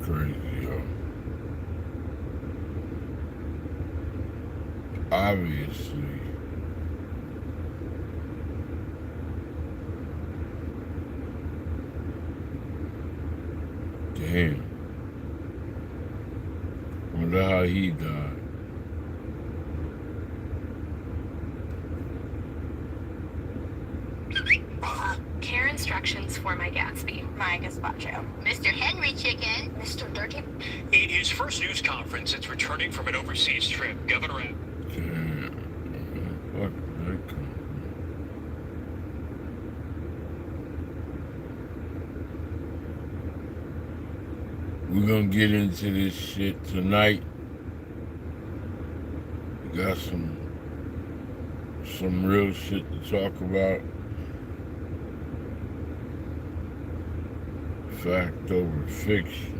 crazy, yo. Obviously. Damn. Wonder how he died. Care instructions for my Gatsby. My gazpacho. Mr. Henry Chicken. Mr. Dirty. In his first news conference since returning from an overseas trip, Governor... Damn. What did that come from? We're gonna get into this shit tonight. We got some real shit to talk about. Fact over fiction.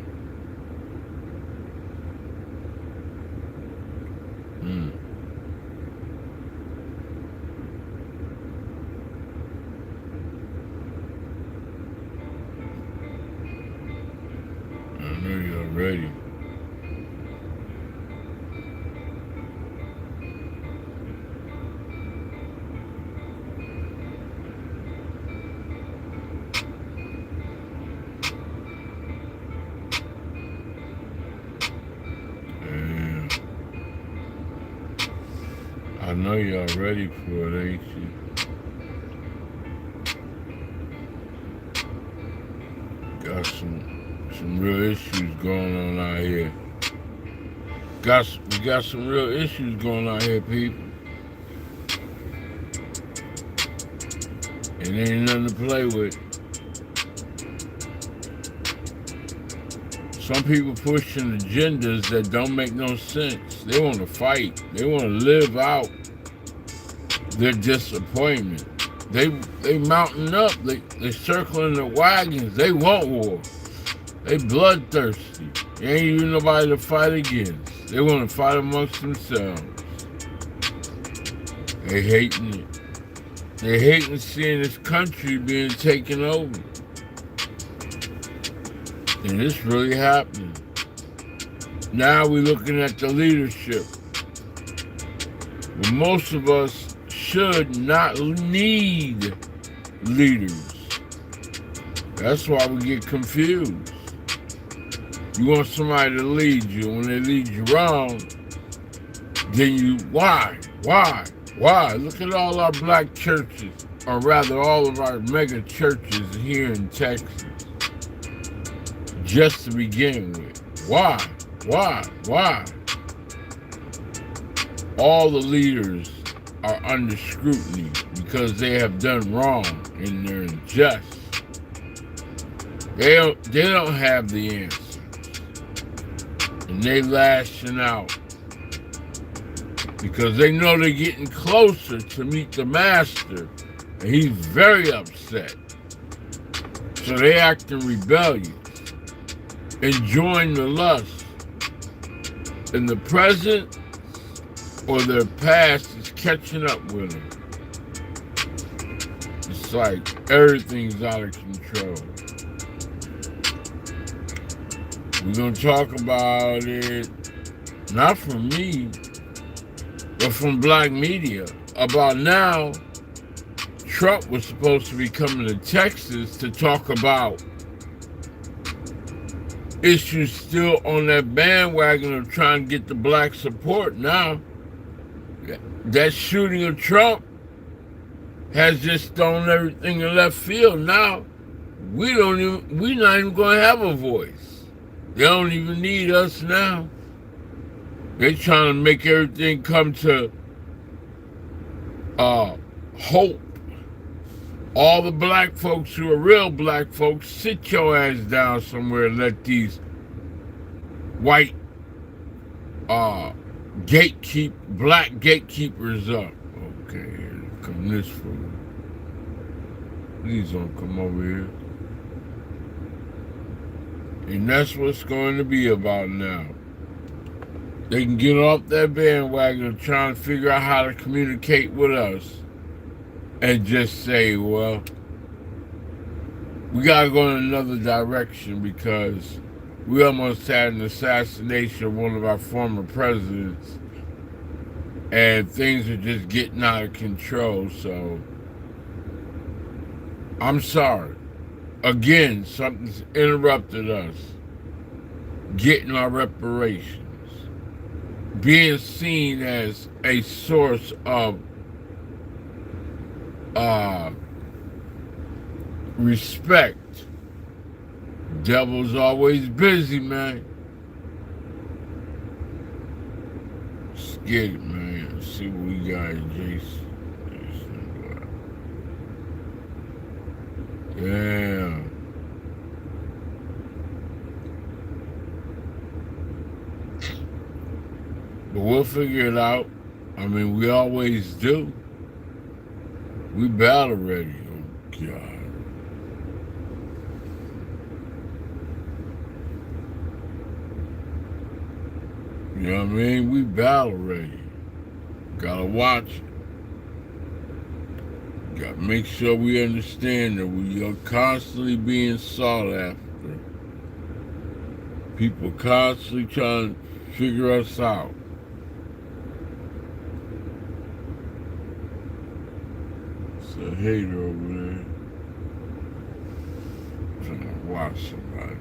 I know you're ready. I know y'all ready for it, ain't you? Got some real issues going on out here. We got some real issues going on here, people. It ain't nothing to play with. Some people pushing agendas that don't make no sense. They want to fight. They want to live out their disappointment. They mounting up. They circling the wagons. They want war. They bloodthirsty. There ain't even nobody to fight against. They want to fight amongst themselves. They hating it. They hating seeing this country being taken over. And it's really happening. Now we're looking at the leadership. But most of us should not need leaders. That's why we get confused. You want somebody to lead you. When they lead you wrong, then you, why? Look at all our black churches, or rather all of our mega churches here in Texas. Just to begin with. Why? All the leaders are under scrutiny because they have done wrong and they're unjust. They don't have the answers. And they lashing out because they know they're getting closer to meet the master, and he's very upset. So they acting rebellious, enjoying the lust. And the present or their past is catching up with them. It's like everything's out of control. We're going to talk about it, not from me, but from black media. About now, Trump was supposed to be coming to Texas to talk about issues still on that bandwagon of trying to get the black support. Now, that shooting of Trump has just thrown everything in left field. Now, we're not even going to have a voice. They don't even need us now. They're trying to make everything come to hope. All the black folks who are real black folks, sit your ass down somewhere and let these white black gatekeepers up. Okay, here come this fool. Please don't come over here. And that's what's going to be about now. They can get off that bandwagon and try and figure out how to communicate with us and just say, well, we got to go in another direction because We almost had an assassination of one of our former presidents, and things are just getting out of control. So I'm sorry. Again, something's interrupted us getting our reparations, being seen as a source of respect. Devil's always busy, man. Let's get it, man. Let's see what we got, Jason. Yeah. But we'll figure it out. I mean, we always do. We battle ready. Oh, God. You know what I mean? We battle ready. Gotta watch it. Gotta make sure we understand that we are constantly being sought after. People constantly trying to figure us out. It's a hater over there. Trying to watch somebody.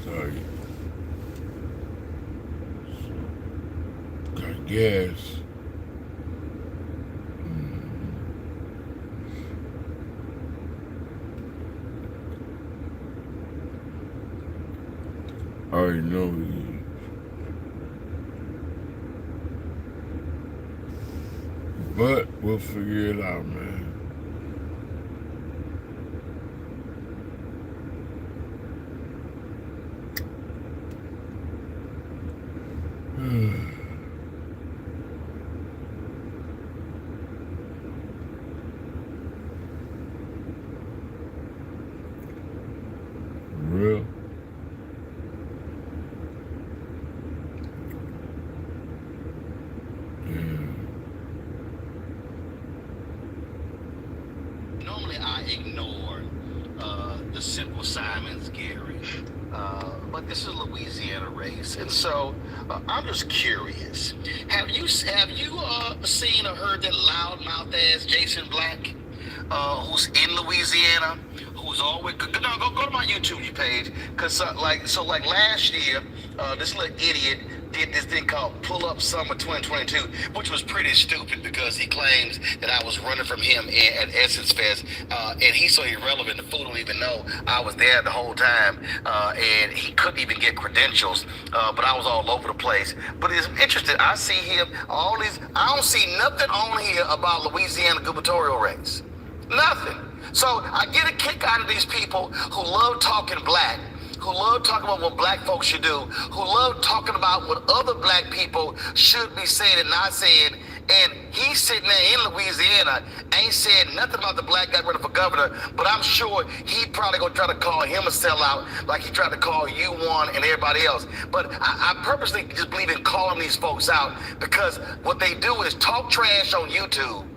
Sorry. I guess. I already know he. But we'll figure it out, man. Real. Normally I ignore the simple Simons, Gary, but this is a Louisiana race, and so I'm just curious. Have you seen or heard that loudmouth ass Jason Black, who's in Louisiana, who's always go to my YouTube page, cause like last year, this little idiot did this thing called Pull Up Summer 2022, which was pretty stupid because he claims that I was running from him at Essence Fest, and he's so irrelevant, the fool don't even know I was there the whole time, and he couldn't even get credentials, but I was all over the place. But it's interesting, I see him, I don't see nothing on here about Louisiana gubernatorial race. Nothing. So I get a kick out of these people who love talking black, who love talking about what black folks should do, who love talking about what other black people should be saying and not saying. And he's sitting there in Louisiana, ain't said nothing about the black guy running for governor, but I'm sure he probably gonna try to call him a sellout like he tried to call you one and everybody else. But I purposely just believe in calling these folks out because what they do is talk trash on YouTube,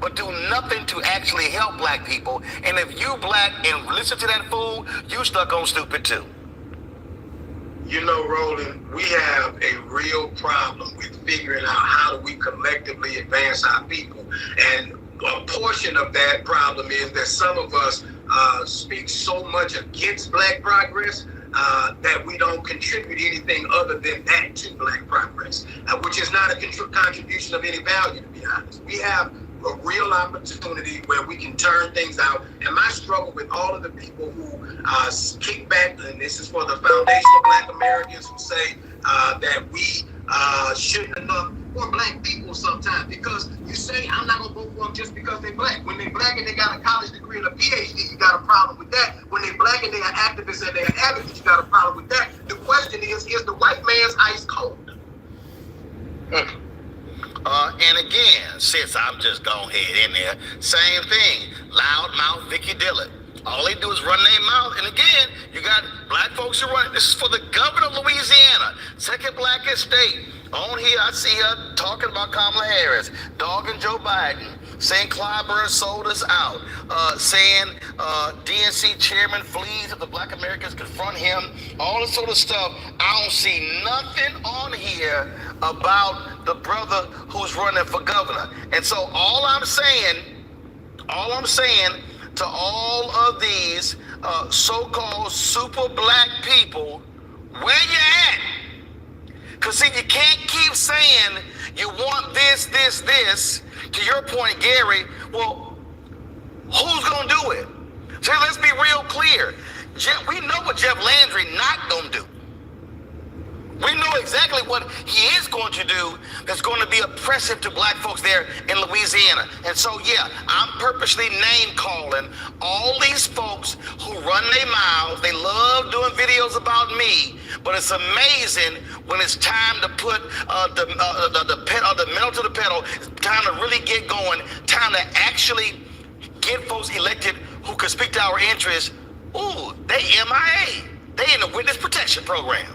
but do nothing to actually help black people. And if you black and listen to that fool, you stuck on stupid too. You know, Roland, we have a real problem with figuring out how do we collectively advance our people. And a portion of that problem is that some of us speak so much against black progress that we don't contribute anything other than that to black progress, which is not a contribution of any value, to be honest. We have a real opportunity where we can turn things out. And my struggle with all of the people who kick back, and this is for the foundational black Americans who say that we shouldn't enough for black people sometimes, because you say I'm not gonna vote for them just because they're black. When they're black and they got a college degree and a PhD, you got a problem with that. When they're black and they are activists and they're advocates, you got a problem with that. The question is the white man's ice cold? And again, since I'm just going ahead in there, same thing, loudmouth Vicky Dillon. All they do is run their mouth. And again, you got black folks who run it. This is for the governor of Louisiana, second blackest state. On here, I see her talking about Kamala Harris, dogging Joe Biden, saying Clyburn sold us out, saying DNC chairman flees if the black Americans confront him, all this sort of stuff. I don't see nothing on here about the brother who's running for governor. And so all I'm saying to all of these so-called super black people, where you at? Because see, you can't keep saying you want this. To your point, Gary, well, who's going to do it? So let's be real clear. We know what Jeff Landry not going to do. We know exactly what he is going to do that's going to be oppressive to black folks there in Louisiana. And so, yeah, I'm purposely name calling all these folks who run their mouths. They love doing videos about me, but it's amazing when it's time to put the metal to the pedal. It's time to really get going. Time to actually get folks elected who can speak to our interests. Ooh, they MIA. They in the witness protection program.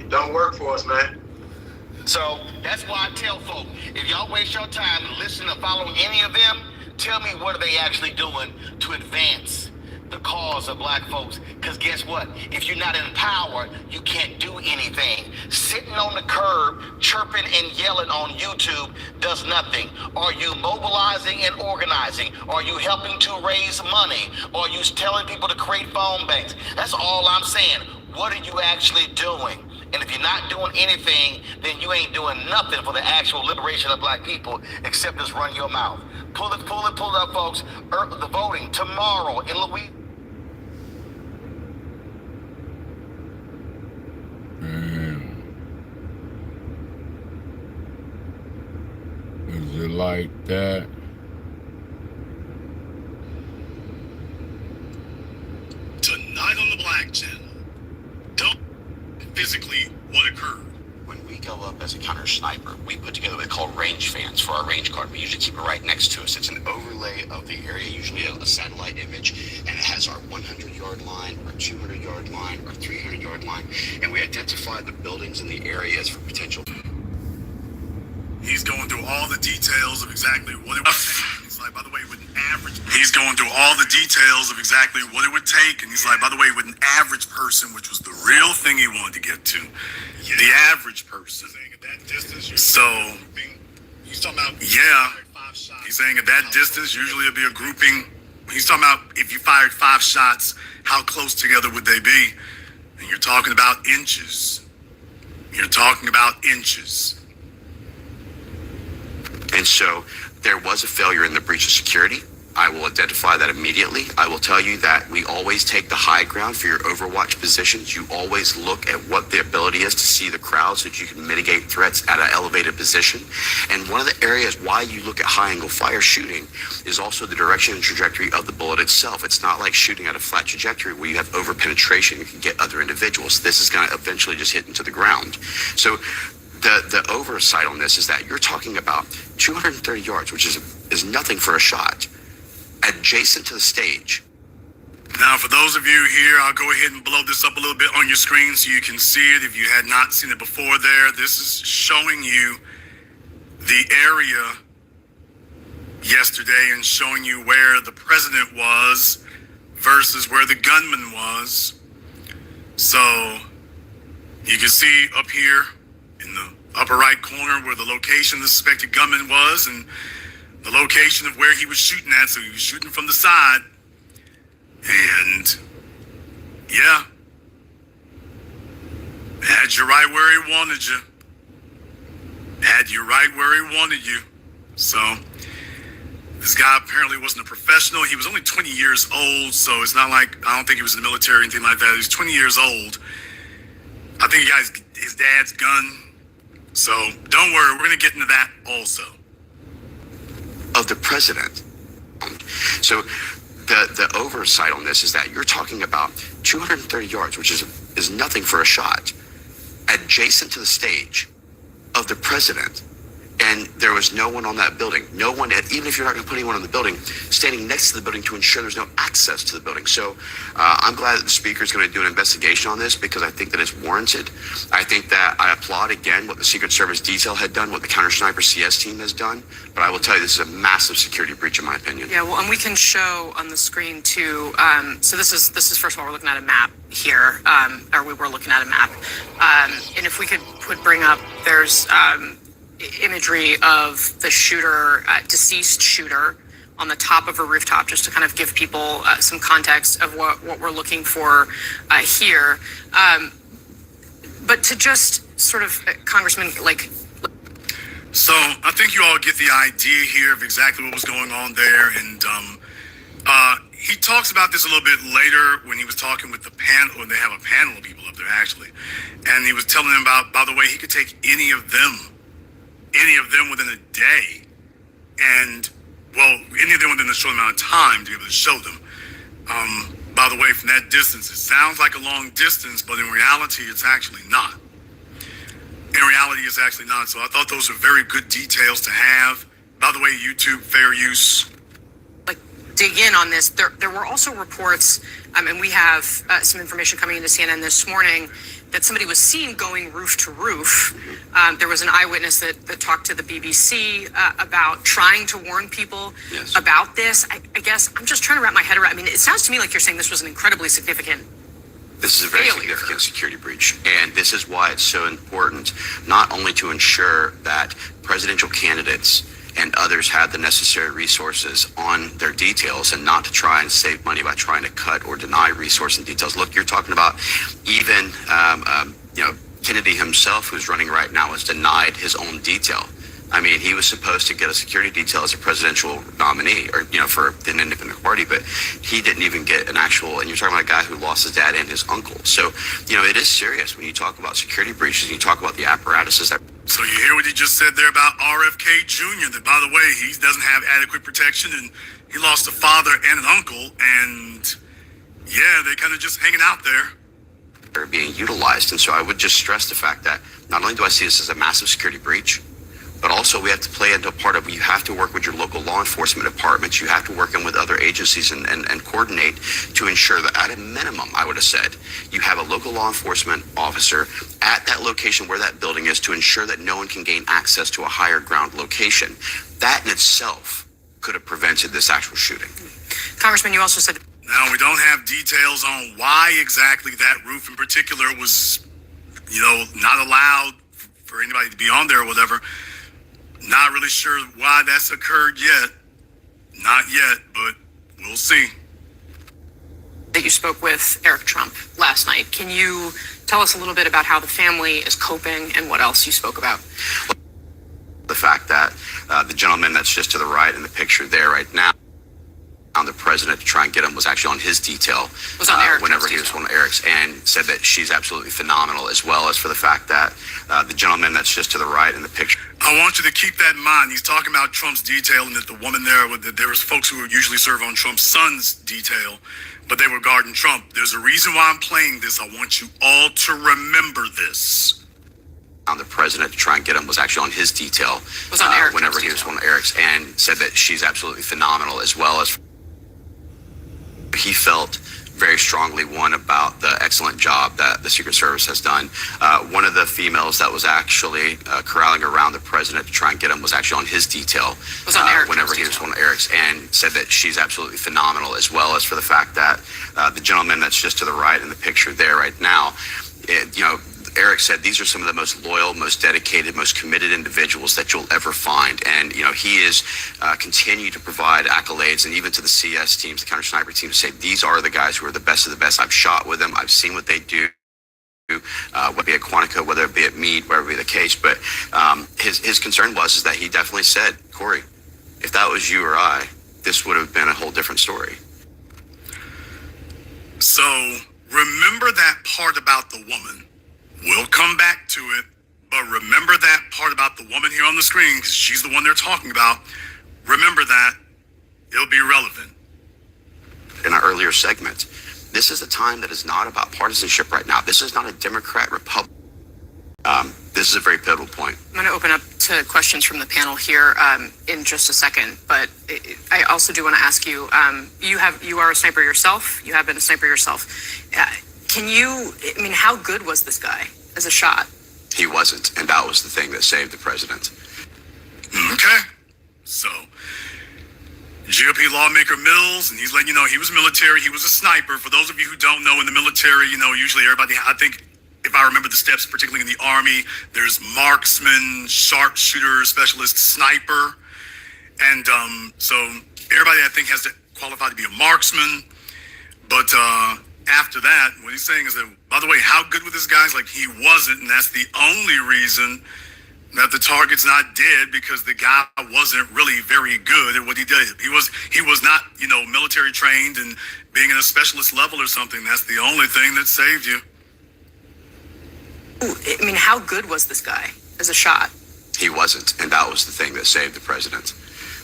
Don't work for us, man. So that's why I tell folk, if y'all waste your time listening or following any of them, tell me what are they actually doing to advance the cause of black folks. Because guess what? If you're not in power, you can't do anything. Sitting on the curb, chirping and yelling on YouTube does nothing. Are you mobilizing and organizing? Are you helping to raise money? Are you telling people to create phone banks? That's all I'm saying. What are you actually doing? And if you're not doing anything, then you ain't doing nothing for the actual liberation of black people except just run your mouth. Pull it up, folks. The voting tomorrow in Louisiana. Is it like that? Tonight on the Black Channel. Don't physically what occurred. When we go up as a counter sniper, we put together what they call range fans for our range card. We usually keep it right next to us. It's an overlay of the area, usually a satellite image, and it has our 100-yard line, our 200-yard line, our 300-yard line, and we identify the buildings and the areas for potential. He's going through all the details of exactly what it would take. He's like, by the way, with an average... He's going through all the details of exactly what it would take, and he's like, by the way, with an average person, which was the real thing he wanted to get to, the average person. So, he's talking about... Yeah, he's saying at that distance, usually it'd be a grouping. He's talking about if you fired 5 shots, how close together would they be? And you're talking about inches. You're talking about inches. And so there was a failure in the breach of security. I will identify that immediately. I will tell you that we always take the high ground for your overwatch positions. You always look at what the ability is to see the crowd so that you can mitigate threats at an elevated position. And one of the areas why you look at high angle fire shooting is also the direction and trajectory of the bullet itself. It's not like shooting at a flat trajectory where you have over penetration. You can get other individuals. This is going to eventually just hit into the ground. So the oversight on this is that you're talking about 230 yards, which is nothing for a shot, adjacent to the stage. Now, for those of you here, I'll go ahead and blow this up a little bit on your screen so you can see it if you had not seen it before there. This is showing you the area yesterday and showing you where the president was versus where the gunman was. So you can see up here in the upper right corner where the location of the suspected gunman was and the location of where he was shooting at. So he was shooting from the side. And yeah, had you right where he wanted you. Had you right where he wanted you. So this guy apparently wasn't a professional. He was only 20 years old, so it's not like, I don't think he was in the military or anything like that. He was 20 years old. I think he got his dad's gun. So don't worry, we're going to get into that also. Of the president. So the oversight on this is that you're talking about 230 yards, which is nothing for a shot, adjacent to the stage of the president. and there was no one on that building. No one, even if you're not going to put anyone on the building, standing next to the building to ensure there's no access to the building. So I'm glad that the speaker is going to do an investigation on this, because I think that it's warranted. I think that I applaud again what the Secret Service detail had done, what the Counter Sniper CS team has done. But I will tell you, this is a massive security breach in my opinion. Yeah, well, and we can show on the screen too. So this is first of all, we're looking at a map here, or we were looking at a map. And if we could bring up, there's imagery of the shooter, deceased shooter, on the top of a rooftop, just to kind of give people some context of what we're looking for here. But to just sort of, Congressman, like. So I think you all get the idea here of exactly what was going on there. And he talks about this a little bit later when he was talking with the panel, when they have a panel of people up there actually. And he was telling them about, by the way, he could take any of them within a day. And, well, any of them within a short amount of time to be able to show them. By the way, from that distance, it sounds like a long distance, but in reality, it's actually not. In reality, it's actually not. So I thought those are very good details to have. By the way, YouTube, fair use. Like, dig in on this. There were also reports, and we have some information coming into CNN this morning, that somebody was seen going roof to roof. There was an eyewitness that talked to the BBC about trying to warn people about this. I guess I'm just trying to wrap my head around. I mean, it sounds to me like you're saying this was an incredibly significant. This is a very significant security breach, and this is why it's so important, not only to ensure that presidential candidates and others had the necessary resources on their details, and not to try and save money by trying to cut or deny resource and details. Look, you're talking about even, Kennedy himself, who's running right now, has denied his own detail. I mean, he was supposed to get a security detail as a presidential nominee, or, for the independent party, but he didn't even get an actual, and you're talking about a guy who lost his dad and his uncle. So, it is serious when you talk about security breaches and you talk about the apparatuses that. So you hear what he just said there about RFK Jr., that, by the way, he doesn't have adequate protection, and he lost a father and an uncle, and yeah, they kind of just hanging out there. Are being utilized. And so I would just stress the fact that not only do I see this as a massive security breach, but also we have to play into a part of, you have to work with your local law enforcement departments. You have to work in with other agencies and coordinate to ensure that at a minimum, I would have said, you have a local law enforcement officer at that location where that building is, to ensure that no one can gain access to a higher ground location. That in itself could have prevented this actual shooting. Congressman, you also said. Now, we don't have details on why exactly that roof in particular was, not allowed for anybody to be on there or whatever. Not really sure why that's occurred yet. Not yet, but we'll see. That you spoke with Eric Trump last night. Can you tell us a little bit about how the family is coping and what else you spoke about? The fact that the gentleman that's just to the right in the picture there right now, on the president to try and get him, was actually on his detail whenever he was on Eric's, and said that she's absolutely phenomenal, as well as for the fact that the gentleman that's just to the right in the picture. I want you to keep that in mind. He's talking about Trump's detail, and that the woman there, there was folks who would usually serve on Trump's son's detail, but they were guarding Trump. There's a reason why I'm playing this. I want you all to remember this. On the president to try and get him, was actually on his detail whenever he was on Eric's, and said that she's absolutely phenomenal, as well as he felt very strongly, one, about the excellent job that the Secret Service has done. One of the females that was actually corralling around the president to try and get him was actually on his detail whenever he was on Eric's, and said that she's absolutely phenomenal, as well as for the fact that the gentleman that's just to the right in the picture there right now, Eric said these are some of the most loyal, most dedicated, most committed individuals that you'll ever find. And, he is continued to provide accolades, and even to the CS teams, the counter sniper teams, say these are the guys who are the best of the best. I've shot with them. I've seen what they do. Whether it be at Quantico, whether it be at Meade, wherever be the case. But his concern is that he definitely said, Corey, if that was you or I, this would have been a whole different story. So remember that part about the woman. We'll come back to it, but remember that part about the woman here on the screen, because she's the one they're talking about. Remember that. It'll be relevant. In our earlier segment, this is a time that is not about partisanship right now. This is not a Democrat, Republican. This is a very pivotal point. I'm going to open up to questions from the panel here in just a second, but I also do want to ask you, you are a sniper yourself. You have been a sniper yourself. How good was this guy as a shot? He wasn't, and that was the thing that saved the president. Okay. So, GOP lawmaker Mills, and he's letting you know he was military, he was a sniper. For those of you who don't know, in the military, usually everybody, I think, if I remember the steps, particularly in the Army, there's marksman, sharpshooter, specialist, sniper. And so everybody, I think, has to qualify to be a marksman. But after that, what he's saying is that, by the way, how good with this guy? Is like he wasn't, and that's the only reason that the target's not dead, because the guy wasn't really very good at what he did. He was not, military trained, and being at a specialist level or something, that's the only thing that saved you. How good was this guy as a shot? He wasn't, and that was the thing that saved the president.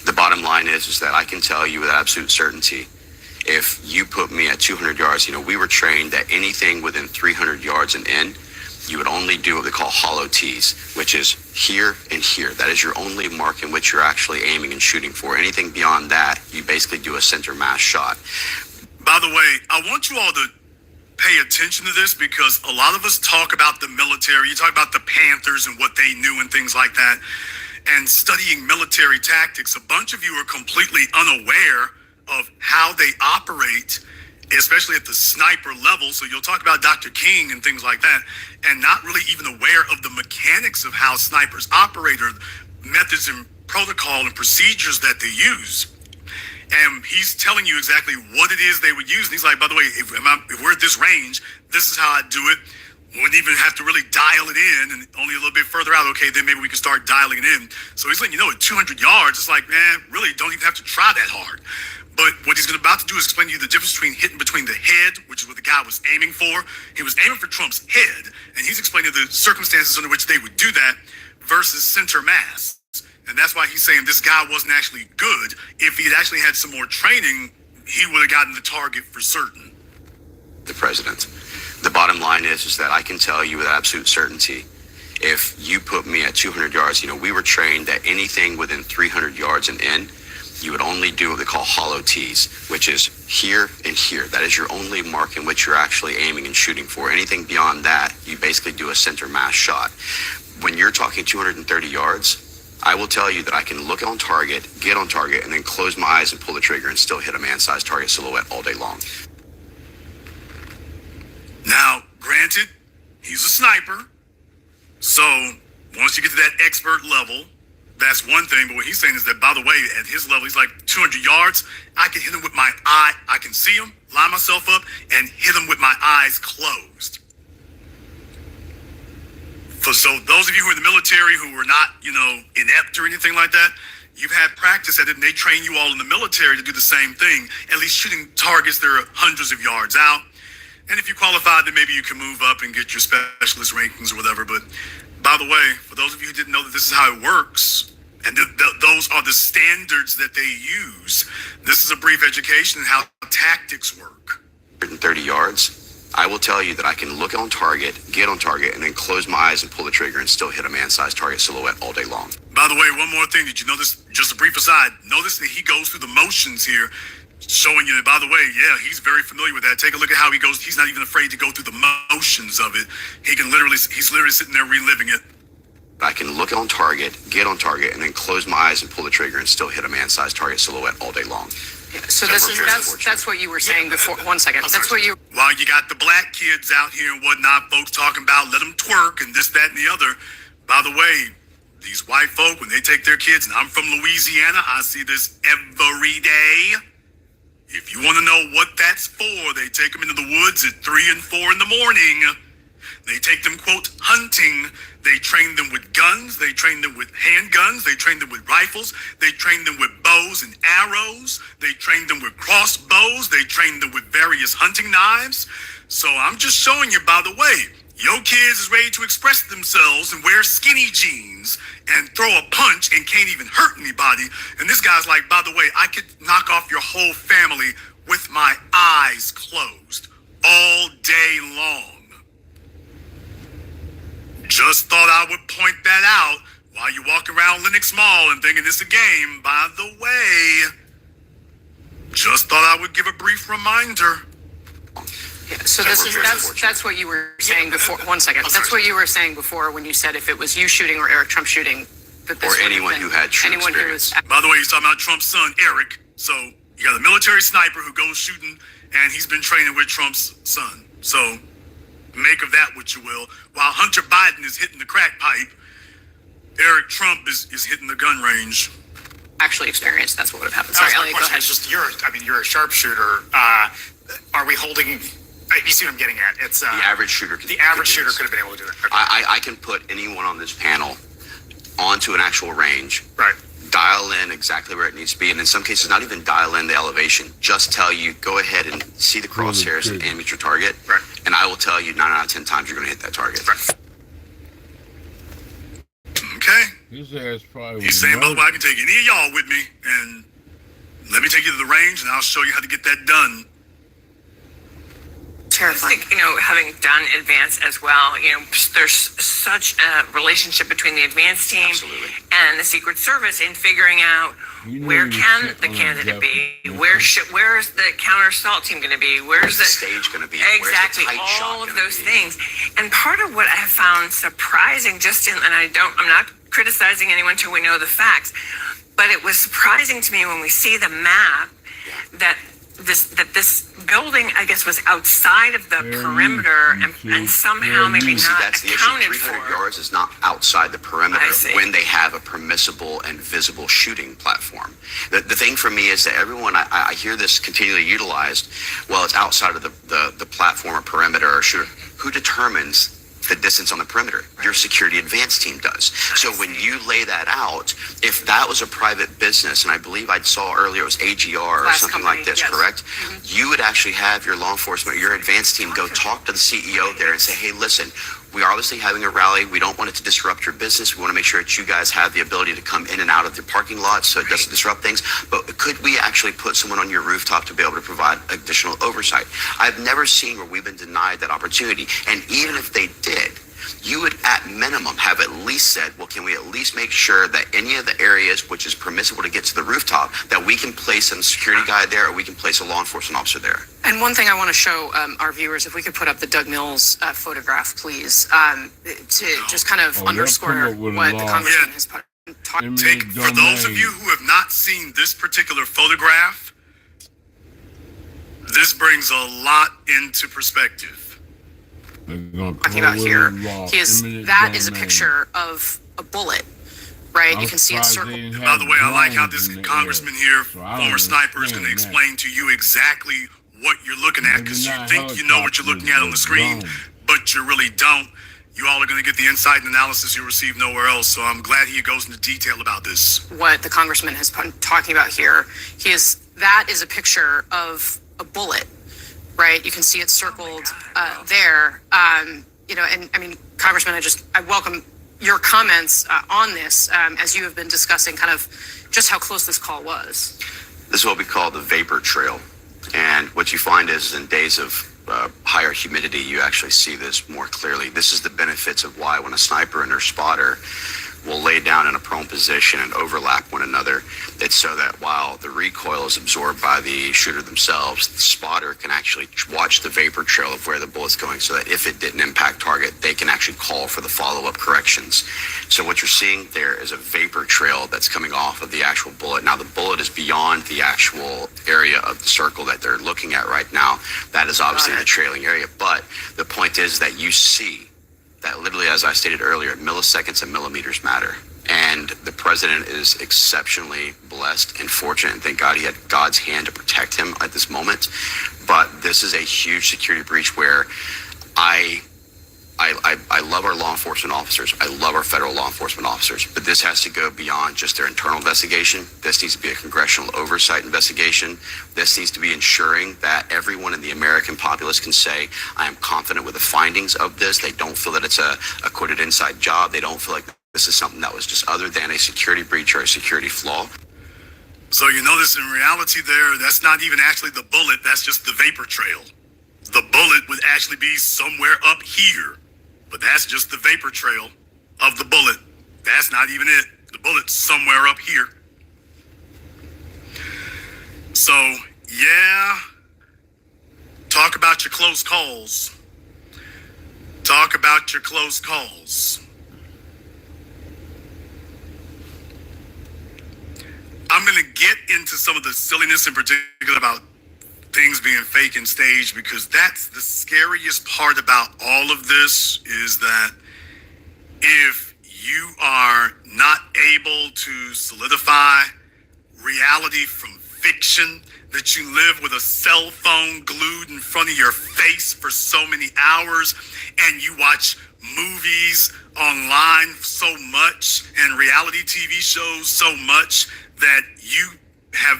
The bottom line is that I can tell you with absolute certainty, if you put me at 200 yards, we were trained that anything within 300 yards and in, you would only do what they call hollow T's, which is here and here. That is your only mark in which you're actually aiming and shooting for. Anything beyond that, you basically do a center mass shot. By the way, I want you all to pay attention to this, because a lot of us talk about the military. You talk about the Panthers and what they knew and things like that, and studying military tactics. A bunch of you are completely unaware of how they operate, especially at the sniper level. So you'll talk about Dr. King and things like that, and not really even aware of the mechanics of how snipers operate, or methods and protocol and procedures that they use. And he's telling you exactly what it is they would use. And he's like, by the way, if we're at this range, this is how I do it. Wouldn't even have to really dial it in, and only a little bit further out, okay, then maybe we can start dialing it in. So he's letting you know at 200 yards, it's like, man, really don't even have to try that hard. But what he's about to do is explain to you the difference between hitting between the head, which is what the guy was aiming for. He was aiming for Trump's head, and he's explaining the circumstances under which they would do that, versus center mass. And that's why he's saying this guy wasn't actually good. If he had actually had some more training, he would have gotten the target for certain. The president. The bottom line is that I can tell you with absolute certainty, if you put me at 200 yards, we were trained that anything within 300 yards and in, you would only do what they call hollow T's, which is here and here. That is your only mark in which you're actually aiming and shooting for. Anything beyond that, you basically do a center mass shot. When you're talking 230 yards, I will tell you that I can look on target, get on target, and then close my eyes and pull the trigger and still hit a man-sized target silhouette all day long. Now, granted, he's a sniper. So once you get to that expert level, that's one thing. But what he's saying is that, by the way, at his level, he's like 200 yards. I can hit him with my eye. I can see him, line myself up, and hit him with my eyes closed. So those of you who are in the military who are not, inept or anything like that, you've had practice at it, and they train you all in the military to do the same thing, at least shooting targets that are hundreds of yards out. And if you qualify, then maybe you can move up and get your specialist rankings or whatever. But by the way, for those of you who didn't know that this is how it works, and those are the standards that they use, this is a brief education in how tactics work. 130 yards, I will tell you that I can look on target, get on target, and then close my eyes and pull the trigger and still hit a man-sized target silhouette all day long. By the way, one more thing. Did you notice, just a brief aside, notice that he goes through the motions here, showing you that, by the way, yeah, he's very familiar with that. Take a look at how he goes. He's not even afraid to go through the motions of it. He's literally sitting there reliving it. I can look on target, get on target, and then close my eyes and pull the trigger and still hit a man-sized target silhouette all day long. So that's what you were saying before. 1 second. That's what you. While you got the black kids out here and whatnot, folks talking about let them twerk and this, that, and the other. By the way, these white folk, when they take their kids, and I'm from Louisiana, I see this every day. If you want to know what that's for, they take them into the woods at 3 and 4 in the morning. They take them, quote, hunting. They train them with guns. They train them with handguns. They train them with rifles. They train them with bows and arrows. They train them with crossbows. They train them with various hunting knives. So I'm just showing you, by the way, your kids is ready to express themselves and wear skinny jeans and throw a punch and can't even hurt anybody. And this guy's like, by the way, I could knock off your whole family with my eyes closed all day long. Just thought I would point that out while you walk around Lenox Mall and thinking it's a game. By the way, just thought I would give a brief reminder. Yeah, so that's what you were saying before. One second. That's what you were saying before when you said if it was you shooting or Eric Trump shooting, that this Or anyone who had true anyone experience. who was. By the way, he's talking about Trump's son, Eric. So you got a military sniper who goes shooting, and he's been training with Trump's son. So make of that what you will. While Hunter Biden is hitting the crack pipe, Eric Trump is hitting the gun range. Actually experienced. That's what would have happened. Sorry, Elliot, go ahead. It's just you're a sharpshooter. Are we holding? You see what I'm getting at? It's The average shooter could the average shooter could have been able to do that. Okay. I can put anyone on this panel onto an actual range, Right. dial in exactly where it needs to be, and in some cases not even dial in the elevation, just tell you, go ahead and see the crosshairs and aim at your target, Right. and I will tell you 9 out of 10 times you're going to hit that target. Right. Okay? His ass probably He's was saying, by the way, I murdered. can take any of y'all with me, and let me take you to the range, and I'll show you how to get that done. I think, having done advance as well, there's such a relationship between the advance team Absolutely. and the Secret Service in figuring out You know where you can sit the on a candidate be, definite- where's the counter assault team going to be, Where's the stage going to be? exactly Where's the tight shot all of gonna those be? things. And part of what I have found surprising, I'm not criticizing anyone until we know the facts, but it was surprising to me when we see the map that this building, I guess, was outside of the There perimeter you see. and somehow There maybe you See, not that's the issue. accounted 300 for. yards is not outside the perimeter I see. when they have a permissible and visible shooting platform. The thing for me is that everyone, I hear this continually utilized, well, it's outside of the platform or perimeter or shooter. Who determines the distance on the perimeter? Your security advance team does. So when you lay that out, if that was a private business, and I believe I saw earlier it was AGR or Glass something company, like this, yes. correct? You would actually have your law enforcement, your advance team go talk to the CEO there and say, hey, listen, we are obviously having a rally. We don't want it to disrupt your business. We want to make sure that you guys have the ability to come in and out of the parking lot so it doesn't disrupt things. But could we actually put someone on your rooftop to be able to provide additional oversight? I've never seen where we've been denied that opportunity. And even if they did, you would at minimum have at least said, well, can we at least make sure that any of the areas which is permissible to get to the rooftop, that we can place a security guy there or we can place a law enforcement officer there? And one thing I want to show our viewers, if we could put up the Doug Mills photograph, please, to just kind of they'll underscore come up with a what the law. congressman Yeah. has talked. Eminent For those of domain. you who have not seen this particular photograph, this brings a lot into perspective. They're gonna Talking call about it here, law. Eminent that is a domain. picture of a bullet, right? I'm You can see it surprised circled. they didn't By have the way, I like how drones this in the congressman air. here, So I don't former sniper, is going to understand explain to you exactly what you're looking at, because you Maybe think not you know what you're looking at on the screen, helicopters, but you really don't. You all are going to get the insight and analysis you receive nowhere else. So I'm glad he goes into detail about this. What the congressman has been talking about here, that is a picture of a bullet, right? You can see it circled there. And I mean, Congressman, I welcome your comments on this as you have been discussing kind of just how close this call was. This is what we call the vapor trail. And what you find is in days of higher humidity, you actually see this more clearly. This is the benefits of why when a sniper and their spotter will lay down in a prone position and overlap one another, it's so that while the recoil is absorbed by the shooter themselves, the spotter can actually watch the vapor trail of where the bullet's going, so that if it didn't impact target, they can actually call for the follow-up corrections. So what you're seeing there is a vapor trail that's coming off of the actual bullet. Now the bullet is beyond the actual area of the circle that they're looking at right now. That is obviously the trailing area, but the point is that you see that literally, as I stated earlier, milliseconds and millimeters matter. And the president is exceptionally blessed and fortunate, and thank God he had God's hand to protect him at this moment. But this is a huge security breach where I love our law enforcement officers. I love our federal law enforcement officers, but this has to go beyond just their internal investigation. This needs to be a congressional oversight investigation. This needs to be ensuring that everyone in the American populace can say, I am confident with the findings of this. They don't feel that it's a quoted inside job. They don't feel like this is something that was just other than a security breach or a security flaw. So you notice in reality there, that's not even actually the bullet. That's just the vapor trail. The bullet would actually be somewhere up here. but that's just the vapor trail of the bullet. That's not even it. The bullet's somewhere up here. So, yeah, talk about your close calls. Talk about your close calls. I'm going to get into some of the silliness in particular about things being fake and staged, because that's the scariest part about all of this, is that if you are not able to solidify reality from fiction, that you live with a cell phone glued in front of your face for so many hours, and you watch movies online so much and reality TV shows so much that you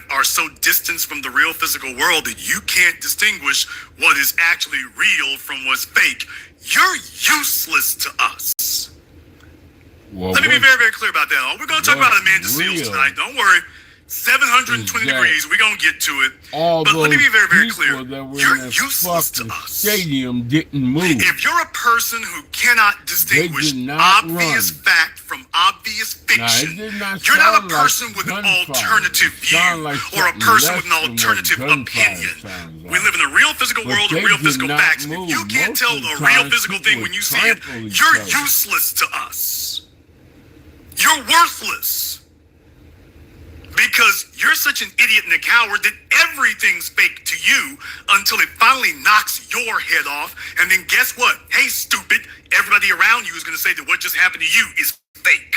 are so distanced from the real physical world that you can't distinguish what is actually real from what's fake, you're useless to us. Well, let me be very, very clear about that. We're going to talk about Amanda Seals tonight. Don't worry. 720 degrees. We're going to get to it. But let me be very, very clear. You're useless to us. Stadium didn't move. If you're a person who cannot distinguish obvious fact from obvious fiction, you're not a person with an alternative view or a person with an alternative opinion. We live in a real physical world of real physical facts. If you can't tell a real physical thing when you see it, you're useless to us. You're worthless. Because you're such an idiot and a coward that everything's fake to you until it finally knocks your head off. And then guess what? Hey, stupid, everybody around you is going to say that what just happened to you is fake.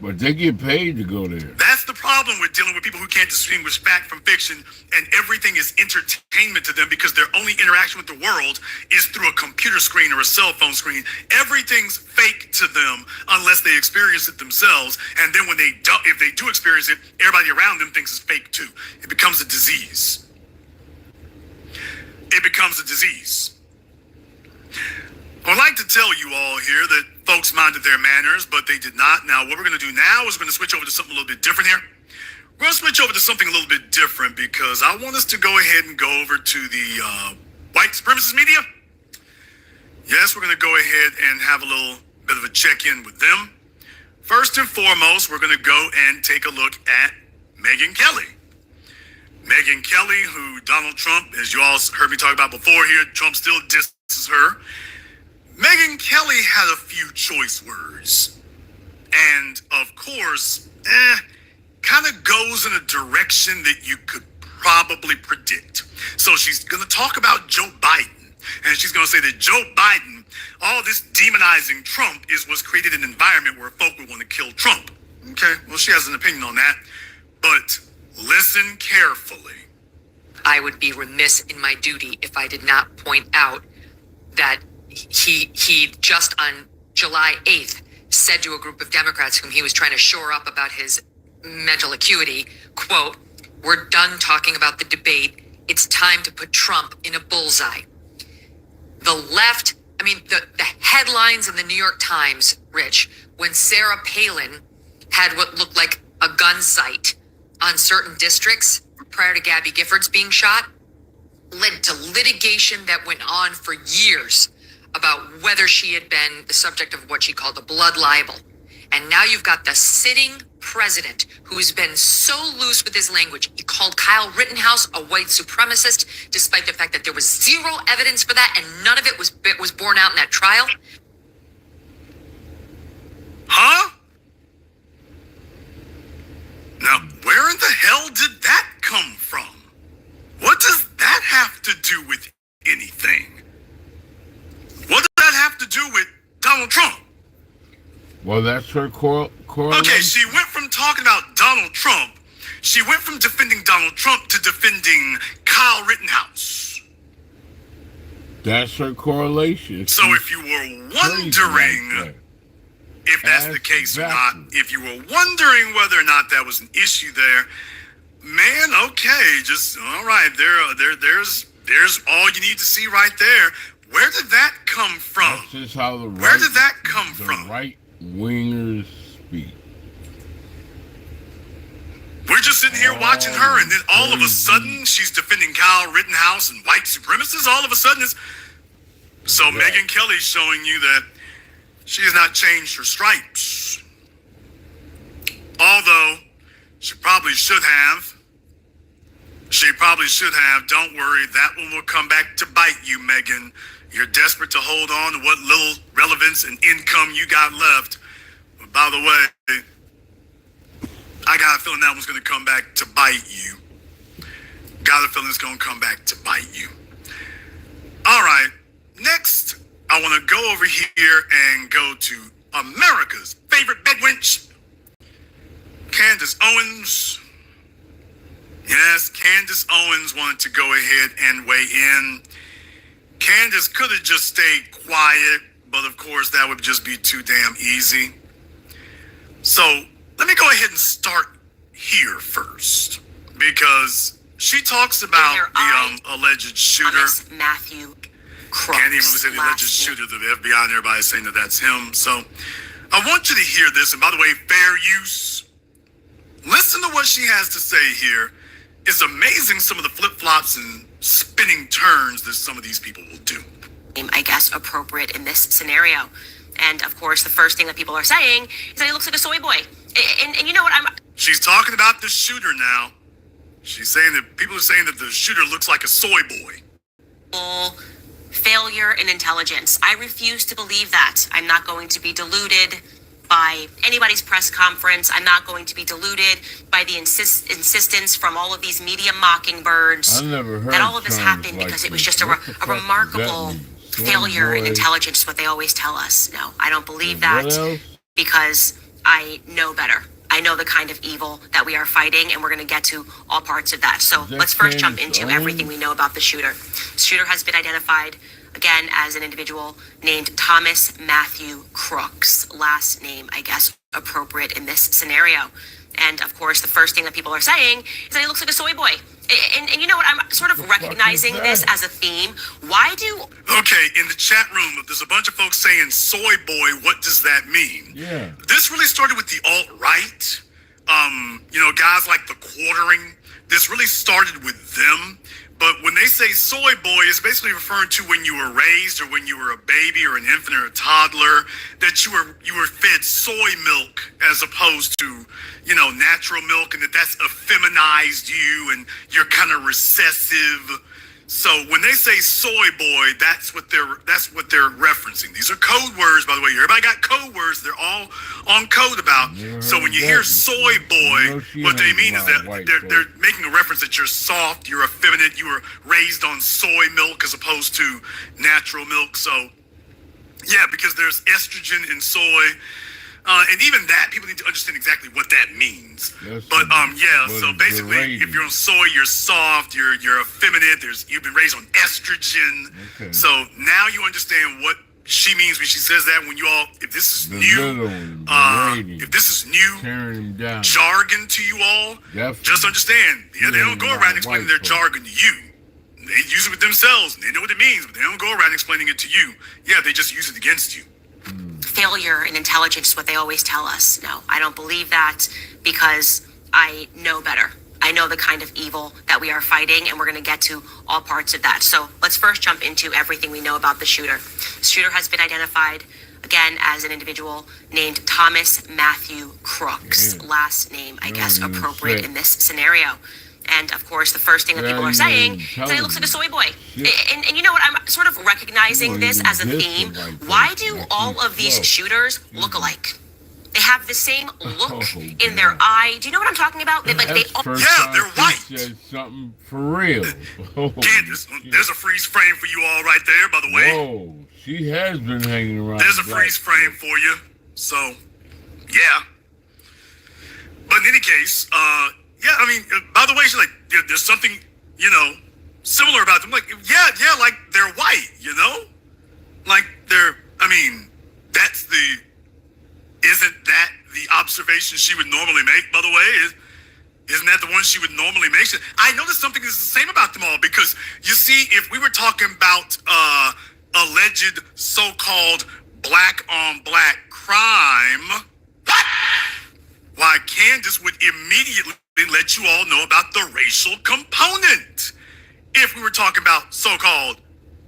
But they get paid to go there. That's the problem with dealing with people who can't distinguish fact from fiction, and everything is entertainment to them because their only interaction with the world is through a computer screen or a cell phone screen. Everything's fake to them unless they experience it themselves, and then when if they do experience it, everybody around them thinks it's fake too. It becomes a disease. It becomes a disease. I'd like to tell you all here that folks minded their manners, but they did not. Now, what we're going to do now is we're going to switch over to something a little bit different here. We're going to switch over to something a little bit different because I want us to go ahead and go over to the white supremacist media. Yes, we're going to go ahead and have a little bit of a check-in with them. First and foremost, we're going to go and take a look at Megyn Kelly. Megyn Kelly, who Donald Trump, as you all heard me talk about before here, Trump still disses her. Megyn Kelly had a few choice words, and of course, kind of goes in a direction that you could probably predict. So she's going to talk about Joe Biden, and she's going to say that Joe Biden, all this demonizing Trump was created an environment where folk would want to kill Trump. Okay, well, she has an opinion on that, but listen carefully. I would be remiss in my duty if I did not point out that he just on July 8th said to a group of Democrats whom he was trying to shore up about his mental acuity, quote, "We're done talking about the debate. It's time to put Trump in a bullseye." The left, the headlines in the New York Times, Rich, when Sarah Palin had what looked like a gun sight on certain districts prior to Gabby Giffords being shot, led to litigation that went on for years about whether she had been the subject of what she called a blood libel. And now you've got the sitting president who's been so loose with his language. He called Kyle Rittenhouse a white supremacist, despite the fact that there was zero evidence for that and none of it was borne out in that trial. Huh? Now, where in the hell did that come from? What does that have to do with anything? What does that have to do with Donald Trump? Well, that's her correlation. Okay, she went from talking about Donald Trump, she went from defending Donald Trump to defending Kyle Rittenhouse. That's her correlation. So if you were wondering if that's the case or not, if you were wondering whether or not that was an issue there, man, okay, just all right. There's all you need to see right there. Where did that come from? That's just how where did that come from? Right wingers speak. We're just sitting here watching her, and then all of a sudden she's defending Kyle Rittenhouse and white supremacists. All of a sudden So Megyn Kelly's showing you that she has not changed her stripes. Although she probably should have. She probably should have. Don't worry, that one will come back to bite you, Megyn. You're desperate to hold on to what little relevance and income you got left. But by the way, I got a feeling that one's going to come back to bite you. Got a feeling it's going to come back to bite you. All right, next, I want to go over here and go to America's favorite bed wench, Candace Owens. Yes, Candace Owens wanted to go ahead and weigh in. Candace could have just stayed quiet, but of course that would just be too damn easy. So let me go ahead and start here first, because she talks about the alleged shooter. Matthew Crooks. Can't even really say the alleged shooter. The FBI and everybody is saying that that's him. So I want you to hear this. And by the way, fair use. Listen to what she has to say here. It's amazing some of the flip-flops and spinning turns that some of these people will do. I guess appropriate in this scenario. And of course, the first thing that people are saying is that he looks like a soy boy. And you know what? She's talking about the shooter now. She's saying that people are saying that the shooter looks like a soy boy. Failure in intelligence. I refuse to believe that. I'm not going to be deluded by anybody's press conference. I'm not going to be deluded by the insistence from all of these media mockingbirds that all of this happened because it was just a remarkable failure in intelligence, what they always tell us. No, I don't believe that because I know better. I know the kind of evil that we are fighting, and we're going to get to all parts of that. So let's first jump into everything we know about the shooter. The shooter has been identified, again, as an individual named Thomas Matthew Crooks. Last name, I guess, appropriate in this scenario. And of course, the first thing that people are saying is that he looks like a soy boy. And you know what? I'm sort of recognizing this as a theme. Why do... Okay, in the chat room, there's a bunch of folks saying soy boy. What does that mean? Yeah. This really started with the alt-right. Guys like the Quartering. This really started with them. But when they say soy boy, it's basically referring to when you were raised or when you were a baby or an infant or a toddler, that you were fed soy milk as opposed to, natural milk, and that's effeminized you and you're kind of recessive. So when they say soy boy, that's what they're referencing. These are code words, by the way. Everybody got code words. They're all on code about. So when you hear soy boy, what they mean is that they're making a reference that you're soft, you're effeminate, you were raised on soy milk as opposed to natural milk. So yeah, because there's estrogen in soy. And even that, people need to understand exactly what that means. So basically, if you're on soy, you're soft, you're effeminate, you've been raised on estrogen. Okay. So now you understand what she means when she says that. When if this is new jargon to you all, just understand, they don't go around explaining their jargon to you. They use it with themselves, and they know what it means, but they don't go around explaining it to you. Yeah, they just use it against you. Failure in intelligence, what they always tell us. No, I don't believe that because I know better. I know the kind of evil that we are fighting, and we're going to get to all parts of that. So let's first jump into everything we know about the shooter. The shooter has been identified, again, as an individual named Thomas Matthew Crooks. Last name, I guess, appropriate in this scenario. And of course, the first thing that people are saying is that he looks like a soy boy. And you know what? I'm sort of recognizing this as a theme. Why do all of these shooters look alike? They have the same look in their eye. Do you know what I'm talking about? They're white. Said something for real. Candace, there's a freeze frame for you all right there, by the way. Whoa, she has been hanging around. There's a freeze frame for you. So, yeah. But in any case, by the way, she's like, there's something, similar about them. Like, like they're white, Like isn't that the observation she would normally make, by the way? Isn't that the one she would normally make? I noticed something is the same about them all, because you see, if we were talking about alleged so-called black on black crime, why Candace would immediately let you all know about the racial component if we were talking about so-called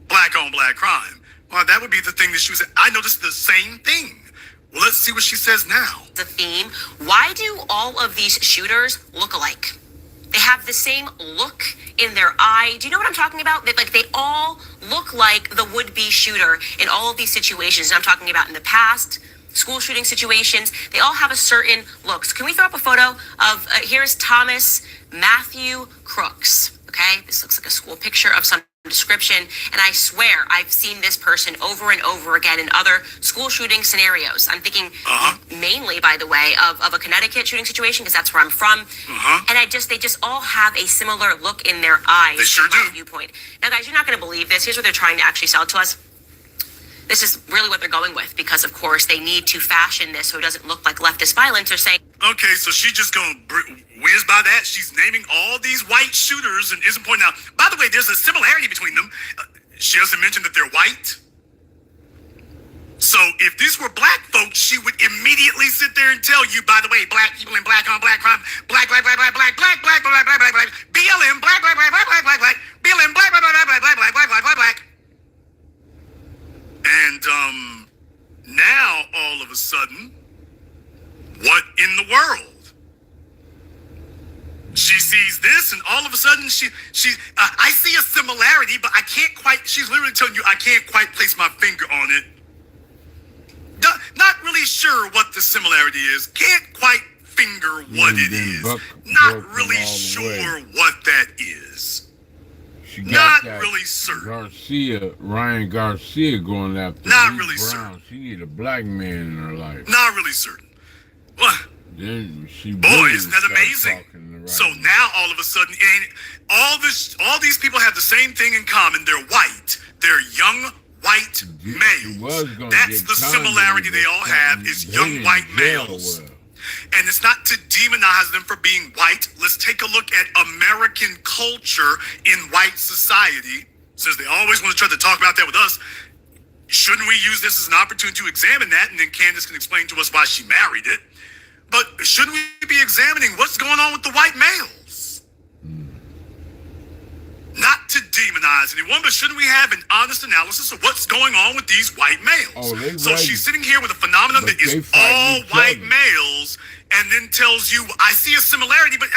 black on black crime. Well, that would be the thing that she was. I noticed the same thing. Well, let's see what she says now. The theme. Why do all of these shooters look alike? They have the same look in their eye. Do you know what I'm talking about? They all look like the would-be shooter in all of these situations. And I'm talking about in the past, school shooting situations. They all have a certain look. So can we throw up a photo of, here's Thomas Matthew Crooks. Okay, this looks like a school picture of some description, and I swear I've seen this person over and over again in other school shooting scenarios. I'm thinking mainly, by the way, of a Connecticut shooting situation, because that's where I'm from. And they just all have a similar look in their eyes. They sure do. Viewpoint. Now, guys, you're not going to believe this. Here's what they're trying to actually sell to us. This is really what they're going with, because of course they need to fashion this so it doesn't look like leftist violence. They're saying, okay, so she's just gonna whiz by that. She's naming all these white shooters and isn't pointing out. By the way, there's a similarity between them. She doesn't mention that they're white. So if these were black folks, she would immediately sit there and tell you, by the way, black people and black on black crime, black, BLM, black, BLM, black, BLM, black. And now all of a sudden, what in the world? She sees this, and all of a sudden I see a similarity, but I can't quite. She's literally telling you I can't quite place my finger on it. Not really sure what the similarity is. Can't quite finger what it is. Not really sure what that is. She got not that really certain. Ryan Garcia going after. Not really Brown. certain. She need a black man in her life. Not really certain. What? Then she. Boy, isn't that amazing? So now all of a sudden, all these people have the same thing in common. They're white. They're young white males. That's the similarity they all have is young white males. And it's not to demonize them for being white. Let's take a look at American culture in white society. Since they always want to try to talk about that with us, shouldn't we use this as an opportunity to examine that? And then Candace can explain to us why she married it. But shouldn't we be examining what's going on with the white males? Not to demonize anyone, but shouldn't we have an honest analysis of what's going on with these white males? So she's sitting here with a phenomenon that is all white males, and then tells you, I see a similarity, but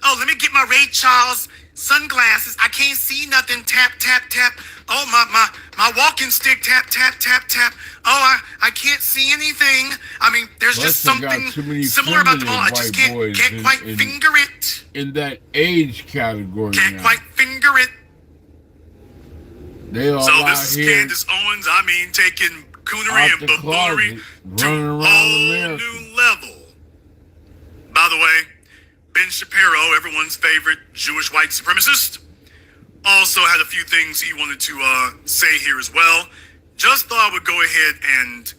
let me get my Ray Charles sunglasses. I can't see nothing. Tap, tap, tap. Oh, my walking stick. Tap, tap, tap, tap. Oh, I can't see anything. I mean, there's just something similar about them all. I just can't quite finger it. In that age category. Can't quite finger it. They all so this is Candace Owens, taking coonery and buffoonery to a whole new level. By the way, Ben Shapiro, everyone's favorite Jewish white supremacist, also had a few things he wanted to say here as well. Just thought I would go ahead and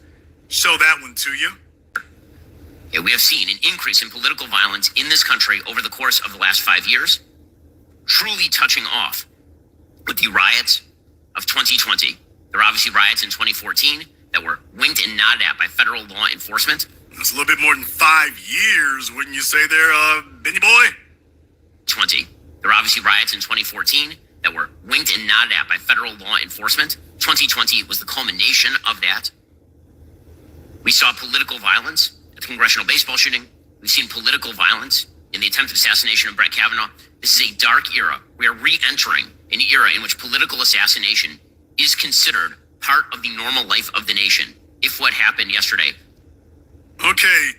show that one to you. Yeah, we have seen an increase in political violence in this country over the course of the last 5 years, truly touching off with the riots of 2020. There were obviously riots in 2014 that were winked and nodded at by federal law enforcement. That's a little bit more than 5 years, wouldn't you say there, Benny boy? 20. There were obviously riots in 2014 that were winked and nodded at by federal law enforcement. 2020 was the culmination of that. We saw political violence at the congressional baseball shooting. We've seen political violence in the attempted assassination of Brett Kavanaugh. This is a dark era. We are re-entering an era in which political assassination is considered part of the normal life of the nation. If what happened yesterday. Okay,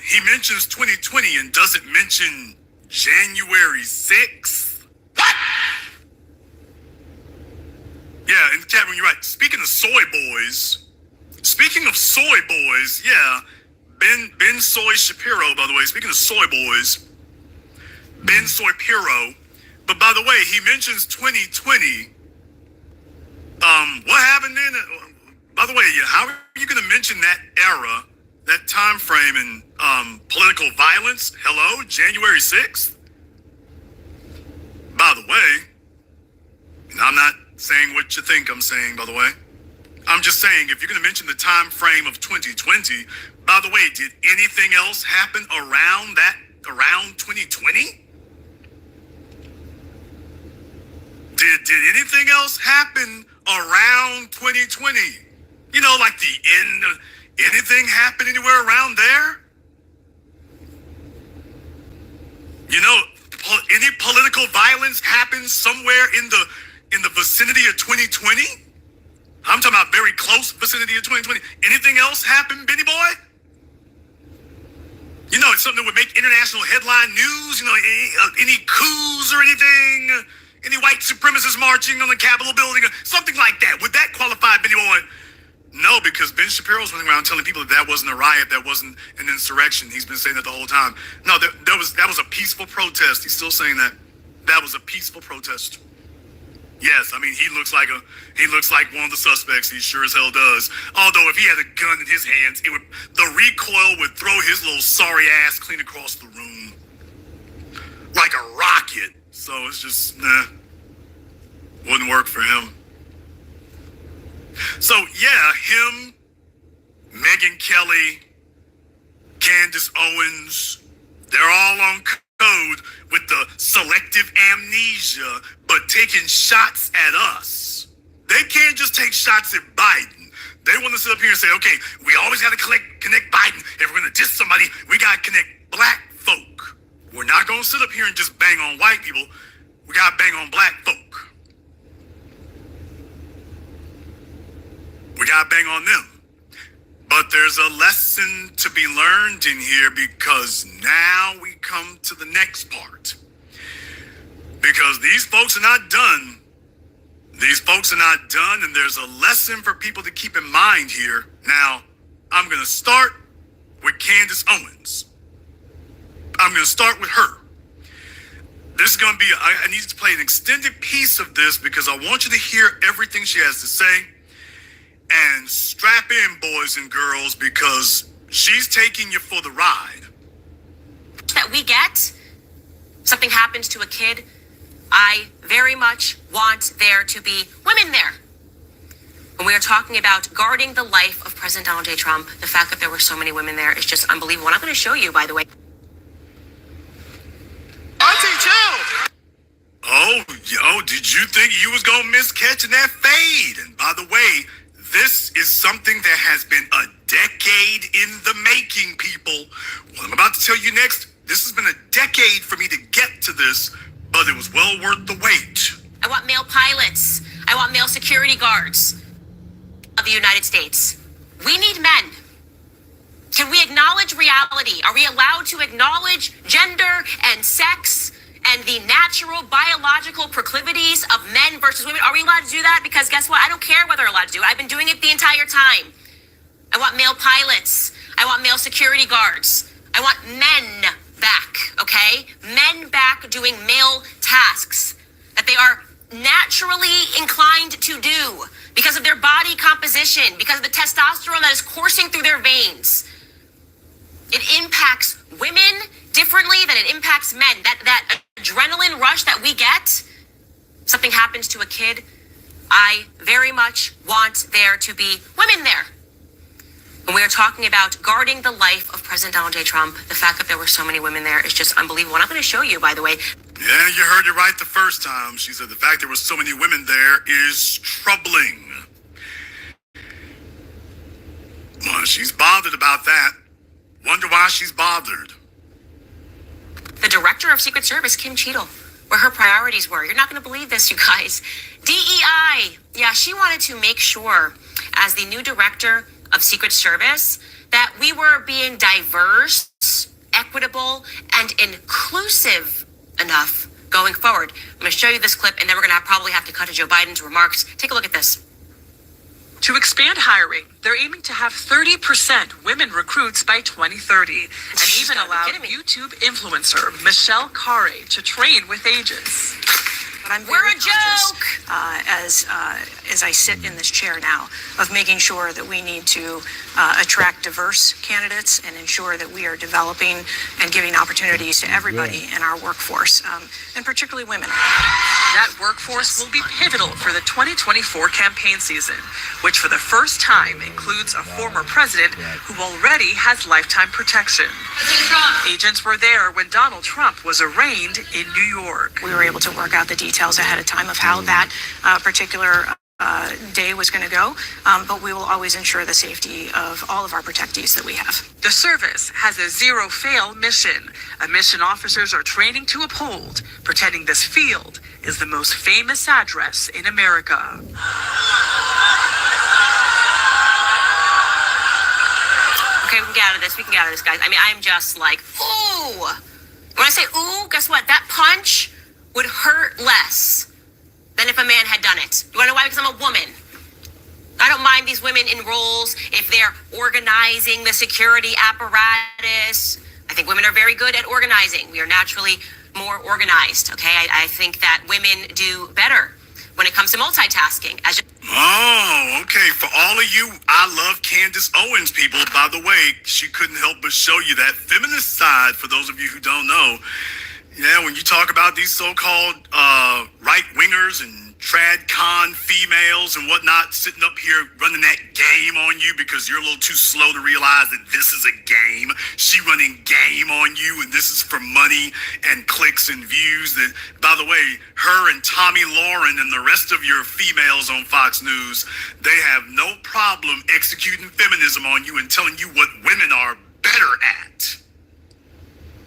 he mentions 2020 and doesn't mention January 6th. What? Yeah, in the chat room, you're right. Speaking of soy boys, yeah, Ben Soy Shapiro, by the way, speaking of soy boys, Ben Soy Piro, but by the way, he mentions 2020. What happened then? By the way, how are you going to mention that era, that time frame in political violence? Hello, January 6th? By the way, and I'm not saying what you think I'm saying, by the way. I'm just saying, if you're going to mention the time frame of 2020, by the way, did anything else happen around 2020? Did Did anything else happen around 2020? You know, like the end of anything happen anywhere around there? You know, any political violence happened somewhere in the vicinity of 2020? I'm talking about very close vicinity of 2020. Anything else happen, Benny boy? You know, it's something that would make international headline news. You know, any coups or anything, any white supremacists marching on the Capitol building, or something like that. Would that qualify, Benny boy? No, because Ben Shapiro's running around telling people that wasn't a riot, that wasn't an insurrection. He's been saying that the whole time. No, that was a peaceful protest. He's still saying that. That was a peaceful protest. Yes, I mean he looks like one of the suspects. He sure as hell does. Although if he had a gun in his hands, the recoil would throw his little sorry ass clean across the room like a rocket. So it's just wouldn't work for him. So yeah, him, Megyn Kelly, Candace Owens, they're all on code with the selective amnesia, but taking shots at us. They can't just take shots at Biden. They want to sit up here and say, okay, we always got to connect Biden. If we're going to diss somebody, we got to connect black folk. We're not going to sit up here and just bang on white people. We got to bang on black folk. We got to bang on them. But there's a lesson to be learned in here, because now we come to the next part. Because these folks are not done. These folks are not done, and there's a lesson for people to keep in mind here. Now, I'm going to start with Candace Owens. I'm going to start with her. This is going to be, I need to play an extended piece of this because I want you to hear everything she has to say. And strap in, boys and girls, because she's taking you for the ride. That we get, something happens to a kid, I very much want there to be women there. When we are talking about guarding the life of President Donald J. Trump, the fact that there were so many women there is just unbelievable. And I'm going to show you, by the way. Oh, did you think you was going to miss catching that fade? And by the way, this is something that has been a decade in the making, people. What I'm about to tell you next, this has been a decade for me to get to this, but it was well worth the wait. I want male pilots. I want male security guards of the United States. We need men. Can we acknowledge reality? Are we allowed to acknowledge gender and sex and the natural biological proclivities of men versus women? Are we allowed to do that? Because guess what? I don't care whether we're allowed to do it. I've been doing it the entire time. I want male pilots. I want male security guards. I want men back, okay? Men back doing male tasks that they are naturally inclined to do because of their body composition, because of the testosterone that is coursing through their veins. It impacts women differently than it impacts men. That adrenaline rush that we get, something happens to a kid, I very much want there to be women there. When we are talking about guarding the life of President Donald J. Trump, the fact that there were so many women there is just unbelievable. And I'm going to show you, by the way. Yeah, you heard it right the first time. She said the fact there were so many women there is troubling. Well, she's bothered about that. Wonder why she's bothered. The director of Secret Service, Kim Cheadle, where her priorities were. You're not going to believe this, you guys. DEI. Yeah, she wanted to make sure, as the new director of Secret Service, that we were being diverse, equitable, and inclusive enough going forward. I'm going to show you this clip, and then we're going to probably have to cut to Joe Biden's remarks. Take a look at this. To expand hiring, they're aiming to have 30% women recruits by 2030, and even allow YouTube influencer Michelle Carey to train with agents. But I'm very conscious, as I sit in this chair now, of making sure that we need to attract diverse candidates and ensure that we are developing and giving opportunities to everybody in our workforce, and particularly women. That workforce will be pivotal for the 2024 campaign season, which for the first time includes a former president who already has lifetime protection. Agents were there when Donald Trump was arraigned in New York. We were able to work out the details details ahead of time of how that particular day was going to go, but we will always ensure the safety of all of our protectees that we have. The service has a zero-fail mission, a mission officers are training to uphold, pretending this field is the most famous address in America. Okay, we can get out of this. We can get out of this, guys. I mean, I'm just like, ooh. When I say ooh, guess what? That punch would hurt less than if a man had done it. You want to know why? Because I'm a woman. I don't mind these women in roles if they're organizing the security apparatus. I think women are very good at organizing. We are naturally more organized, okay? I think that women do better when it comes to multitasking. Oh, okay. For all of you, I love Candace Owens, people. By the way, she couldn't help but show you that feminist side, for those of you who don't know. Yeah, when you talk about these so-called right-wingers and trad-con females and whatnot sitting up here running that game on you because you're a little too slow to realize that this is a game. She running game on you, and this is for money and clicks and views. That, by the way, her and Tommy Lauren and the rest of your females on Fox News, they have no problem executing feminism on you and telling you what women are better at.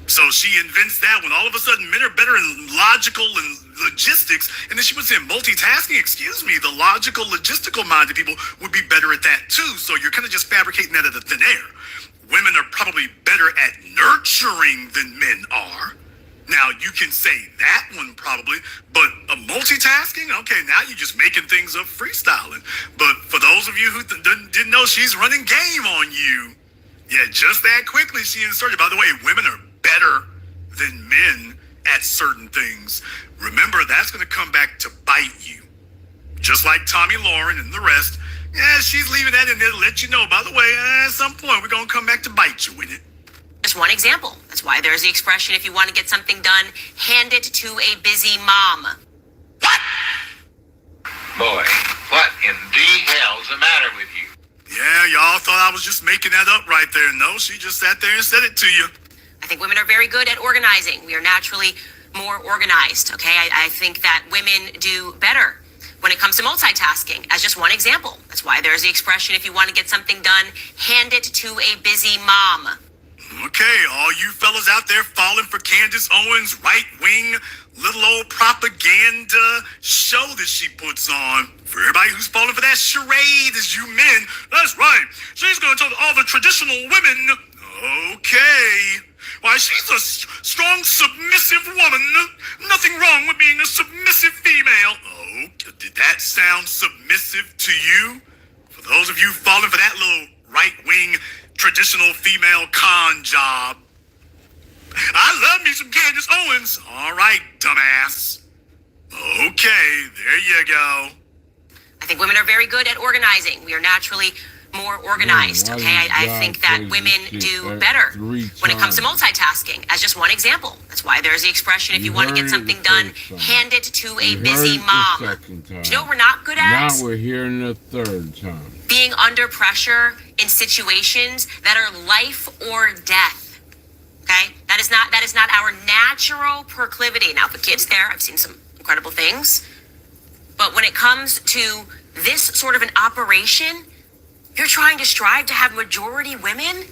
So she invents that when all of a sudden men are better in logical and logistics, and then she puts in multitasking. Excuse me, the logical, logistical minded people would be better at that too. So you're kind of just fabricating that out of thin air. Women are probably better at nurturing than men are. Now you can say that one probably, but multitasking, okay, now you're just making things up, freestyling. But for those of you who didn't know, she's running game on you. Yeah, just that quickly she inserted. By the way, women are better than men at certain things. Remember, that's going to come back to bite you. Just like Tommy Lauren and the rest. Yeah, she's leaving that in there to let you know, by the way, at some point, we're going to come back to bite you with it. Just one example. That's why there's the expression, if you want to get something done, hand it to a busy mom. What? Boy, what in the hell's the matter with you? Yeah, y'all thought I was just making that up right there. No, she just sat there and said it to you. I think women are very good at organizing. We are naturally more organized, okay? I think that women do better when it comes to multitasking, as just one example. That's why there's the expression, if you want to get something done, hand it to a busy mom. Okay, all you fellas out there falling for Candace Owens' right-wing little old propaganda show that she puts on. For everybody who's falling for that charade as you men, that's right. She's going to tell all the traditional women, okay. Why, she's a strong, submissive woman. Nothing wrong with being a submissive female. Oh, did that sound submissive to you? For those of you falling for that little right-wing, traditional female con job. I love me some Candace Owens. All right, dumbass. Okay, there you go. I think women are very good at organizing. We are naturally more organized, okay? I think that women do better when it comes to multitasking, as just one example. That's why there's the expression, if you want to get something done, hand it to a busy mom. Do you know what we're not good at? Now we're hearing the third time. Being under pressure in situations that are life or death, okay? That is not our natural proclivity. Now, the kids there, I've seen some incredible things. But when it comes to this sort of an operation, you're trying to strive to have majority women?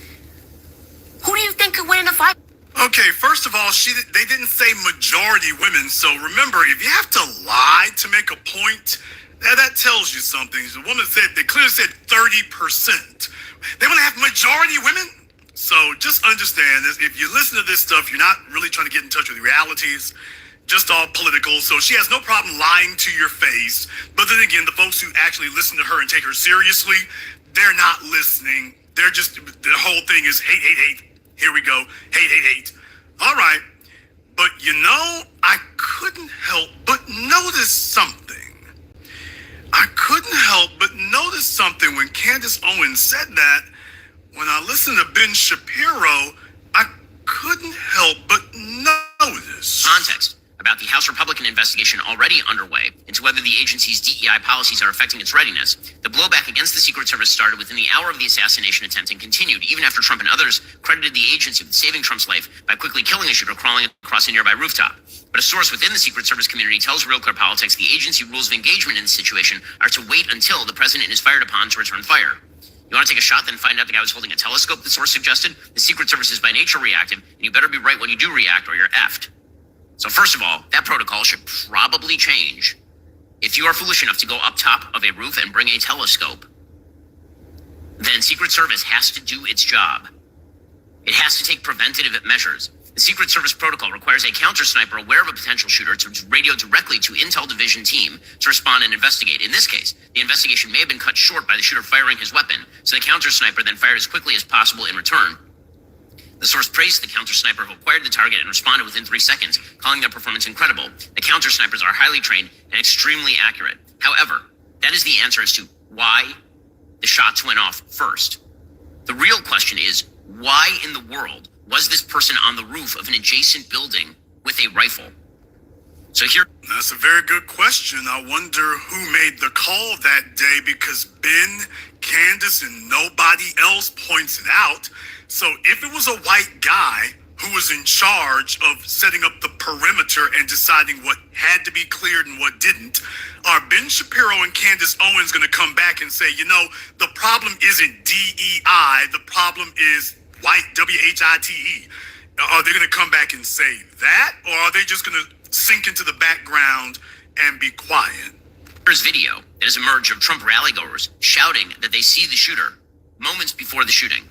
Who do you think could win in a fight? Okay, first of all, they didn't say majority women. So remember, if you have to lie to make a point, that tells you something. The woman said, they clearly said 30%. They want to have majority women? So just understand this. If you listen to this stuff, you're not really trying to get in touch with realities. Just all political. So she has no problem lying to your face. But then again, the folks who actually listen to her and take her seriously, they're not listening. They're just, the whole thing is hate, hate, hate. Here we go. Hate, hate, hate. All right. But you know, I couldn't help but notice something. I couldn't help but notice something when Candace Owens said that. When I listened to Ben Shapiro, I couldn't help but notice. Context about the House Republican investigation already underway into whether the agency's DEI policies are affecting its readiness. The blowback against the Secret Service started within the hour of the assassination attempt and continued even after Trump and others credited the agency with saving Trump's life by quickly killing a shooter crawling across a nearby rooftop. But a source within the Secret Service community tells Real Clear Politics the agency rules of engagement in this situation are to wait until the president is fired upon to return fire. You want to take a shot, then find out the guy was holding a telescope, the source suggested? The Secret Service is by nature reactive, and you better be right when you do react or you're effed. So first of all, that protocol should probably change. If you are foolish enough to go up top of a roof and bring a telescope, then Secret Service has to do its job. It has to take preventative measures. The Secret Service protocol requires a counter sniper aware of a potential shooter to radio directly to Intel Division team to respond and investigate. In this case, the investigation may have been cut short by the shooter firing his weapon, so the counter sniper then fired as quickly as possible in return. The source praised the counter sniper who acquired the target and responded within 3 seconds, calling their performance incredible. The counter snipers are highly trained and extremely accurate. However, that is the answer as to why the shots went off first. The real question is, why in the world was this person on the roof of an adjacent building with a rifle? So here... That's a very good question. I wonder who made the call that day, because Ben, Candace, and nobody else points it out. So if it was a white guy who was in charge of setting up the perimeter and deciding what had to be cleared and what didn't, are Ben Shapiro and Candace Owens going to come back and say, you know, the problem isn't DEI, the problem is white, WHITE? Are they going to come back and say that, or are they just going to sink into the background and be quiet? There's video that has emerged of Trump rallygoers shouting that they see the shooter moments before the shooting.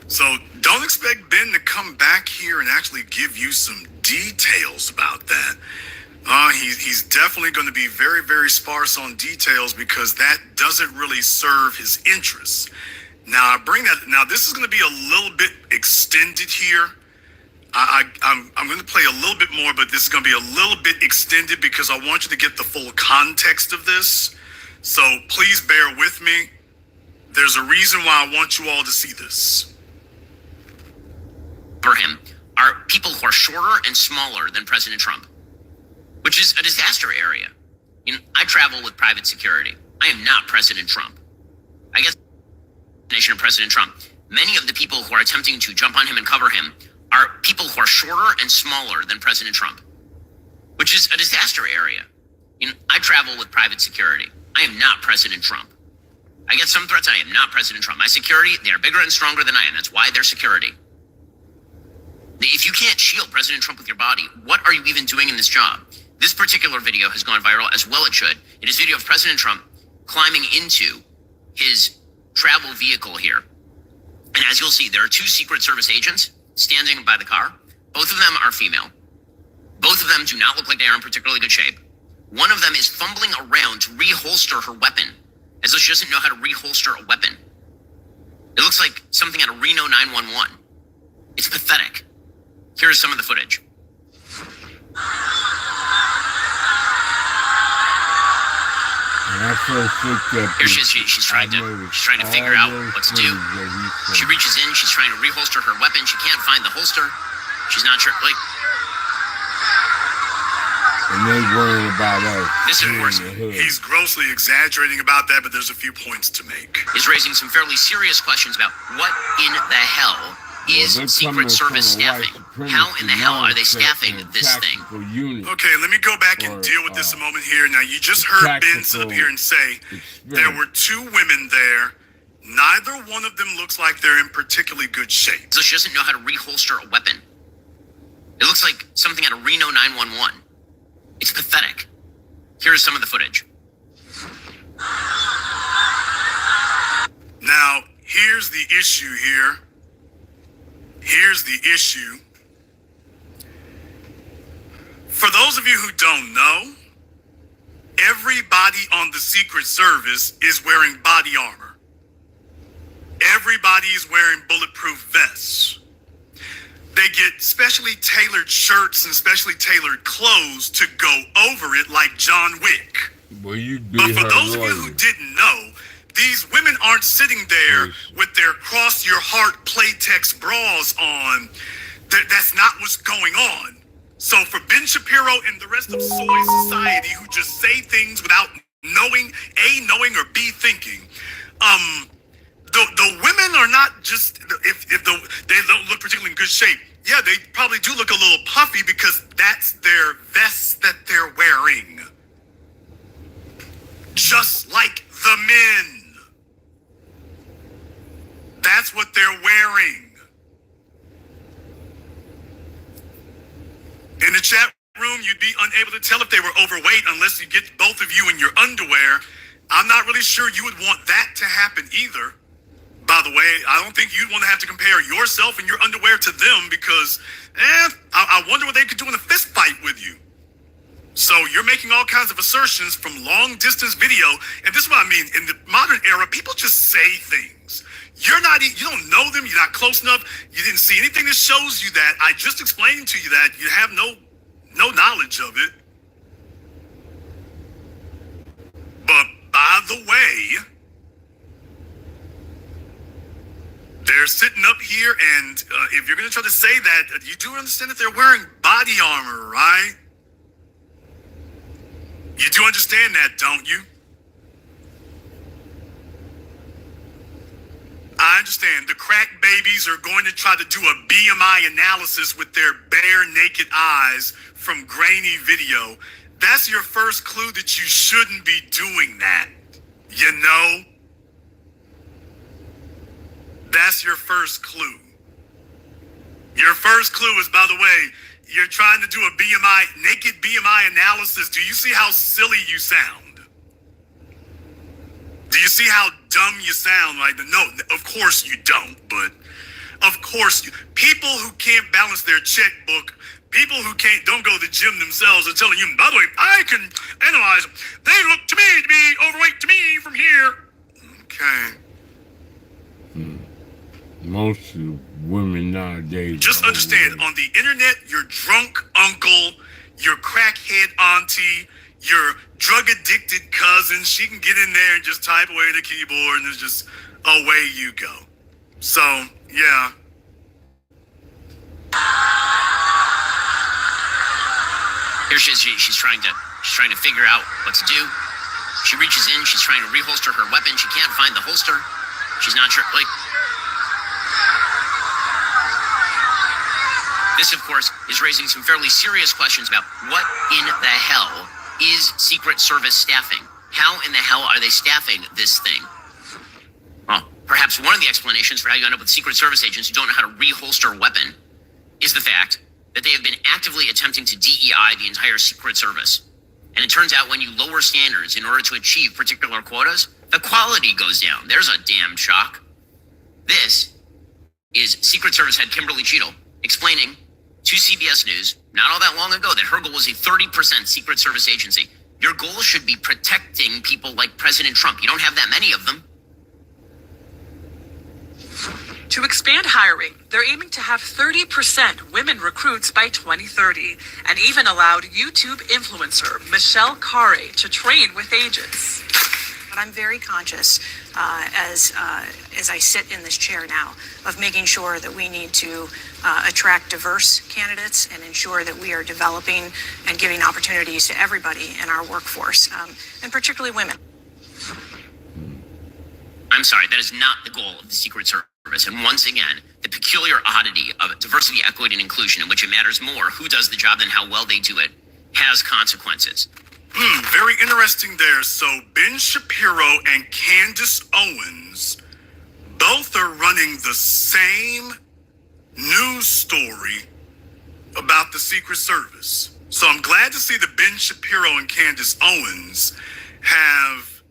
So don't expect Ben to come back here and actually give you some details about that. He's definitely going to be very, very sparse on details, because that doesn't really serve his interests. Now, this is going to be a little bit extended here. I'm going to play a little bit more, but this is going to be a little bit extended because I want you to get the full context of this. So please bear with me. There's a reason why I want you all to see this. For him are people who are shorter and smaller than President Trump, which is a disaster area. You know, I travel with private security. I am not President Trump. I guess the nation of President Trump. Many of the people who are attempting to jump on him and cover him are people who are shorter and smaller than President Trump, which is a disaster area. You know, I travel with private security. I am not President Trump. I get some threats. I am not President Trump. My security, they are bigger and stronger than I am. That's why they're security. If you can't shield President Trump with your body, what are you even doing in this job? This particular video has gone viral, as well it should. It is video of President Trump climbing into his travel vehicle here. And as you'll see, there are 2 Secret Service agents standing by the car. Both of them are female. Both of them do not look like they are in particularly good shape. One of them is fumbling around to reholster her weapon, as though she doesn't know how to reholster a weapon. It looks like something out of Reno 911. It's pathetic. Here is some of the footage. Here she is. She's trying to figure out what to do. She reaches in. She's trying to reholster her weapon. She can't find the holster. She's not sure. And they worrying about us. This, of course, he's grossly exaggerating about that, but there's a few points to make. Is raising some fairly serious questions about what in the hell is Secret Service staffing? How in the hell are they staffing this thing? Okay, let me go back and deal with this a moment here. Now, you just heard Ben sit up here and say there were 2 women there. Neither one of them looks like they're in particularly good shape. So she doesn't know how to reholster a weapon. It looks like something out of Reno 911. It's pathetic. Here is some of the footage. Now, here's the issue here. Here's the issue. For those of you who don't know, everybody on the Secret Service is wearing body armor. Everybody is wearing bulletproof vests. They get specially tailored shirts and specially tailored clothes to go over it, like John Wick. But for those of you who didn't know, these women aren't sitting there with their cross your heart Playtex bras on. That's not what's going on. So for Ben Shapiro and the rest of soy society who just say things without knowing, A, knowing, or B, thinking, the women are not just, if they don't look particularly in good shape. Yeah, yeah, they probably do look a little puffy because that's their vest that they're wearing. Just like the men. That's what they're wearing. In the chat room, you'd be unable to tell if they were overweight unless you get both of you in your underwear. I'm not really sure you would want that to happen either. By the way, I don't think you'd want to have to compare yourself and your underwear to them because, I wonder what they could do in a fist fight with you. So you're making all kinds of assertions from long distance video. And this is what I mean. In the modern era, people just say things. You don't know them. You're not close enough. You didn't see anything that shows you that. I just explained to you that you have no knowledge of it. But by the way, they're sitting up here, and if you're going to try to say that, you do understand that they're wearing body armor, right? You do understand that, don't you? I understand. The crack babies are going to try to do a BMI analysis with their bare naked eyes from grainy video. That's your first clue that you shouldn't be doing that. You know? That's your first clue. Your first clue is, by the way, you're trying to do a naked BMI analysis. Do you see how silly you sound? Do you see how dumb you sound? Like, no, of course you don't, but of course people who can't balance their checkbook, people who don't go to the gym themselves are telling you, by the way, I can analyze them. They look to me to be overweight to me from here. Okay. Most women nowadays. Just understand, on the internet, your drunk uncle, your crackhead auntie, your drug-addicted cousin, she can get in there and just type away the keyboard, and it's just away you go. So, yeah. Here she is. She's trying to figure out what to do. She reaches in. She's trying to reholster her weapon. She can't find the holster. She's not sure. This, of course, is raising some fairly serious questions about what in the hell is Secret Service staffing? How in the hell are they staffing this thing? Well, perhaps one of the explanations for how you end up with Secret Service agents who don't know how to reholster a weapon is the fact that they have been actively attempting to DEI the entire Secret Service. And it turns out when you lower standards in order to achieve particular quotas, the quality goes down. There's a damn shock. This is Secret Service head Kimberly Cheadle explaining to CBS News not all that long ago that her goal was a 30% Secret Service agency. Your goal should be protecting people like President Trump. You don't have that many of them. To expand hiring, they're aiming to have 30% women recruits by 2030, and even allowed YouTube influencer Michelle Carey to train with agents. But I'm very conscious, as I sit in this chair now, of making sure that we need to attract diverse candidates and ensure that we are developing and giving opportunities to everybody in our workforce, and particularly women. I'm sorry, that is not the goal of the Secret Service. And once again, the peculiar oddity of diversity, equity, and inclusion, in which it matters more who does the job than how well they do it, has consequences. Very interesting there. So Ben Shapiro and Candace Owens both are running the same news story about the Secret Service. So I'm glad to see that Ben Shapiro and Candace Owens have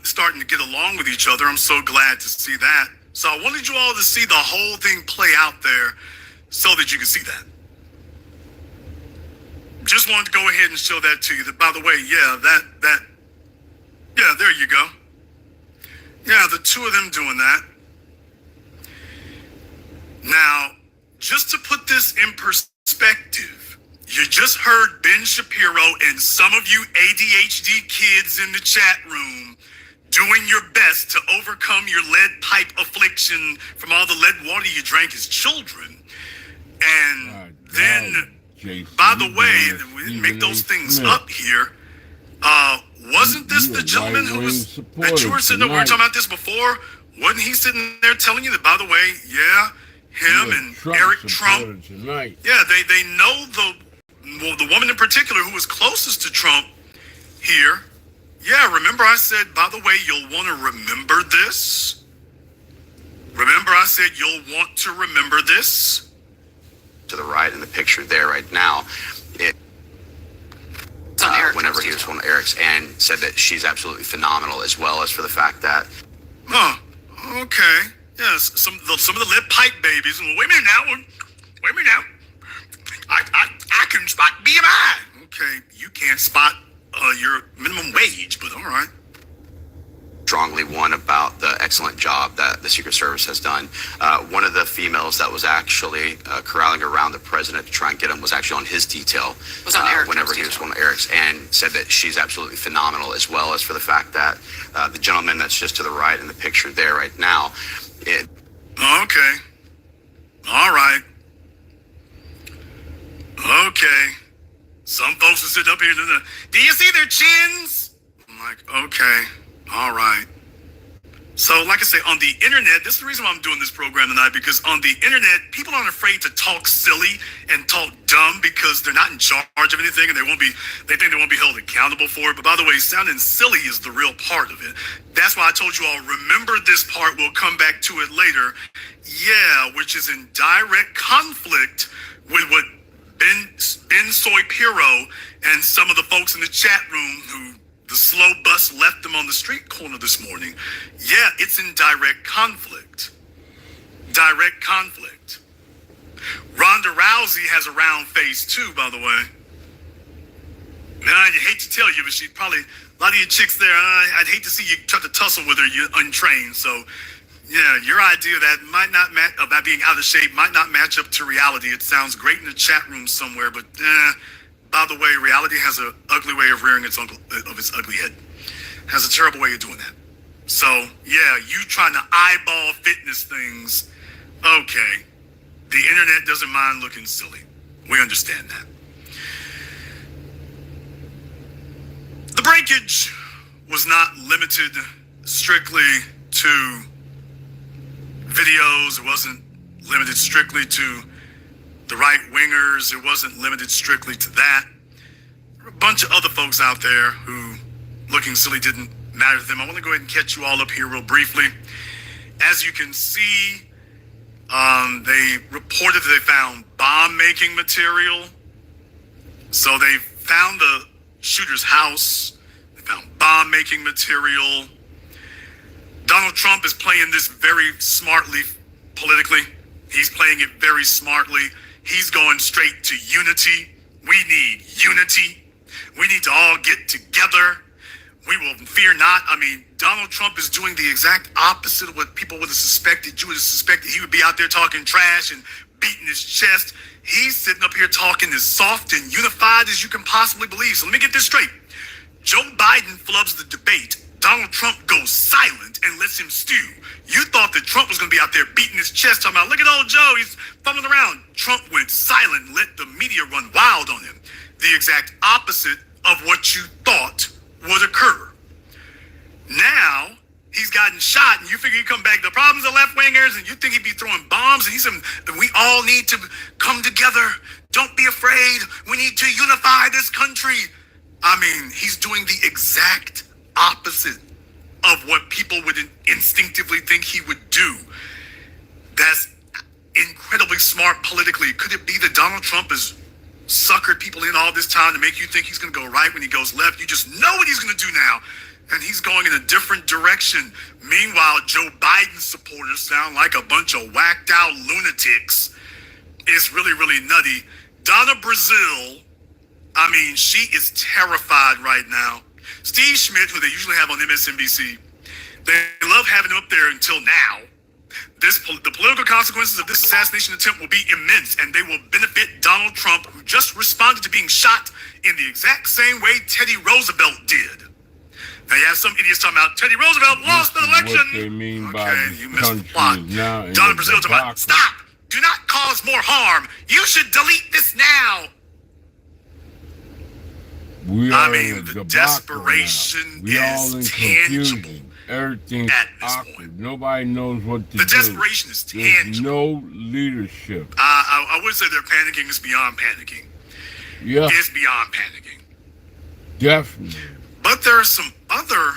starting to get along with each other. I'm so glad to see that. So I wanted you all to see the whole thing play out there so that you can see that. Just wanted to go ahead and show that to you. That, by the way, yeah, there you go. Yeah, the two of them doing that. Now, just to put this in perspective, you just heard Ben Shapiro and some of you ADHD kids in the chat room doing your best to overcome your lead pipe affliction from all the lead water you drank as children. And then, Jason, by the way, we didn't make those things up here. Wasn't this the gentleman that you were sitting there, we were talking about this before? Wasn't he sitting there telling you that, by the way, yeah, him and Eric Trump. Tonight. Yeah, they know the woman in particular who was closest to Trump here. Yeah, remember I said, by the way, you'll want to remember this? Remember I said you'll want to remember this? To the right in the picture there right now, whenever he was one of Eric's, and said that she's absolutely phenomenal, as well as for the fact that... Okay. Yes, some of the lead pipe babies. Wait a minute now. I can spot BMI. Okay, you can't spot your minimum wage, but all right. Strongly one about the excellent job that the Secret Service has done. One of the females that was actually corralling around the president to try and get him was actually on his detail. Was on Eric's whenever he was one of Eric's, and said that she's absolutely phenomenal, as well as for the fact that the gentleman that's just to the right in the picture there right now. Okay. All right. Okay. Some folks will sit up here and do you see their chins? I'm like, okay. All right. So, like I say, on the internet, this is the reason why I'm doing this program tonight, because on the internet, people aren't afraid to talk silly and talk dumb because they're not in charge of anything and they think they won't be held accountable for it. But by the way, sounding silly is the real part of it. That's why I told you all, remember this part, we'll come back to it later. Yeah, which is in direct conflict with what Ben Soy-Piro and some of the folks in the chat room who the slow bus left them on the street corner this morning. Yeah, it's in direct conflict. Direct conflict. Ronda Rousey has a round face too, by the way. Man, I hate to tell you, but she's probably, a lot of you chicks there, I'd hate to see you try to tussle with her, you're untrained. So, yeah, your idea that might not match, about being out of shape might not match up to reality. It sounds great in the chat room somewhere, but by the way, reality has an ugly way of rearing its ugly head. Has a terrible way of doing that. So, yeah, you trying to eyeball fitness things, okay. The internet doesn't mind looking silly. We understand that. The breakage was not limited strictly to videos. It wasn't limited strictly to the right wingers. It wasn't limited strictly to that. There were a bunch of other folks out there who looking silly didn't matter to them. I want to go ahead and catch you all up here real briefly. As you can see, they reported that they found bomb-making material. So they found the shooter's house. They found bomb-making material. Donald Trump is playing this very smartly politically. He's playing it very smartly. He's going straight to unity. We need unity. We need to all get together. We will fear not. I mean, Donald Trump is doing the exact opposite of what people would have suspected. You would have suspected he would be out there talking trash and beating his chest. He's sitting up here talking as soft and unified as you can possibly believe. So let me get this straight. Joe Biden flubs the debate. Donald Trump goes silent and lets him stew. You thought that Trump was going to be out there beating his chest, talking about, look at old Joe, he's fumbling around. Trump went silent and let the media run wild on him. The exact opposite of what you thought would occur. Now, he's gotten shot, and you figure he'd come back. The problems are left-wingers, and you think he'd be throwing bombs, and he's saying, we all need to come together. Don't be afraid. We need to unify this country. I mean, he's doing the exact opposite of what people would instinctively think he would do. That's incredibly smart politically. Could it be that Donald Trump has suckered people in all this time to make you think he's going to go right when he goes left? You just know what he's going to do now, and he's going in a different direction. Meanwhile, Joe Biden's supporters sound like a bunch of whacked out lunatics. It's really, really nutty. Donna Brazile, I mean, she is terrified right now. Steve Schmidt, who they usually have on MSNBC, they love having him up there until now. The political consequences of this assassination attempt will be immense, and they will benefit Donald Trump, who just responded to being shot in the exact same way Teddy Roosevelt did. Now you have some idiots talking about Teddy Roosevelt lost the election. What they mean by you missed the plot. Donna Brazile talking about, stop! Do not cause more harm. You should delete this now. We are in the desperation we all in is tangible. confusion. Everything's at this awkward. point. Nobody knows what to The do. desperation is There's tangible. no leadership. I would say their panicking is beyond panicking. Yeah, It's beyond panicking. definitely. But there are some other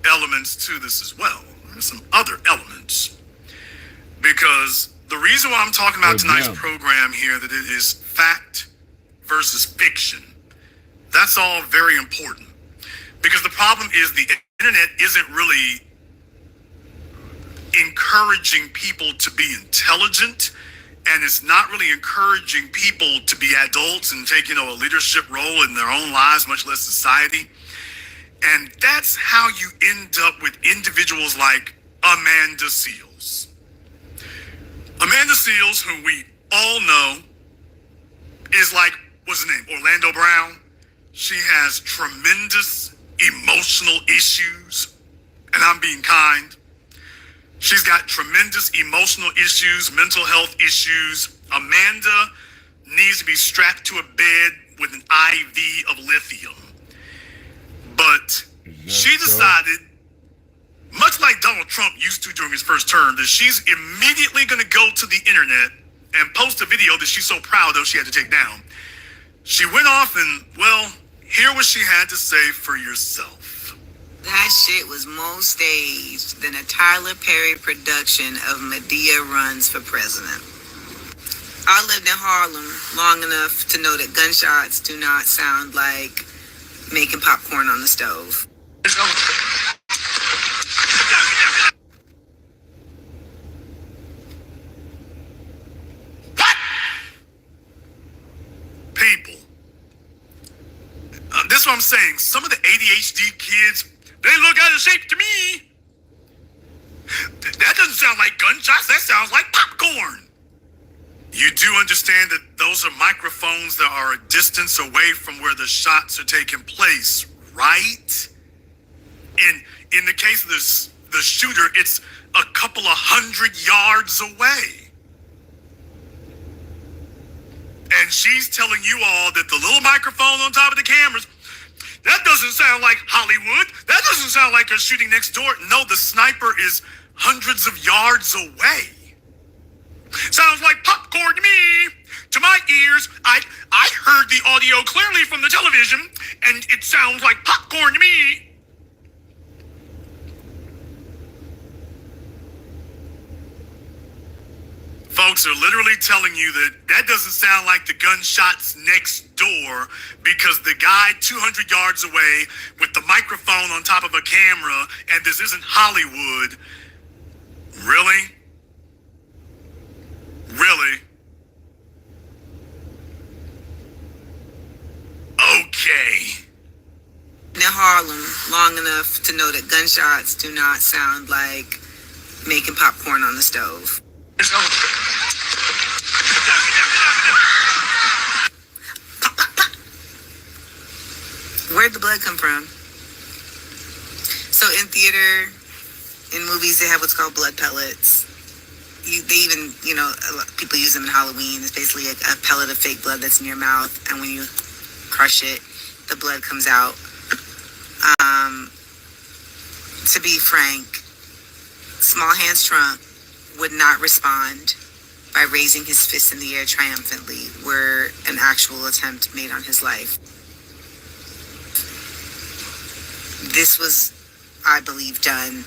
elements to this as well. There's some other elements. Because the reason why I'm talking about tonight's program here, that it is fact versus fiction, that's all very important. Because the problem is the internet isn't really encouraging people to be intelligent, and it's not really encouraging people to be adults and take, a leadership role in their own lives, much less society. And that's how you end up with individuals like Amanda Seales. Amanda Seales, who we all know is like, what's her name? Orlando Brown. She has tremendous emotional issues, and I'm being kind. She's got tremendous emotional issues, mental health issues. Amanda needs to be strapped to a bed with an IV of lithium. But she decided, much like Donald Trump used to during his first term, that she's immediately going to go to the internet and post a video that she's so proud of she had to take down. She went off and, well, hear what she had to say for yourself. That shit was more staged than a Tyler Perry production of Medea Runs for President. I lived in Harlem long enough to know that gunshots do not sound like making popcorn on the stove. People. This is what I'm saying. Some of the ADHD kids, they look out of shape to me. That doesn't sound like gunshots. That sounds like popcorn. You do understand that those are microphones that are a distance away from where the shots are taking place, right? In the case of the shooter, it's a couple of 100 yards away. And she's telling you all that the little microphone on top of the cameras, that doesn't sound like Hollywood. That doesn't sound like a shooting next door. No, the sniper is hundreds of yards away. Sounds like popcorn to me. To my ears, I heard the audio clearly from the television, and it sounds like popcorn to me. Folks are literally telling you that doesn't sound like the gunshots next door because the guy 200 yards away with the microphone on top of a camera, and this isn't Hollywood. Really? Really? Okay. In Harlem long enough to know that gunshots do not sound like making popcorn on the stove. Where'd the blood come from? So in theater, in movies, they have what's called blood pellets. They even, people use them in Halloween. It's basically a pellet of fake blood that's in your mouth, and when you crush it, the blood comes out. To be frank, Small Hands Trump would not respond by raising his fist in the air triumphantly were an actual attempt made on his life. This was, I believe, done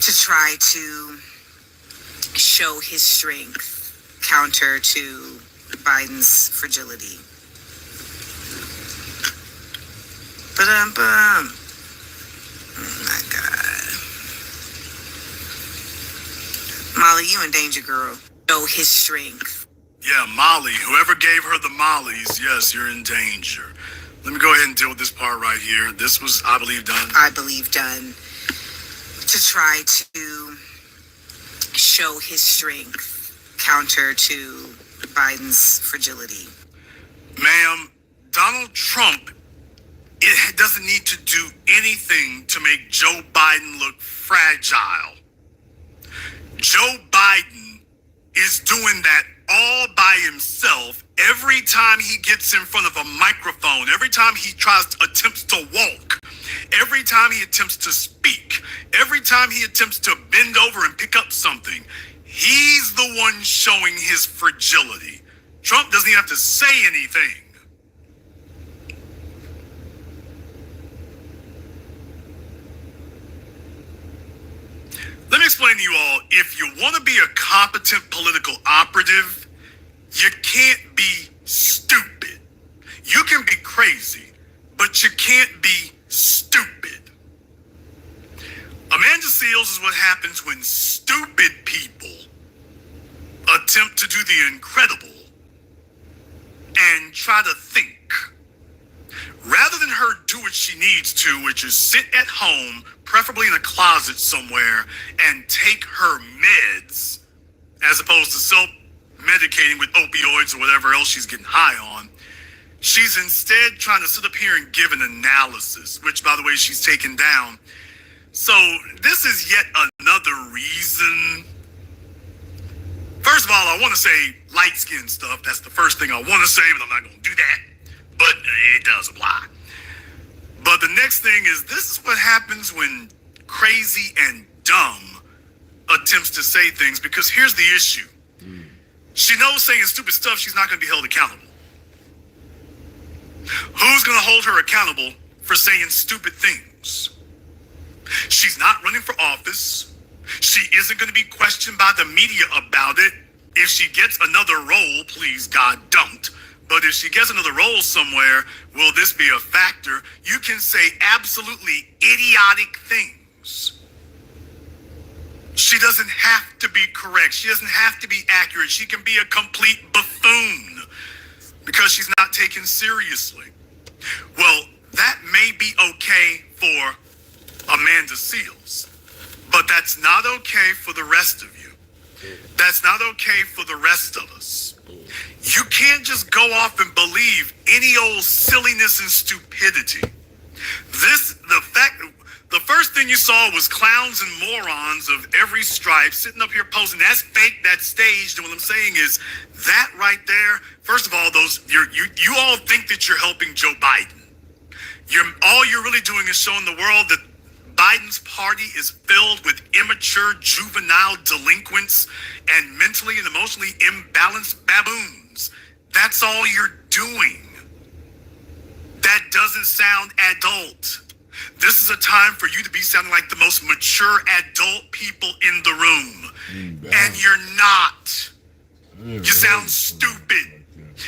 to try to show his strength counter to Biden's fragility. Ba-dum-bum. Oh my God. Molly, you in danger, girl. Show his strength. Yeah, Molly. Whoever gave her the mollies, yes, you're in danger. Let me go ahead and deal with this part right here. This was, I believe, done to try to show his strength counter to Biden's fragility. Ma'am, Donald Trump, it doesn't need to do anything to make Joe Biden look fragile. Joe Biden is doing that all by himself every time he gets in front of a microphone, every time he attempts to walk, every time he attempts to speak. Every time he attempts to bend over and pick up something, he's the one showing his fragility. Trump doesn't even have to say anything. Let me explain to you all, if you want to be a competent political operative, you can't be stupid. You can be crazy, but you can't be stupid. Amanda Seals is what happens when stupid people attempt to do the incredible and try to think. Rather than her do what she needs to, which is sit at home, preferably in a closet somewhere, and take her meds, as opposed to self-medicating with opioids or whatever else she's getting high on, she's instead trying to sit up here and give an analysis, which, by the way, she's taken down. So this is yet another reason. First of all, I want to say light-skinned stuff. That's the first thing I want to say, but I'm not going to do that. But it does apply. But the next thing is, this is what happens when crazy and dumb attempts to say things, because here's the issue. She knows saying stupid stuff, she's not going to be held accountable. Who's going to hold her accountable for saying stupid things? She's not running for office. She isn't going to be questioned by the media about it. If she gets another role, please God, don't. But if she gets another role somewhere, will this be a factor? You can say absolutely idiotic things. She doesn't have to be correct. She doesn't have to be accurate. She can be a complete buffoon because she's not taken seriously. Well, that may be okay for Amanda Seals, but that's not okay for the rest of you. That's not okay for the rest of us. You can't just go off and believe any old silliness and stupidity. The first thing you saw was clowns and morons of every stripe sitting up here posing. That's fake, that's staged. And what I'm saying is that right there, first of all, you all think that you're helping Joe Biden. All you're really doing is showing the world that Biden's party is filled with immature, juvenile delinquents and mentally and emotionally imbalanced baboons. That's all you're doing. That doesn't sound adult. This is a time for you to be sounding like the most mature adult people in the room. And you're not. You sound stupid.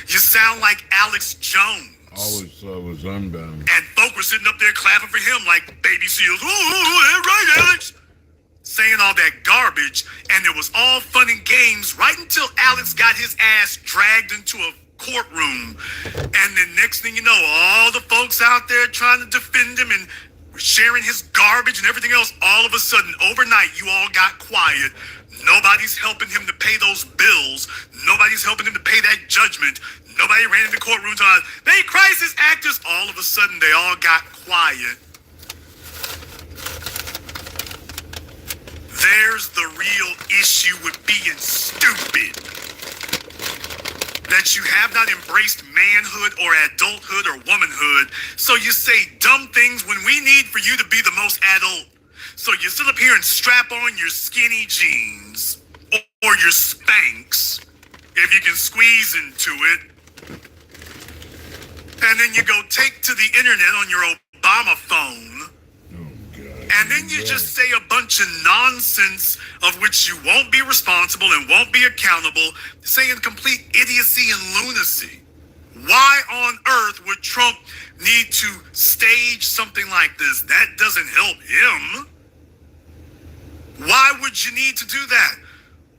You sound like Alex Jones. Always thought it was Unbound. And folk were sitting up there clapping for him like baby seals. Ooh, right, Alex. Saying all that garbage. And it was all fun and games right until Alex got his ass dragged into a courtroom. And then next thing you know, all the folks out there trying to defend him and sharing his garbage and everything else, all of a sudden, overnight, you all got quiet. Nobody's helping him to pay those bills. Nobody's helping him to pay that judgment. Nobody ran into courtrooms on, they crisis actors. All of a sudden, they all got quiet. There's the real issue with being stupid. That you have not embraced manhood or adulthood or womanhood. So you say dumb things when we need for you to be the most adult. So you sit up here and strap on your skinny jeans or your Spanx, if you can squeeze into it. And then you go take to the internet on your Obama phone. And then you just say a bunch of nonsense of which you won't be responsible and won't be accountable, saying complete idiocy and lunacy. Why on earth would Trump need to stage something like this? That doesn't help him. Why would you need to do that?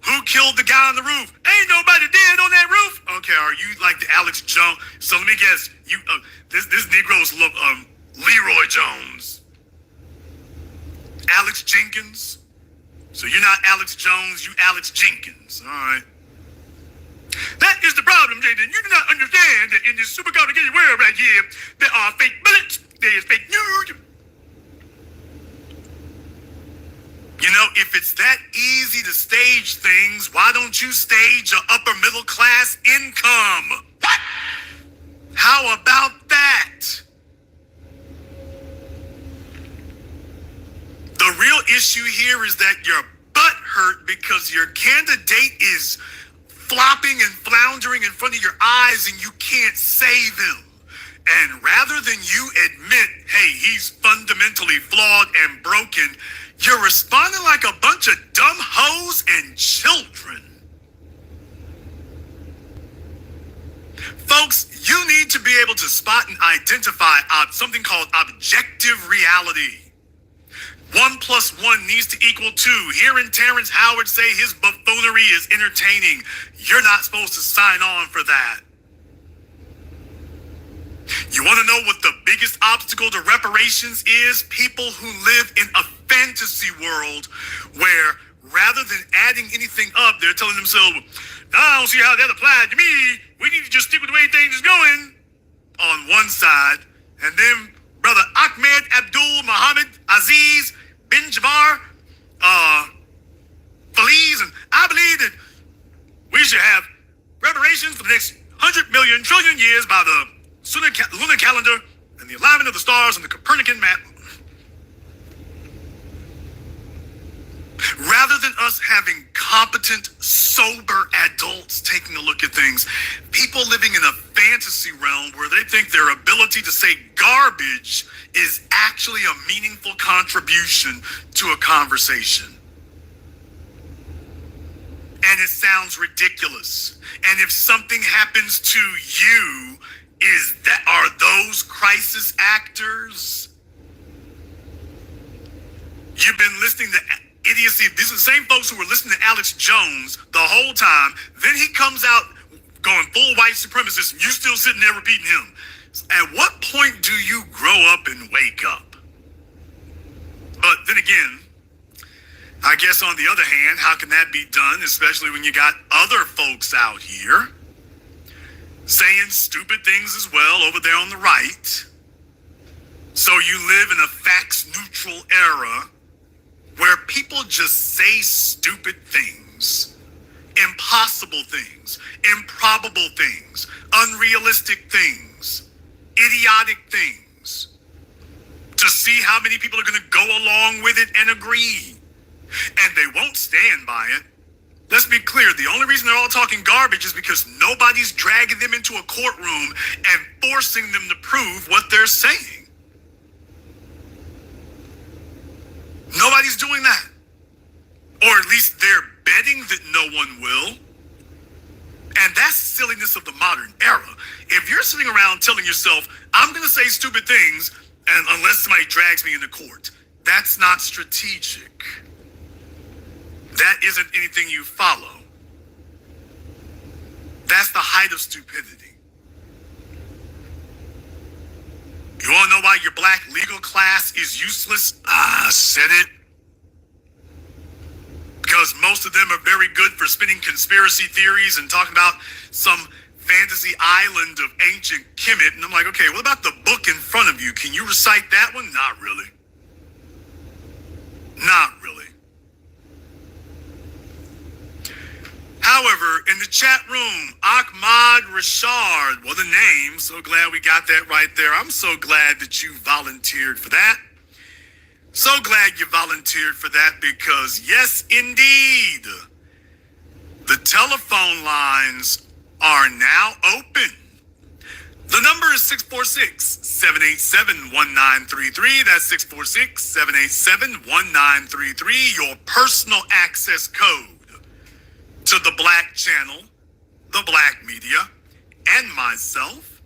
Who killed the guy on the roof? Ain't nobody dead on that roof. Okay, are you like the Alex Jones? So let me guess. You this Negro's Leroy Jones. Alex Jenkins. So you're not Alex Jones, you Alex Jenkins. All right. That is the problem, Jaden. You do not understand that in this super complicated world right here, there are fake bullets, there is fake news. You know, if it's that easy to stage things, why don't you stage an upper middle class income? What? How about that? The real issue here is that your butt hurt because your candidate is flopping and floundering in front of your eyes and you can't save him. And rather than you admit, hey, he's fundamentally flawed and broken, you're responding like a bunch of dumb hoes and children. Folks, you need to be able to spot and identify something called objective reality. 1 + 1 needs to equal 2. Hearing Terrence Howard say his buffoonery is entertaining, you're not supposed to sign on for that. You want to know what the biggest obstacle to reparations is? People who live in a fantasy world where rather than adding anything up, they're telling themselves, I don't see how that applied to me. We need to just stick with the way things is going on one side. And then Brother Ahmed Abdul Muhammad Aziz bin Jabbar Feliz, and I believe that we should have reparations for the next 100 million trillion years by the lunar calendar and the alignment of the stars and the Copernican map. Rather than us having competent, sober adults taking a look at things, people living in a fantasy realm where they think their ability to say garbage is actually a meaningful contribution to a conversation. And it sounds ridiculous. And if something happens to you, are those crisis actors? You've been listening to idiocy. These are the same folks who were listening to Alex Jones the whole time. Then he comes out going full white supremacist, and you still sitting there repeating him. At what point do you grow up and wake up? But then again, I guess on the other hand, how can that be done, especially when you got other folks out here saying stupid things as well over there on the right? So you live in a facts-neutral era where people just say stupid things, impossible things, improbable things, unrealistic things, idiotic things, to see how many people are going to go along with it and agree. And they won't stand by it. Let's be clear, the only reason they're all talking garbage is because nobody's dragging them into a courtroom and forcing them to prove what they're saying. Nobody's doing that. Or at least they're betting that no one will. And that's the silliness of the modern era. If you're sitting around telling yourself, I'm going to say stupid things and unless somebody drags me into court, that's not strategic. That isn't anything you follow. That's the height of stupidity. You want to know why your black legal class is useless? I said it. Because most of them are very good for spinning conspiracy theories and talking about some fantasy island of ancient Kemet. And I'm like, okay, what about the book in front of you? Can you recite that one? Not really. Not really. However, in the chat room, Ahmad Rashard, what a name. So glad we got that right there. I'm so glad that you volunteered for that. So glad you volunteered for that because, yes, indeed, the telephone lines are now open. The number is 646-787-1933. That's 646-787-1933. Your personal access code to the Black Channel, the Black Media, and myself.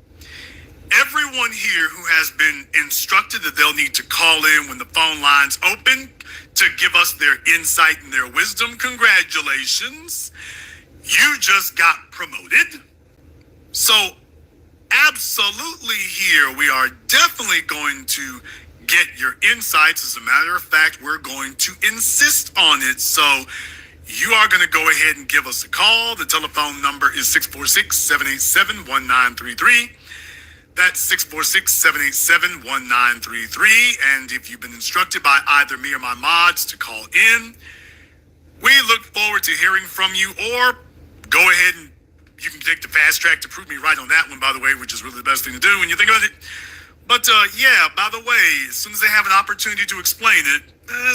Everyone here who has been instructed that they'll need to call in when the phone lines open to give us their insight and their wisdom, congratulations. You just got promoted. So absolutely here, we are definitely going to get your insights. As a matter of fact, we're going to insist on it. So you are going to go ahead and give us a call. The telephone number is 646-787-1933. That's 646-787-1933. And if you've been instructed by either me or my mods to call in, we look forward to hearing from you. Or go ahead and you can take the fast track to prove me right on that one, by the way, which is really the best thing to do when you think about it. But yeah, by the way, as soon as they have an opportunity to explain it,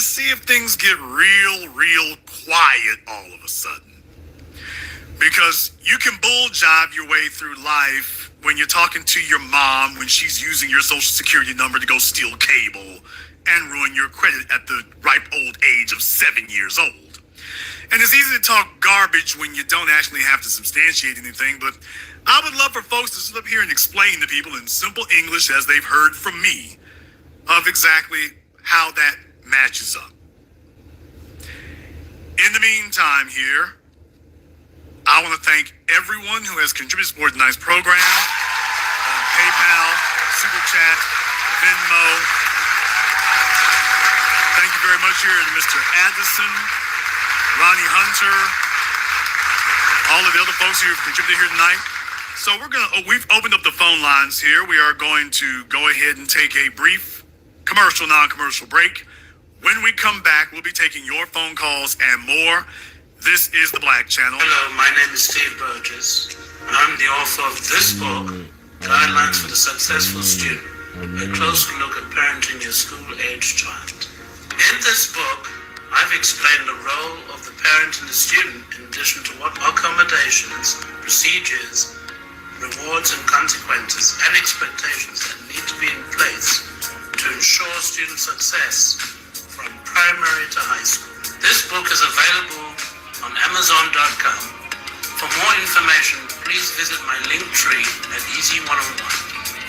see if things get real quiet all of a sudden. Because you can bull jive your way through life when you're talking to your mom when she's using your social security number to go steal cable and ruin your credit at the ripe old age of 7 years old. And it's easy to talk garbage when you don't actually have to substantiate anything, but I would love for folks to sit up here and explain to people in simple English, as they've heard from me, of exactly how that matches up. In the meantime here, I want to thank everyone who has contributed to support tonight's program on PayPal, Super Chat, Venmo. Thank you very much here to Mr. Addison, Ronnie Hunter, all of the other folks who have contributed here tonight. So we've opened up the phone lines here. We are going to go ahead and take a brief commercial, non-commercial break. When we come back, we'll be taking your phone calls and more. This is the Black Channel. Hello, my name is Steve Burgess. I'm the author of this book, Guidelines for the Successful Student, a close look at parenting your school-aged child. In this book, I've explained the role of the parent and the student in addition to what accommodations, procedures, rewards and consequences and expectations that need to be in place to ensure student success from primary to high school. This book is available on Amazon.com. For more information, please visit my link tree at Easy101.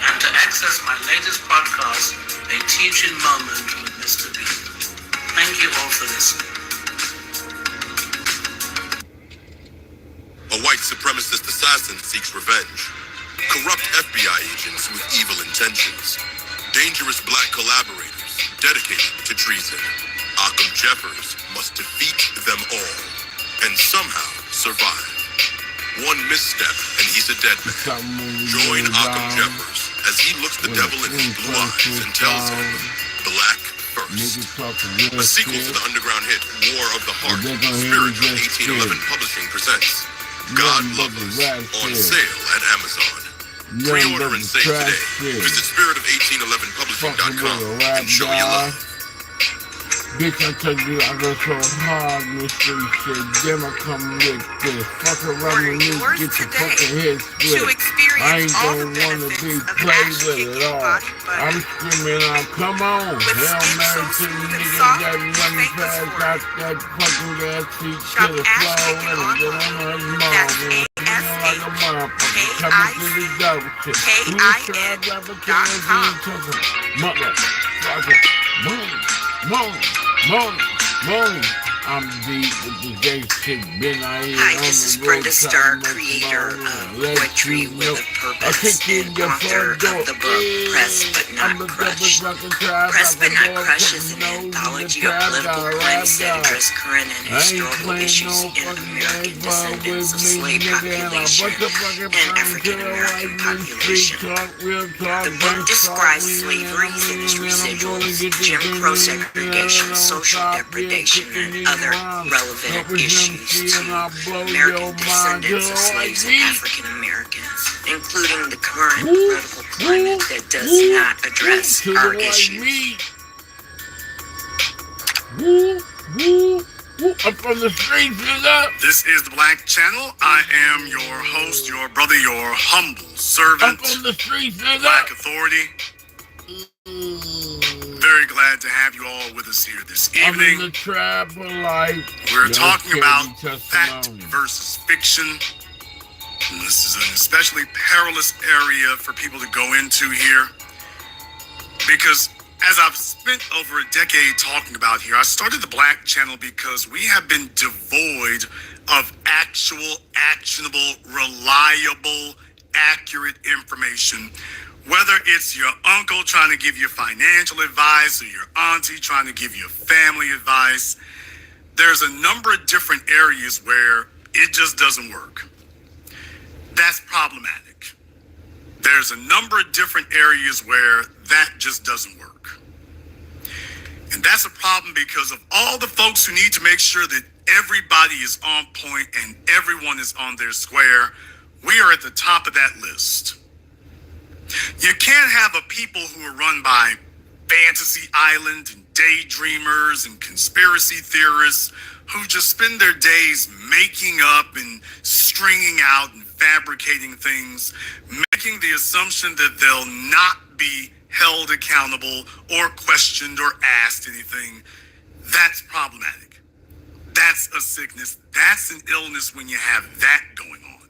And to access my latest podcast, A Teaching Moment with Mr. B. Thank you all for listening. A white supremacist assassin seeks revenge. Corrupt FBI agents with evil intentions. Dangerous black collaborators dedicated to treason. Occam Jeffers must defeat them all and somehow survive. One misstep and he's a dead man. Join Occam Jeffers as he looks the devil in his blue eyes and tells him, Black First. A sequel to the underground hit War of the Heart, Spirit of 1811 Publishing presents God Love Us on sale at Amazon. Pre-order and save today. Visit spiritofo1811publishing.com and show your love. Bitch, I tell you, I go so hard, Mr. Shit. Then I come with this. Fuck around with me, get your fucking head split. I ain't gonna wanna be played with at all. I'm screaming out, come on. Hell Mary to the nigga that running fast out that fucking gas seat to the floor and get on his mom, man. Like a motherfucker coming through the dope shit. Who said rapper can't be motherfucker? Moon. I'm deep with the gay shit. Been out here. Hi, this is Brenda Starr, creator of Poetry with a Purpose and author of the book Press But Not Crush. Press But Not Crush is an anthology of political poems that address current and historical issues in American descendants of slave population and African American population. The book describes slavery and its residuals, Jim Crow segregation, social depredation, and other relevant issues to American descendants of slaves and African Americans, including the current political climate that does not address our issues. Up on the streets is up. This is the Black Channel. I am your host, your brother, your humble servant. Up on the streets is Black Authority. Very glad to have you all with us here this evening. I'm in the trap of life. We're talking about fact versus fiction. And this is an especially perilous area for people to go into here. Because as I've spent over a decade talking about here, I started the Black Channel because we have been devoid of actual, actionable, reliable, accurate information. Whether it's your uncle trying to give you financial advice or your auntie trying to give you family advice, there's a number of different areas where it just doesn't work. That's problematic. There's a number of different areas where that just doesn't work. And that's a problem because of all the folks who need to make sure that everybody is on point and everyone is on their square. We are at the top of that list. You can't have a people who are run by fantasy island and daydreamers and conspiracy theorists who just spend their days making up and stringing out and fabricating things, making the assumption that they'll not be held accountable or questioned or asked anything. That's problematic. That's a sickness. That's an illness when you have that going on.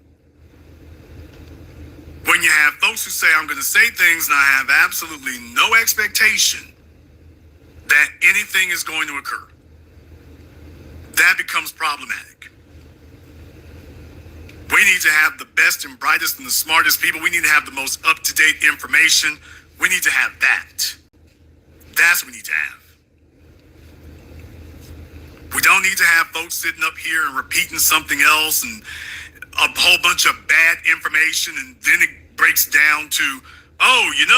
When you have folks who say, I'm going to say things and I have absolutely no expectation that anything is going to occur, that becomes problematic. We need to have the best and brightest and the smartest people. We need to have the most up-to-date information. We need to have that. That's what we need to have. We don't need to have folks sitting up here and repeating something else and a whole bunch of bad information, and then it breaks down to, ain't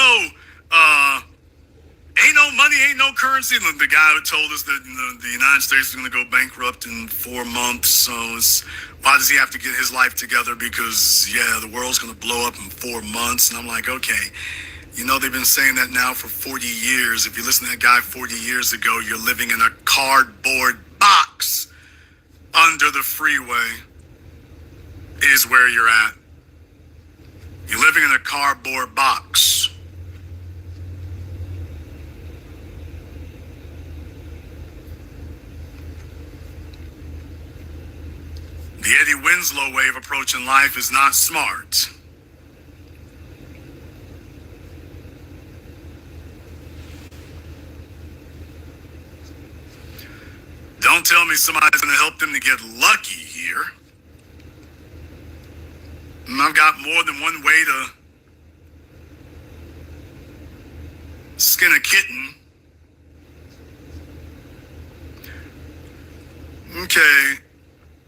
no money, ain't no currency. And the guy who told us that the United States is going to go bankrupt in 4 months, so why does he have to get his life together? Because, the world's going to blow up in 4 months. And I'm like, okay, they've been saying that now for 40 years. If you listen to that guy 40 years ago, you're living in a cardboard box under the freeway is where you're at. You're living in a cardboard box. The Eddie Winslow way of approaching life is not smart. Don't tell me somebody's going to help them to get lucky here. And I've got more than one way to skin a kitten. Okay,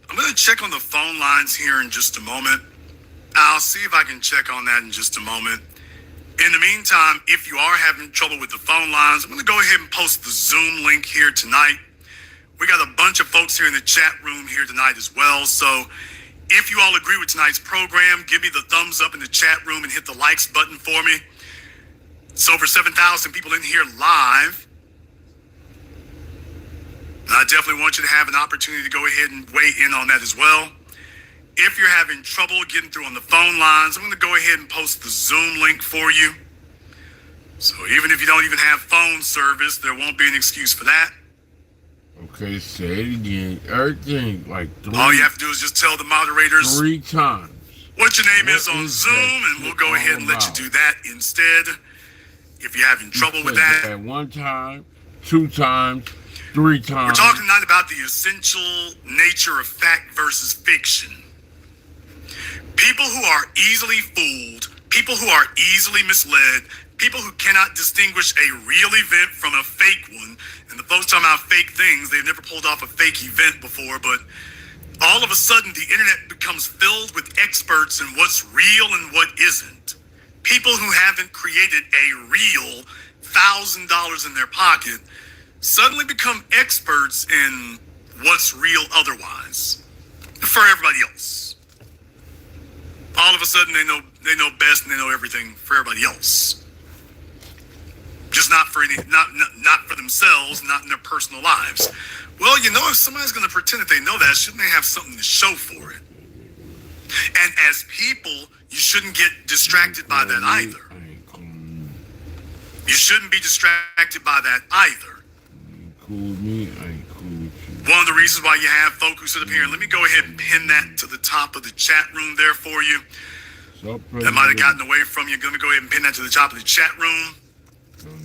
I'm going to check on the phone lines here in just a moment. I'll see if I can check on that in just a moment. In the meantime, if you are having trouble with the phone lines, I'm going to go ahead and post the Zoom link here tonight. We got a bunch of folks here in the chat room here tonight as well. So if you all agree with tonight's program, give me the thumbs up in the chat room and hit the likes button for me. It's over 7,000 people in here live. And I definitely want you to have an opportunity to go ahead and weigh in on that as well. If you're having trouble getting through on the phone lines, I'm going to go ahead and post the Zoom link for you. So even if you don't even have phone service, there won't be an excuse for that. Okay, say it again. Everything like all you have to do is just tell the moderators 3 times what your name is on Zoom, and we'll go ahead and let you do that instead. If you're having trouble with that. At 1 time, 2 times, 3 times. We're talking tonight about the essential nature of fact versus fiction. People who are easily fooled, people who are easily misled, people who cannot distinguish a real event from a fake one. And the folks talking about fake things, they've never pulled off a fake event before, but all of a sudden the internet becomes filled with experts in what's real and what isn't. People who haven't created a real $1,000 in their pocket suddenly become experts in what's real otherwise for everybody else. All of a sudden they know best and they know everything for everybody else. Just not for not for themselves, not in their personal lives. Well, if somebody's going to pretend that they know that, shouldn't they have something to show for it? And as people, you shouldn't get distracted by that either. You shouldn't be distracted by that either. Cool with me, I ain't cool with you. One of the reasons why you have folk who sit up here, and let me go ahead and pin that to the top of the chat room there for you. That might have gotten away from you. Let me go ahead and pin that to the top of the chat room.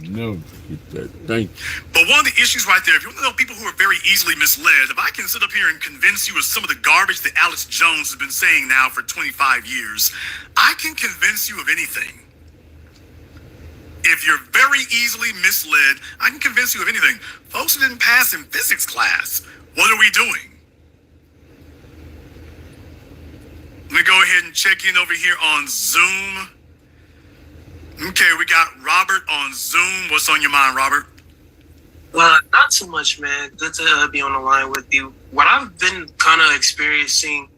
No, get that. Thank you. But one of the issues right there, if you want to know people who are very easily misled, if I can sit up here and convince you of some of the garbage that Alex Jones has been saying now for 25 years, I can convince you of anything. If you're very easily misled, I can convince you of anything. Folks who didn't pass in physics class, what are we doing? Let me go ahead and check in over here on Zoom. Okay, we got Robert on Zoom. What's on your mind, Robert? Well, not too much, man. Good to be on the line with you. What I've been kind of experiencing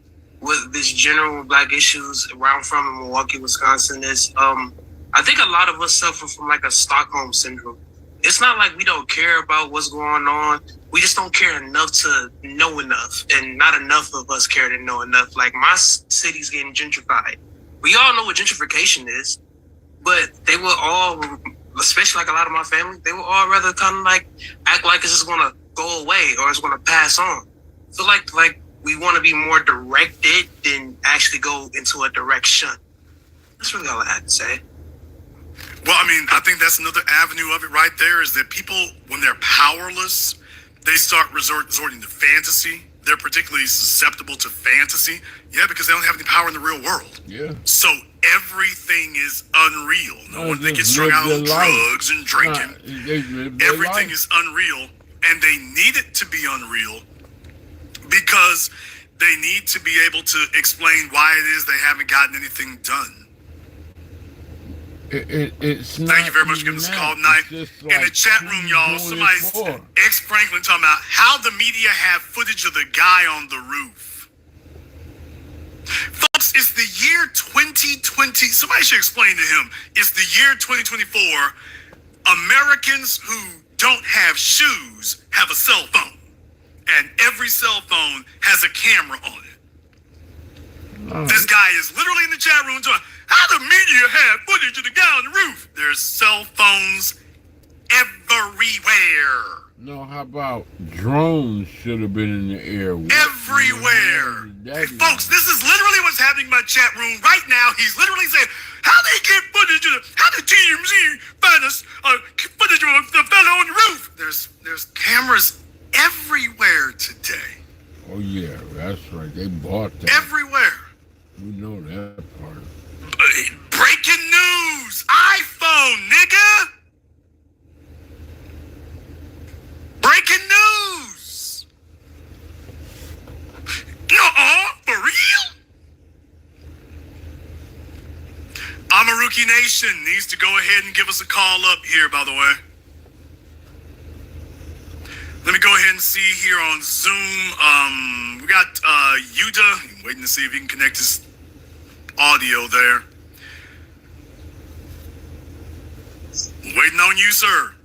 with this general black issues where I'm from in Milwaukee, Wisconsin is I I think a lot of us suffer from like a Stockholm syndrome. It's not like we don't care about what's going on. We just don't care enough to know enough, and not enough of us care to know enough. Like my city's getting gentrified. We all know what gentrification is, but they will all, especially like a lot of my family, they will all rather kind of like act like it's just gonna go away or it's gonna pass on. I feel like we want to be more directed than actually go into a direction. That's really all I had to say. Well, I mean, I think that's another avenue of it right there is that people, when they're powerless, they start resorting to fantasy. They're particularly susceptible to fantasy. Yeah, because they don't have any power in the real world. Yeah. So everything is unreal. No one, they get strung out on drugs and drinking. Everything is unreal, and they need it to be unreal because they need to be able to explain why it is they haven't gotten anything done. It's Thank you very much for giving us a call tonight. In the chat room, y'all, somebody's ex-Franklin talking about how the media have footage of the guy on the roof. Folks, it's the year 2020. Somebody should explain to him. It's the year 2024. Americans who don't have shoes have a cell phone. And every cell phone has a camera on it. This guy is literally in the chat room talking, how the media have footage of the guy on the roof. There's cell phones everywhere. No, how about drones should have been in the air? Everywhere. Hey, folks, this is literally what's happening in my chat room right now. He's literally saying, how they get footage of how did TMZ find us footage of the fellow on the roof? There's cameras everywhere today. Oh, yeah, that's right. They bought that. Everywhere. We know that part. Breaking news! iPhone, nigga! Breaking news! Nuh-uh, for real? Amaruki Nation needs to go ahead and give us a call up here, by the way. Let me go ahead and see here on Zoom. We got Yuda. I'm waiting to see if he can connect his audio there. Waiting on you, sir.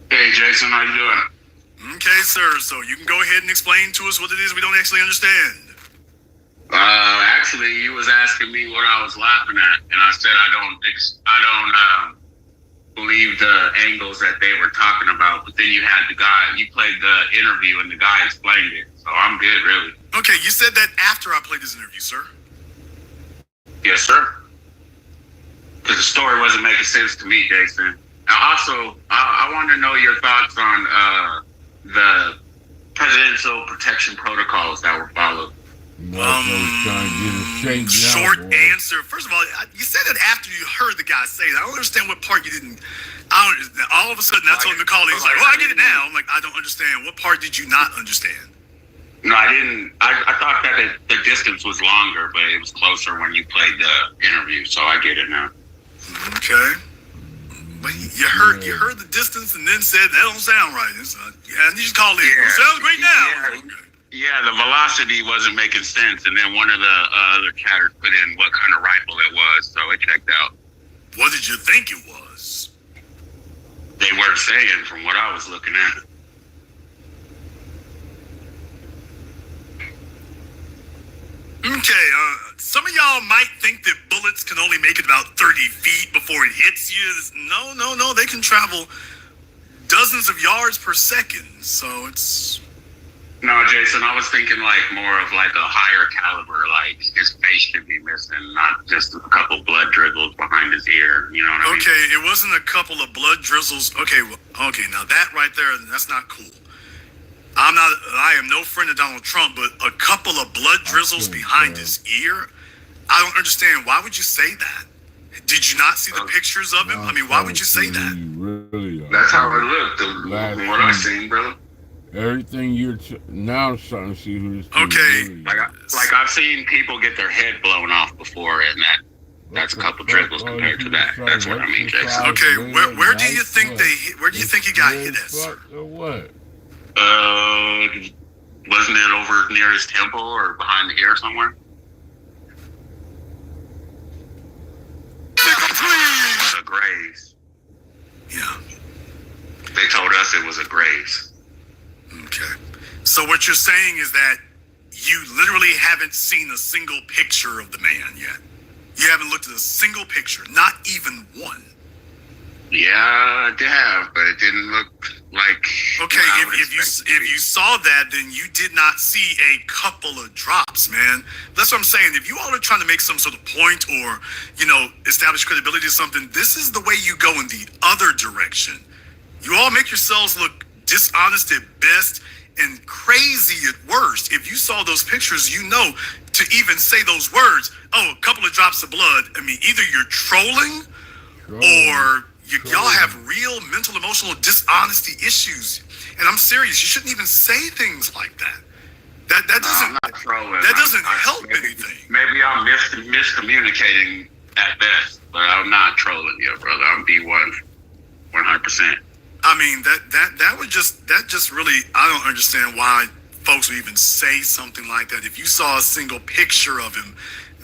Hey, Jason, how you doing? Okay, sir. So you can go ahead and explain to us what it is we don't actually understand. Actually, you was asking me what I was laughing at, and I said I don't believe the angles that they were talking about. But then you had the guy, you played the interview, and the guy explained it. So I'm good, really. Okay, you said that after I played this interview, sir. Yes, sir. Because the story wasn't making sense to me, Jason. Now, also, I want to know your thoughts on the presidential protection protocols that were followed. Short answer. First of all, you said that after you heard the guy say that. I don't understand what part you didn't. All of a sudden, I told him to call. He's like, "Oh, I get it now." I'm like, "I don't understand. What part did you not understand?" No, I didn't. I thought that the distance was longer, but it was closer when you played the interview. So I get it now. Okay. But you heard the distance and then said that don't sound right. Yeah, and you just called in. Yeah. It sounds great now. Yeah. Okay. Yeah, the velocity wasn't making sense, and then one of the other chatters put in what kind of rifle it was, so it checked out. What did you think it was? They weren't saying from what I was looking at. Okay, some of y'all might think that bullets can only make it about 30 feet before it hits you. No, they can travel dozens of yards per second, so it's... No, Jason, I was thinking like more of like a higher caliber, like his face should be missing, not just a couple blood drizzles behind his ear. You know what I mean? Okay, it wasn't a couple of blood drizzles. Okay, now that right there, that's not cool. I am no friend of Donald Trump, but a couple of blood drizzles behind his ear? I don't understand. Why would you say that? Did you not see the pictures of him? I mean, why would you say that? That's how it looked, from what I seen, brother. Everything you're now starting to see who's okay. Like I've seen people get their head blown off before, and that's a couple drizzles compared to that. That's what I mean, Jason. Okay, where do you think he got hit at, sir? What? Wasn't it over near his temple or behind the ear somewhere? Please. graves. Yeah. They told us it was a graves. Okay. So what you're saying is that you literally haven't seen a single picture of the man yet. You haven't looked at a single picture, not even one. Yeah, I have, but it didn't look like. Okay, if you saw that, then you did not see a couple of drops, man. That's what I'm saying. If you all are trying to make some sort of point or, establish credibility or something, this is the way you go in the other direction. You all make yourselves look dishonest at best and crazy at worst. If you saw those pictures, to even say those words, a couple of drops of blood, I mean, either you're trolling or y'all have real mental, emotional dishonesty issues. And I'm serious, you shouldn't even say things like that. That doesn't, I'm not trolling. That doesn't help anything. Maybe I'm miscommunicating at best, but I'm not trolling you, brother. I'm B1, 100%. I mean, that just really, I don't understand why folks would even say something like that. If you saw a single picture of him,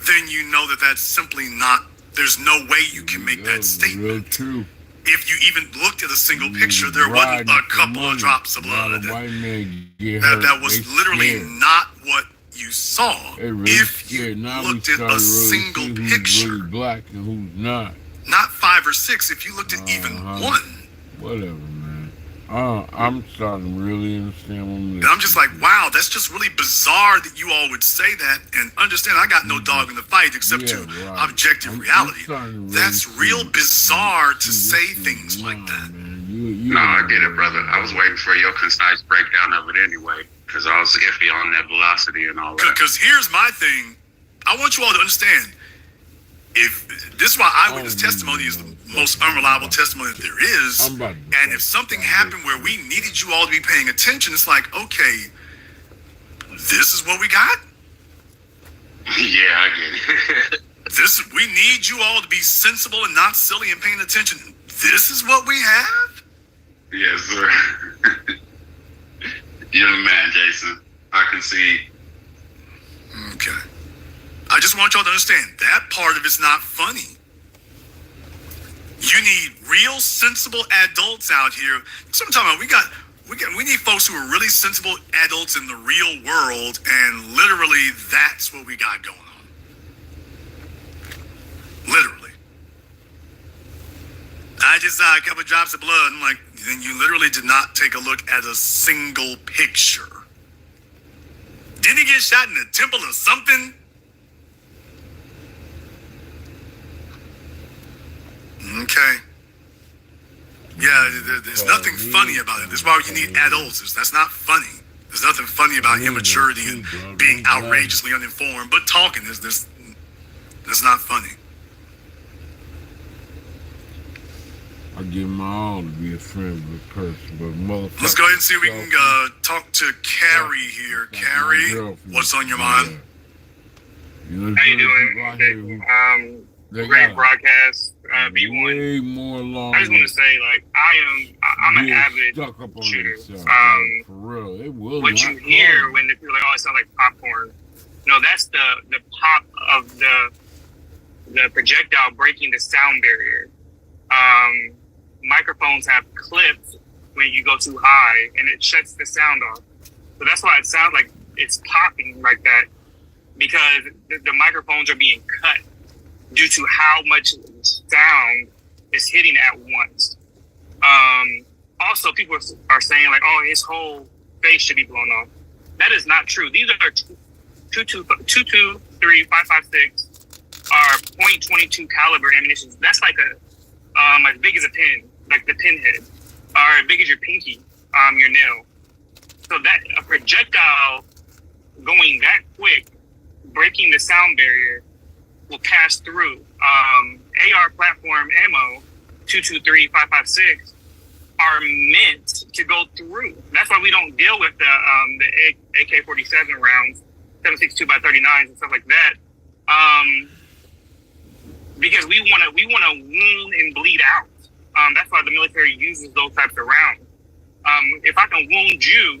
then you know that that's simply not, there's no way you can make that statement. Real true. If you even looked at a single picture, there wasn't a couple of drops of blood. That was literally not what you saw. If you looked at a single picture. Who's really black and who's not. Not 5 or 6, if you looked at even one. Whatever, man. I'm starting to really understand what And I'm just like, wow, that's just really bizarre that you all would say that. And understand, I got no dog in the fight except objective reality. That's real bizarre to say things like that. No, I get it, brother. I was waiting for your concise breakdown of it anyway, because I was iffy on that velocity and all that. Because here's my thing. I want you all to understand. This is why eyewitness testimony is the most unreliable testimony that there is. And if something happened where we needed you all to be paying attention, it's like, okay, this is what we got? Yeah, I get it. We need you all to be sensible and not silly and paying attention. This is what we have? Yes, sir. You're the man, Jason. I can see. Okay. I just want y'all to understand that part of it's not funny. You need real sensible adults out here. That's what I'm talking about. We need folks who are really sensible adults in the real world, and literally that's what we got going on. Literally. I just saw a couple of drops of blood. I'm like, then you literally did not take a look at a single picture. Didn't he get shot in the temple or something? Okay. Yeah, there's nothing funny about it. This is why you need adults. That's not funny. There's nothing funny about immaturity and being outrageously uninformed. But talking, that's not funny. I give my all to be a friend with a person, but motherfucker. Let's go ahead and see if we can talk to Carrie here. Carrie, what's on your mind? How you doing? Great broadcast. B1. Way more long. I just want to say, like, I'm an avid shooter. For real, it will. What you hear when the people are like, oh, it sounds like popcorn. No, that's the pop of the projectile breaking the sound barrier. Microphones have clips when you go too high, and it shuts the sound off. So that's why it sounds like it's popping like that, because the microphones are being cut due to how much sound is hitting at once. Also, people are saying like, oh, his whole face should be blown off. That is not true. These are 223, 5.56 are .22 caliber ammunition. That's like as big as a pin, like the pinhead, or as big as your pinky, your nail. So that a projectile going that quick, breaking the sound barrier, will pass through. AR platform ammo, 223, 5.56, are meant to go through. That's why we don't deal with the AK-47 rounds, 7.62x39s and stuff like that, because we want to wound and bleed out. That's why the military uses those types of rounds. If I can wound you,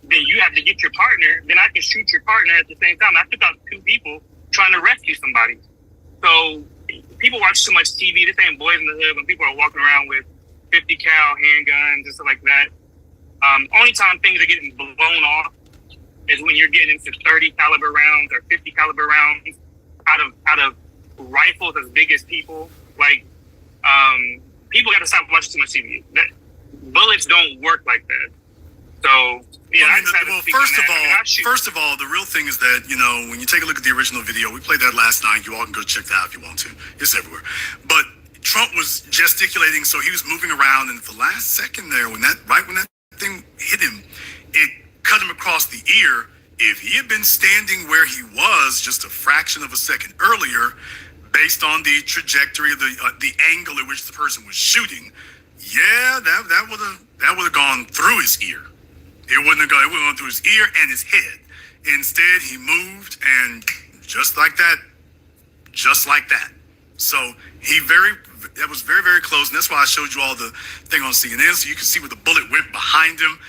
then you have to get your partner. Then I can shoot your partner at the same time. I took out 2 people trying to rescue somebody. So people watch too much TV. This ain't Boys in the Hood when people are walking around with 50 cal handguns and stuff like that. Only time things are getting blown off is when you're getting into 30 caliber rounds or 50 caliber rounds out of rifles as big as people. Like, people got to stop watching too much TV. Bullets don't work like that. So, yeah, first of all, the real thing is that, you know, when you take a look at the original video, we played that last night. You all can go check that out if you want to. It's everywhere. But Trump was gesticulating, so he was moving around, and the last second there, when that thing hit him, it cut him across the ear. If he had been standing where he was just a fraction of a second earlier, based on the trajectory of the angle at which the person was shooting, yeah, that would have gone through his ear. It wouldn't have gone through his ear and his head. Instead, he moved, and just like that. So that was very, very close, and that's why I showed you all the thing on CNN, so you can see where the bullet went behind him.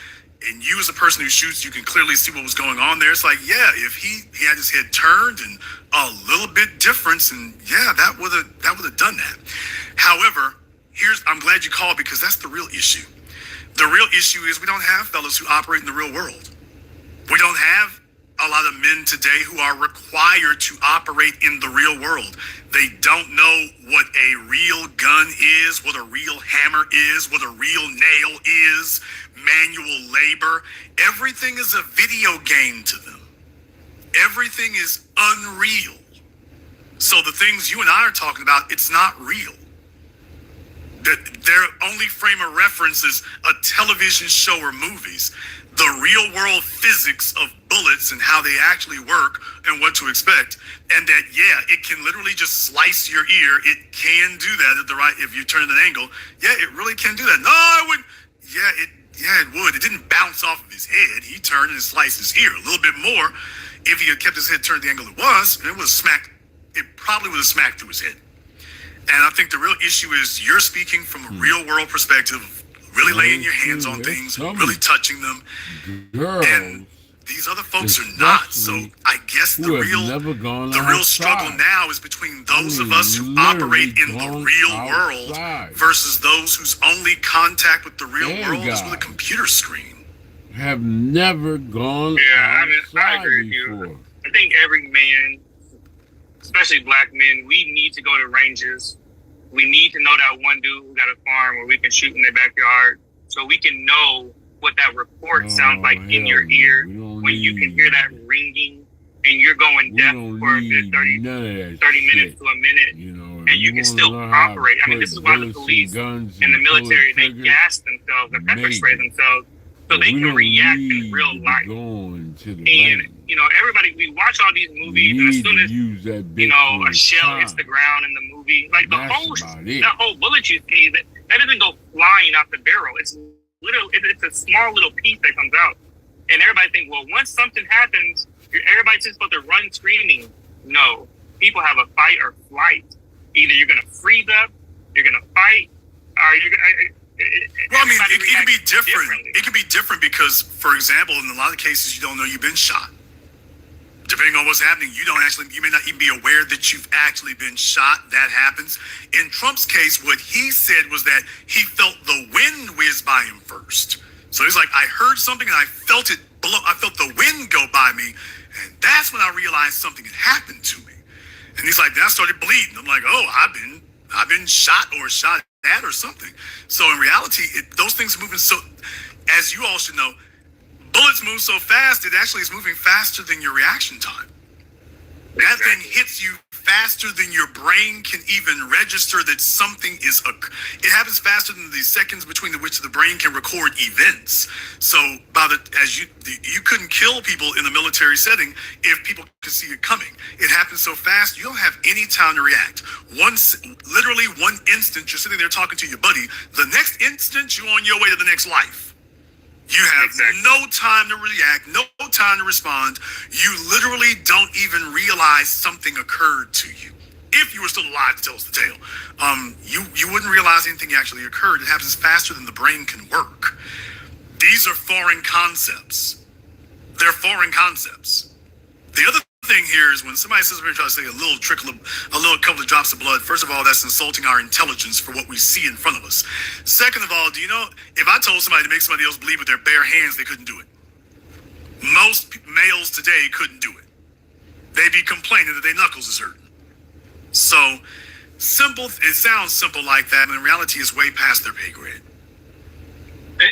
And you, as a person who shoots, you can clearly see what was going on there. It's like, yeah, if he had his head turned and a little bit difference, and yeah, that would have done that. However, I'm glad you called, because that's the real issue. The real issue is we don't have fellas who operate in the real world. We don't have a lot of men today who are required to operate in the real world. They don't know what a real gun is, what a real hammer is, what a real nail is, manual labor. Everything is a video game to them. Everything is unreal. So the things you and I are talking about, it's not real. Their only frame of reference is a television show or movies. The real world physics of bullets and how they actually work and what to expect. And that, yeah, it can literally just slice your ear. It can do that if you turn at an angle. Yeah, it really can do that. No, I wouldn't. Yeah, it would. It didn't bounce off of his head. He turned and sliced his ear a little bit more. If he had kept his head turned the angle it was, it probably would have smacked through his head. And I think the real issue is you're speaking from a real world perspective, really laying your hands on things, really touching them. And these other folks are not. So I guess the real struggle now is between those of us who operate in the real world versus those whose only contact with the real world is with a computer screen. Have never gone I agree with you. I think every man, especially black men, we need to go to ranges. We need to know that one dude who got a farm where we can shoot in their backyard, so we can know what that report sounds like in your ear when you can hear that ringing and you're going deaf for a good 30 minutes to a minute, and you can still operate. I mean, this is why the police and the military, they gas themselves, they pepper spray themselves, so they can react in real life. And, you know, everybody, we watch all these movies, and as soon as, you know, a shell hits the ground in the movie, like that whole bullet you see, that doesn't go flying out the barrel. It's a small little piece that comes out. And everybody think, well, once something happens, everybody's just supposed to run screaming. No, people have a fight or flight. Either you're going to freeze up, you're going to fight, or you're going to... Well, I mean, it can be different. It can be different because, for example, in a lot of cases, you don't know you've been shot. Depending on what's happening, you may not even be aware that you've actually been shot. That happens. In Trump's case, what he said was that he felt the wind whiz by him first. So he's like, I heard something and I felt it blow. I felt the wind go by me, and that's when I realized something had happened to me. And he's like, then I started bleeding. I'm like, oh, I've been shot or shot at or something. So in reality, those things are moving so, as you all should know, bullets move so fast, it actually is moving faster than your reaction time. That thing hits you faster than your brain can even register that something is it happens faster than the seconds between which the brain can record events. So you couldn't kill people in the military setting if people could see it coming. It happens so fast, you don't have any time to react. Literally one instant, you're sitting there talking to your buddy. The next instant, you're on your way to the next life. You have no time to react, no time to respond. You literally don't even realize something occurred to you. If you were still alive to tell us the tale, you wouldn't realize anything actually occurred. It happens faster than the brain can work. These are foreign concepts. They're foreign concepts. The other thing here is when somebody says we're trying to say a little couple of drops of blood, first of all, that's insulting our intelligence for what we see in front of us. Second of all, do you know, if I told somebody to make somebody else bleed with their bare hands, they couldn't do it. Most males today couldn't do it. They'd be complaining that their knuckles is hurting. So, simple, it sounds simple like that, and in reality it's way past their pay grade.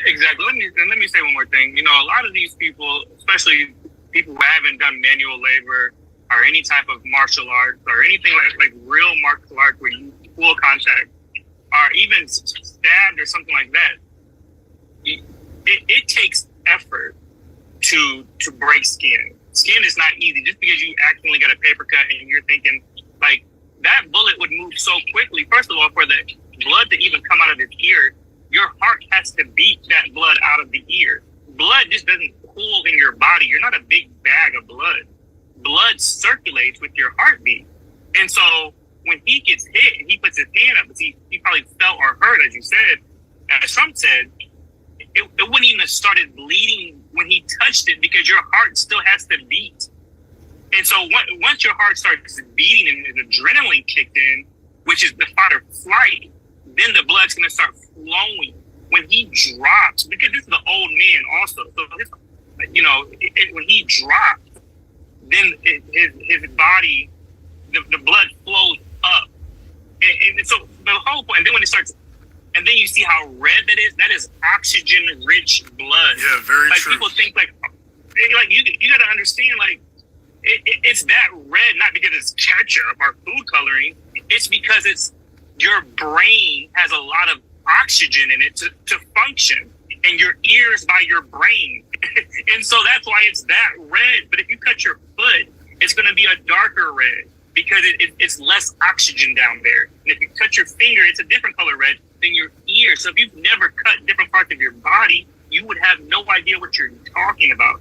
Exactly. Let me say one more thing. You know, a lot of these people, especially people who haven't done manual labor or any type of martial arts or anything like real martial arts where you full contact or even stabbed or something like that, it takes effort to break skin. Skin is not easy. Just because you accidentally get a paper cut and you're thinking like that bullet would move so quickly. First of all, for the blood to even come out of his ear, your heart has to beat that blood out of the ear. Blood just doesn't pool in your body. You're not a big bag of blood. Blood circulates with your heartbeat. And so when he gets hit and he puts his hand up, he probably felt or heard, as you said, as Trump said, it wouldn't even have started bleeding when he touched it because your heart still has to beat. And so once your heart starts beating and the adrenaline kicked in, which is the fight or flight, then the blood's going to start flowing. When he drops, because this is an old man also, so when he drops, then his body, the blood flows up, and so the whole point. And then when it starts, and then you see how red that is. That is oxygen-rich blood. Yeah, very true. People think like you got to understand it's that red not because it's ketchup or food coloring. It's because it's your brain has a lot of oxygen in it to function, and your ears by your brain. And so that's why it's that red. But if you cut your foot, it's going to be a darker red because it's less oxygen down there. And if you cut your finger, it's a different color red than your ear. So if you've never cut different parts of your body, you would have no idea what you're talking about.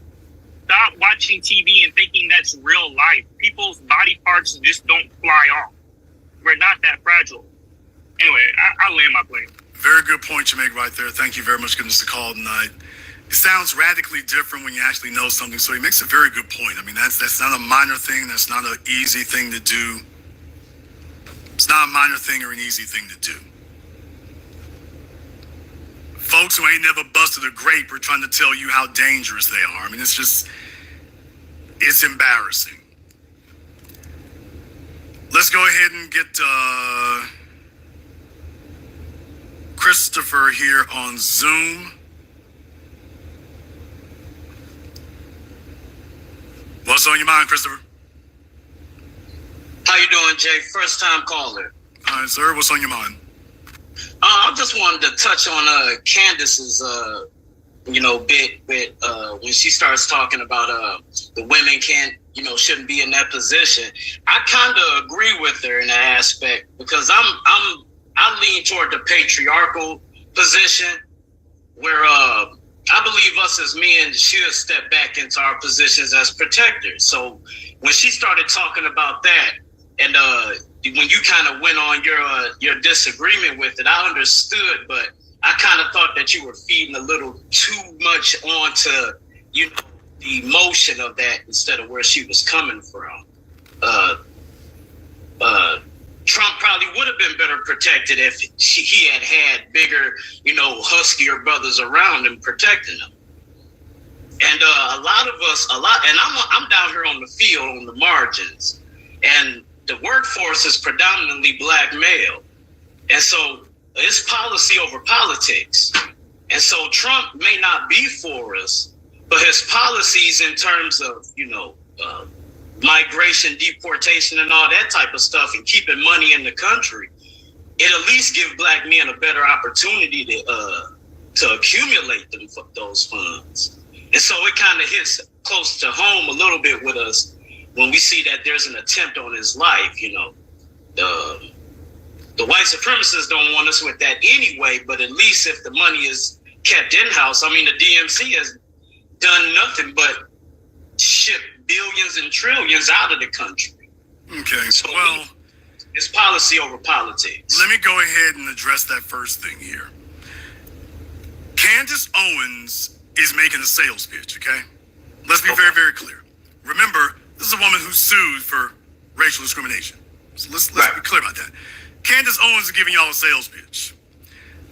Stop watching TV and thinking that's real life. People's body parts just don't fly off. We're not that fragile. Anyway, I'll land my plane. Very good point you make right there. Thank you very much for giving us the call tonight. It sounds radically different when you actually know something, so he makes a very good point. I mean, that's not a minor thing. That's not an easy thing to do. It's not a minor thing or an easy thing to do. Folks who ain't never busted a grape are trying to tell you how dangerous they are. I mean, it's embarrassing. Let's go ahead and get Christopher here on Zoom. What's on your mind, Christopher? How you doing, Jay? First time caller. All right, sir. What's on your mind? I just wanted to touch on Candace's bit with when she starts talking about the women shouldn't be in that position. I kind of agree with her in that aspect because I lean toward the patriarchal position where I believe us as men should step back into our positions as protectors. So when she started talking about that, and when you kind of went on your disagreement with it, I understood, but I kind of thought that you were feeding a little too much onto the emotion of that instead of where she was coming from. Trump probably would have been better protected if he had bigger, huskier brothers around him protecting him. And a lot, and I'm down here on the field, on the margins, and the workforce is predominantly black male. And so it's policy over politics. And so Trump may not be for us, but his policies in terms of, migration, deportation, and all that type of stuff, and keeping money in the country, it at least give black men a better opportunity to accumulate those funds. And so it kind of hits close to home a little bit with us when we see that there's an attempt on his life. The white supremacists don't want us with that anyway, but at least if the money is kept in-house, I mean, the DMC has done nothing but ship billions and trillions out of the country. Okay, so it's policy over politics. Let me go ahead and address that first thing here. Candace Owens is making a sales pitch, okay? Let's be very, very clear. Remember, This is a woman who sued for racial discrimination. So let's be clear about that. Candace Owens is giving y'all a sales pitch.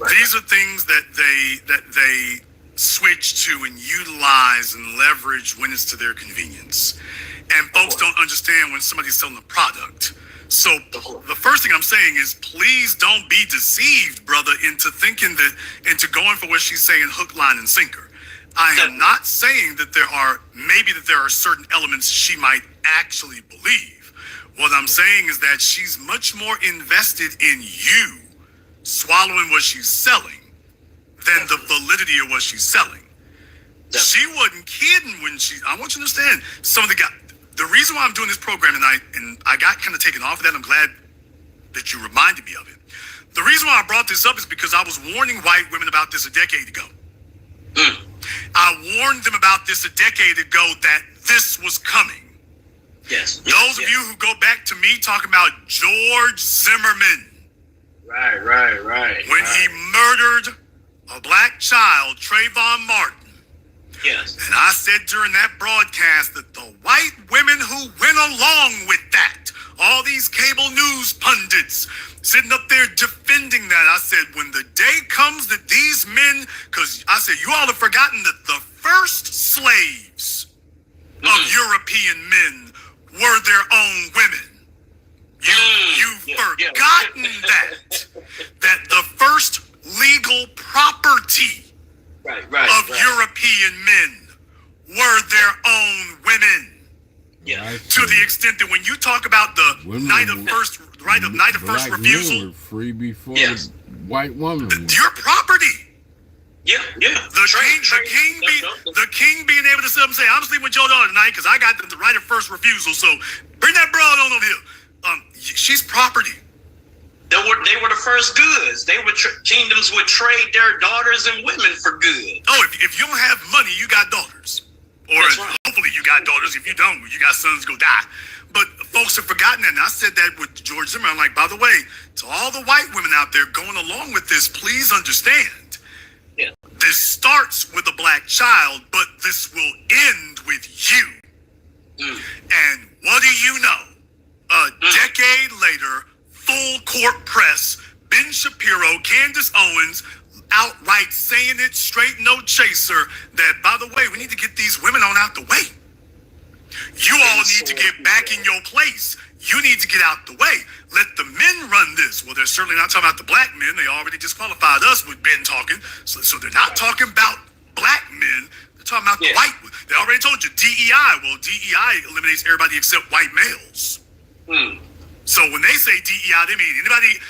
These are things that they switch to and utilize and leverage when it's to their convenience. And folks don't understand when somebody's selling a product. So the first thing I'm saying is, please don't be deceived, brother, into thinking that, into going for what she's saying, hook, line, and sinker. I am not saying that there are certain elements she might actually believe. What I'm saying is that she's much more invested in you swallowing what she's selling than the validity of what she's selling. She wasn't kidding when I want you to understand, some of the guys, the reason why I'm doing this program tonight, and I got kind of taken off of that, I'm glad that you reminded me of it. The reason why I brought this up is because I was warning white women about this a decade ago. I warned them about this a decade ago, that this was coming. Yes. Those of you who go back to me talking about George Zimmerman. Right. When he murdered a black child, Trayvon Martin. Yes. And I said during that broadcast that the white women who went along with that, all these cable news pundits sitting up there defending that, I said, when the day comes that these men, because I said, you all have forgotten that the first slaves of European men were their own women. You've forgotten that the first legal property of European men were their own women. To the extent that when you talk about the night of first refusal, free before the white woman. Your property. Yeah. The king being able to sit up and say, I'm sleeping with your daughter tonight because I got the right of first refusal. So bring that broad on over here. She's property. They were the first goods. Kingdoms would trade their daughters and women for good. Oh, if you don't have money, you got daughters. Or hopefully you got daughters. If you don't, you got sons, go die. But folks have forgotten that. And I said that with George Zimmerman. I'm like, by the way, to all the white women out there going along with this, please understand. Yeah. This starts with a black child, but this will end with you. And what do you know? A decade later, full court press, Ben Shapiro, Candace Owens, outright saying it straight, no chaser, that, by the way, we need to get these women on out the way. You all need to get back in your place. You need to get out the way. Let the men run this. Well, they're certainly not talking about the black men. They already disqualified us with Ben talking. So they're not talking about black men. They're talking about the white. They already told you DEI. Well, DEI eliminates everybody except white males. So when they say DEI, they mean everybody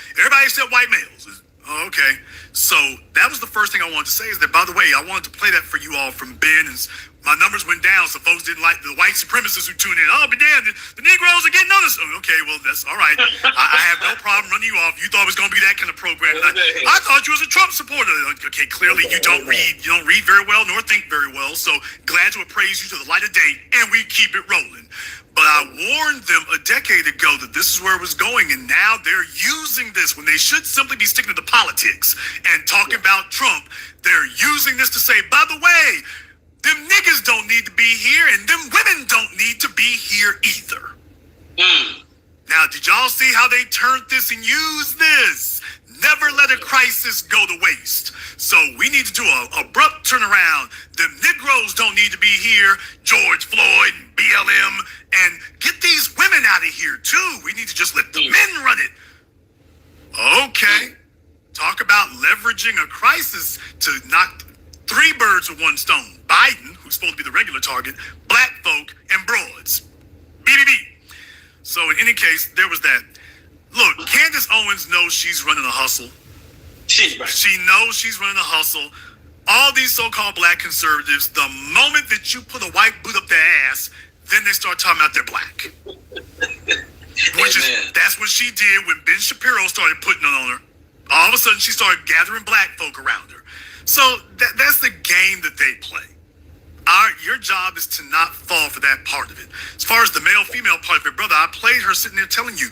except white males. Oh, okay. So that was the first thing I wanted to say, is that, by the way, I wanted to play that for you all from Ben, and my numbers went down, so folks didn't like the white supremacists who tuned in. Oh, but damn, the Negroes are getting on this. Oh, okay, well, that's all right. I have no problem running you off. You thought it was going to be that kind of program. I thought you was a Trump supporter. Okay, clearly you don't read very well nor think very well, so glad to appraise you to the light of day, and we keep it rolling. But I warned them a decade ago that this is where it was going, and now they're using this when they should simply be sticking to the politics and talking about Trump. They're using this to say, by the way, them niggas don't need to be here, and them women don't need to be here either. Now, did y'all see how they turned this and used this? Never let a crisis go to waste. So we need to do an abrupt turnaround. Them Negroes don't need to be here. George Floyd, BLM, and get these women out of here too. We need to just let the men run it. Okay. Talk about leveraging a crisis to knock 3 birds with 1 stone. Biden, who's supposed to be the regular target, black folk, and broads. BBB. So in any case, there was that. Look, Candace Owens knows she's running a hustle. She knows she's running a hustle. All these so-called black conservatives, the moment that you put a white boot up their ass, then they start talking about they're black. That's what she did when Ben Shapiro started putting it on her. All of a sudden, she started gathering black folk around her. So that's the game that they play. Your job is to not fall for that part of it. As far as the male-female part of it, brother, I played her sitting there telling you,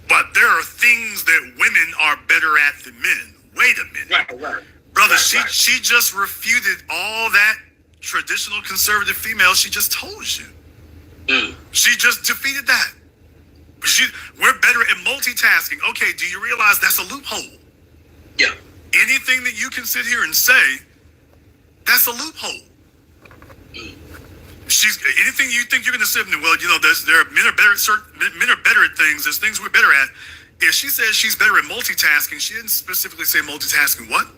but there are things that women are better at than men. Wait a minute. Right. Brother, she just refuted all that traditional conservative female she just told you. She just defeated that. We're better at multitasking. Okay, do you realize that's a loophole? Yeah. Anything that you can sit here and say, that's a loophole. Anything you think you're going to sit in, well, you know, men are better at things. There's things we're better at. If she says she's better at multitasking, she didn't specifically say multitasking. What?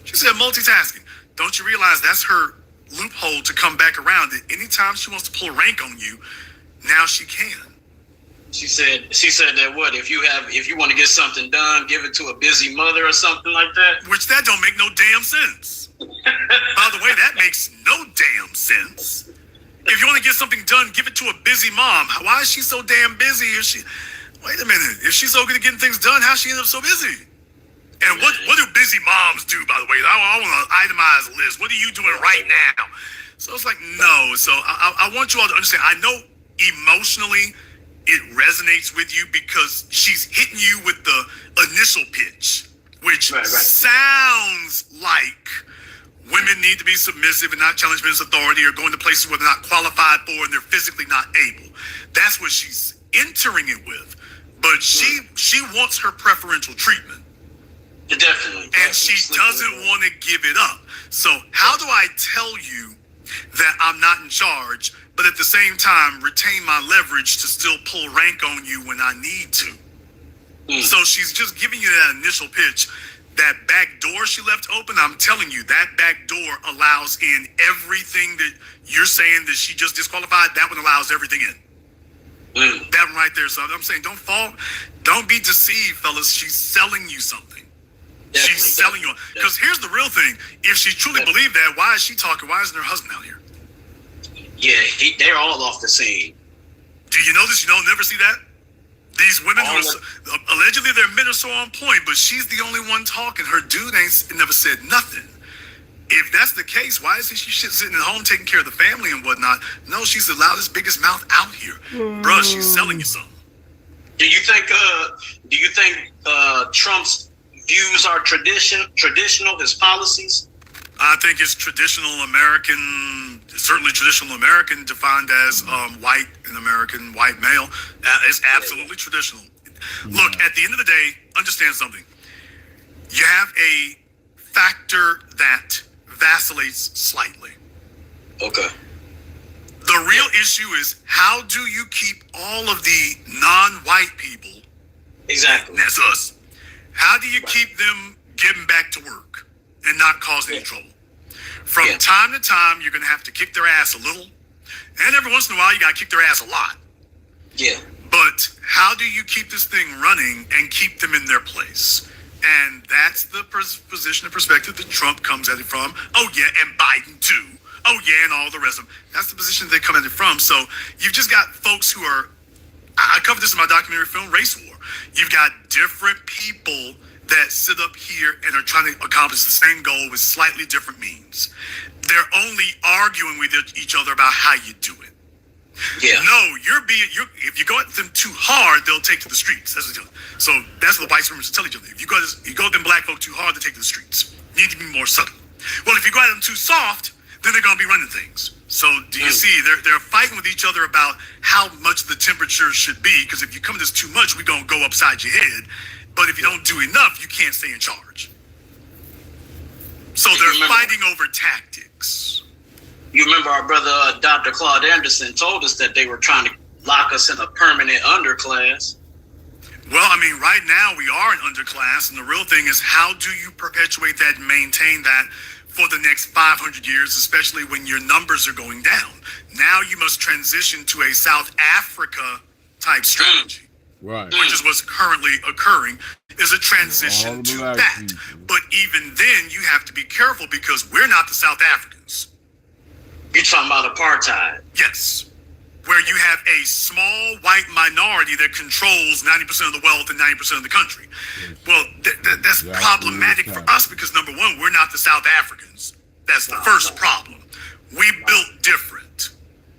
She said multitasking. Don't you realize that's her loophole to come back around? That anytime she wants to pull rank on you, now she can. She said that what if you want to get something done, give it to a busy mother or something like that. Which that don't make no damn sense. By the way, that makes no damn sense. If you want to get something done, give it to a busy mom. Why is she so damn busy? Wait a minute. If she's so good at getting things done, how she end up so busy? And what do busy moms do, by the way? I want an itemized list. What are you doing right now? So it's like, no. So I want you all to understand. I know emotionally it resonates with you because she's hitting you with the initial pitch, which sounds like women need to be submissive and not challenge men's authority or go into places where they're not qualified for and they're physically not able. That's what she's entering it with. But she wants her preferential treatment. Definitely. And she doesn't want to give it up. So how do I tell you that I'm not in charge, but at the same time retain my leverage to still pull rank on you when I need to? So she's just giving you that initial pitch. That back door she left open, I'm telling you, that back door allows in everything that you're saying that she just disqualified. That one allows everything in. That one right there. So I'm saying don't be deceived, fellas. She's selling you something. She's selling you. Because here's the real thing. If she truly believed that, why is she talking? Why isn't her husband out here? Yeah, they're all off the scene. Do you know this? You don't never see that? These women who are allegedly their men are so on point, but she's the only one talking. Her dude never said nothing. If that's the case, why isn't she sitting at home taking care of the family and whatnot? No, she's the loudest, biggest mouth out here. Bruh, she's selling you something. Do you think Trump's views are traditional, his policies? I think it's traditional American, certainly traditional American, defined as white male. It's absolutely traditional. Look, at the end of the day, understand something. You have a factor that vacillates slightly. Okay. The real issue is, how do you keep all of the non-white people? Exactly. That's us. How do you keep them getting back to work and not causing any trouble? From time to time, you're going to have to kick their ass a little. And every once in a while, you got to kick their ass a lot. Yeah. But how do you keep this thing running and keep them in their place? And that's the position and perspective that Trump comes at it from. Oh, yeah, and Biden, too. Oh, yeah, and all the rest of them. That's the position they come at it from. So you've just got folks who are, I covered this in my documentary film, Race War. You've got different people that sit up here and are trying to accomplish the same goal with slightly different means. They're only arguing with each other about how you do it. Yeah. No, if you go at them too hard, they'll take to the streets. So that's what white supremacists tell each other. If you go at them black folk too hard, they take to the streets. You need to be more subtle. Well, if you go at them too soft, then they're going to be running things. So do you see, they're fighting with each other about how much the temperature should be, because if you come at this too much, we're going to go upside your head. But if you don't do enough, you can't stay in charge. So they're fighting over tactics. You remember our brother, Dr. Claude Anderson, told us that they were trying to lock us in a permanent underclass. Well, I mean, right now we are an underclass, and the real thing is, how do you perpetuate that and maintain that for the next 500 years, especially when your numbers are going down? Now you must transition to a South Africa type strategy. Right. Which is what's currently occurring, is a transition to that. People. But even then, you have to be careful, because we're not the South Africans. You're talking about apartheid? Yes. Where you have a small white minority that controls 90% of the wealth and 90% of the country. Well, that's problematic for us, because number one, we're not the South Africans. That's the first problem. We built different.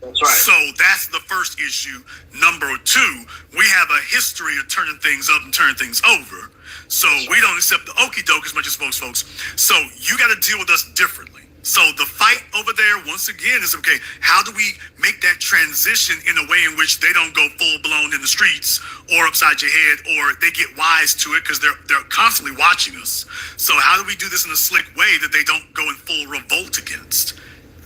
That's right. So that's the first issue. Number two, we have a history of turning things up and turning things over. So we don't accept the okie doke as much as most folks. So you got to deal with us differently. So the fight over there, once again, is okay, how do we make that transition in a way in which they don't go full blown in the streets or upside your head, or they get wise to it because they're constantly watching us. So how do we do this in a slick way that they don't go in full revolt against?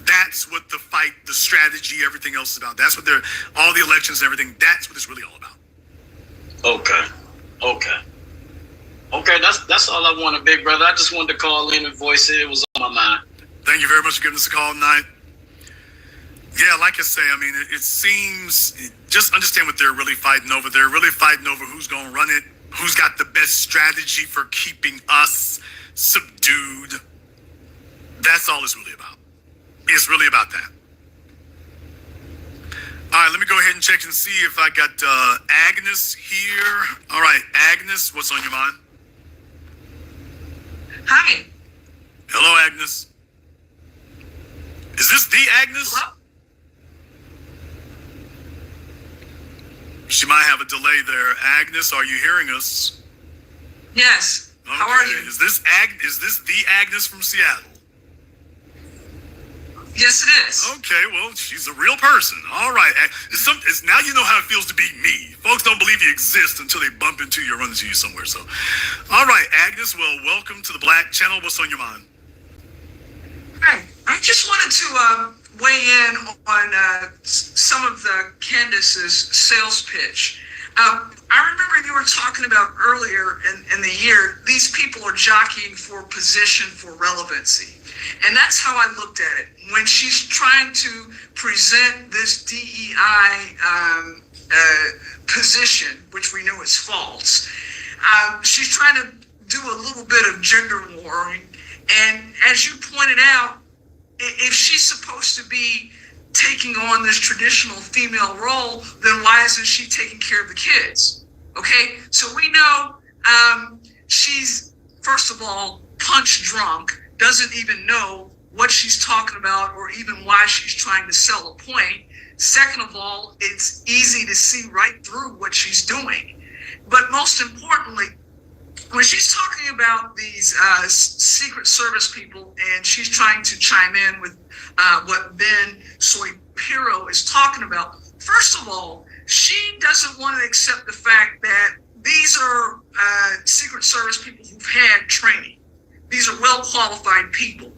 That's what the fight, the strategy, everything else is about. That's what all the elections and everything, that's what it's really all about. Okay, that's all I wanted, big brother. I just wanted to call in and voice it. It was on my mind. Thank you very much for giving us a call tonight. Yeah, like I say, I mean, it seems, just understand what they're really fighting over. They're really fighting over who's going to run it, who's got the best strategy for keeping us subdued. That's all it's really about. It's really about that. All right, let me go ahead and check and see if I got Agnes here. All right, Agnes, what's on your mind? Hi. Hello, Agnes. Is this the Agnes? Hello? She might have a delay there. Agnes, are you hearing us? Yes. Okay. How are you? Is this the Agnes from Seattle? Yes, it is. Okay, well, she's a real person. All right. Now you know how it feels to be me. Folks don't believe you exist until they bump into you or run into you somewhere. So, all right, Agnes, well, welcome to the Black Channel. What's on your mind? Hi. I just wanted to weigh in on some of Candace's sales pitch. I remember you were talking about earlier in the year, these people are jockeying for position, for relevancy. And that's how I looked at it. When she's trying to present this DEI position, which we know is false, she's trying to do a little bit of gender warring. And as you pointed out, if she's supposed to be taking on this traditional female role, then why isn't she taking care of the kids? Okay, so we know she's, first of all, punch drunk, doesn't even know what she's talking about or even why she's trying to sell a point. Second of all, it's easy to see right through what she's doing. But most importantly, when she's talking about these Secret Service people and she's trying to chime in with what Ben Shapiro is talking about, first of all, she doesn't want to accept the fact that these are Secret Service people who've had training. These are well-qualified people.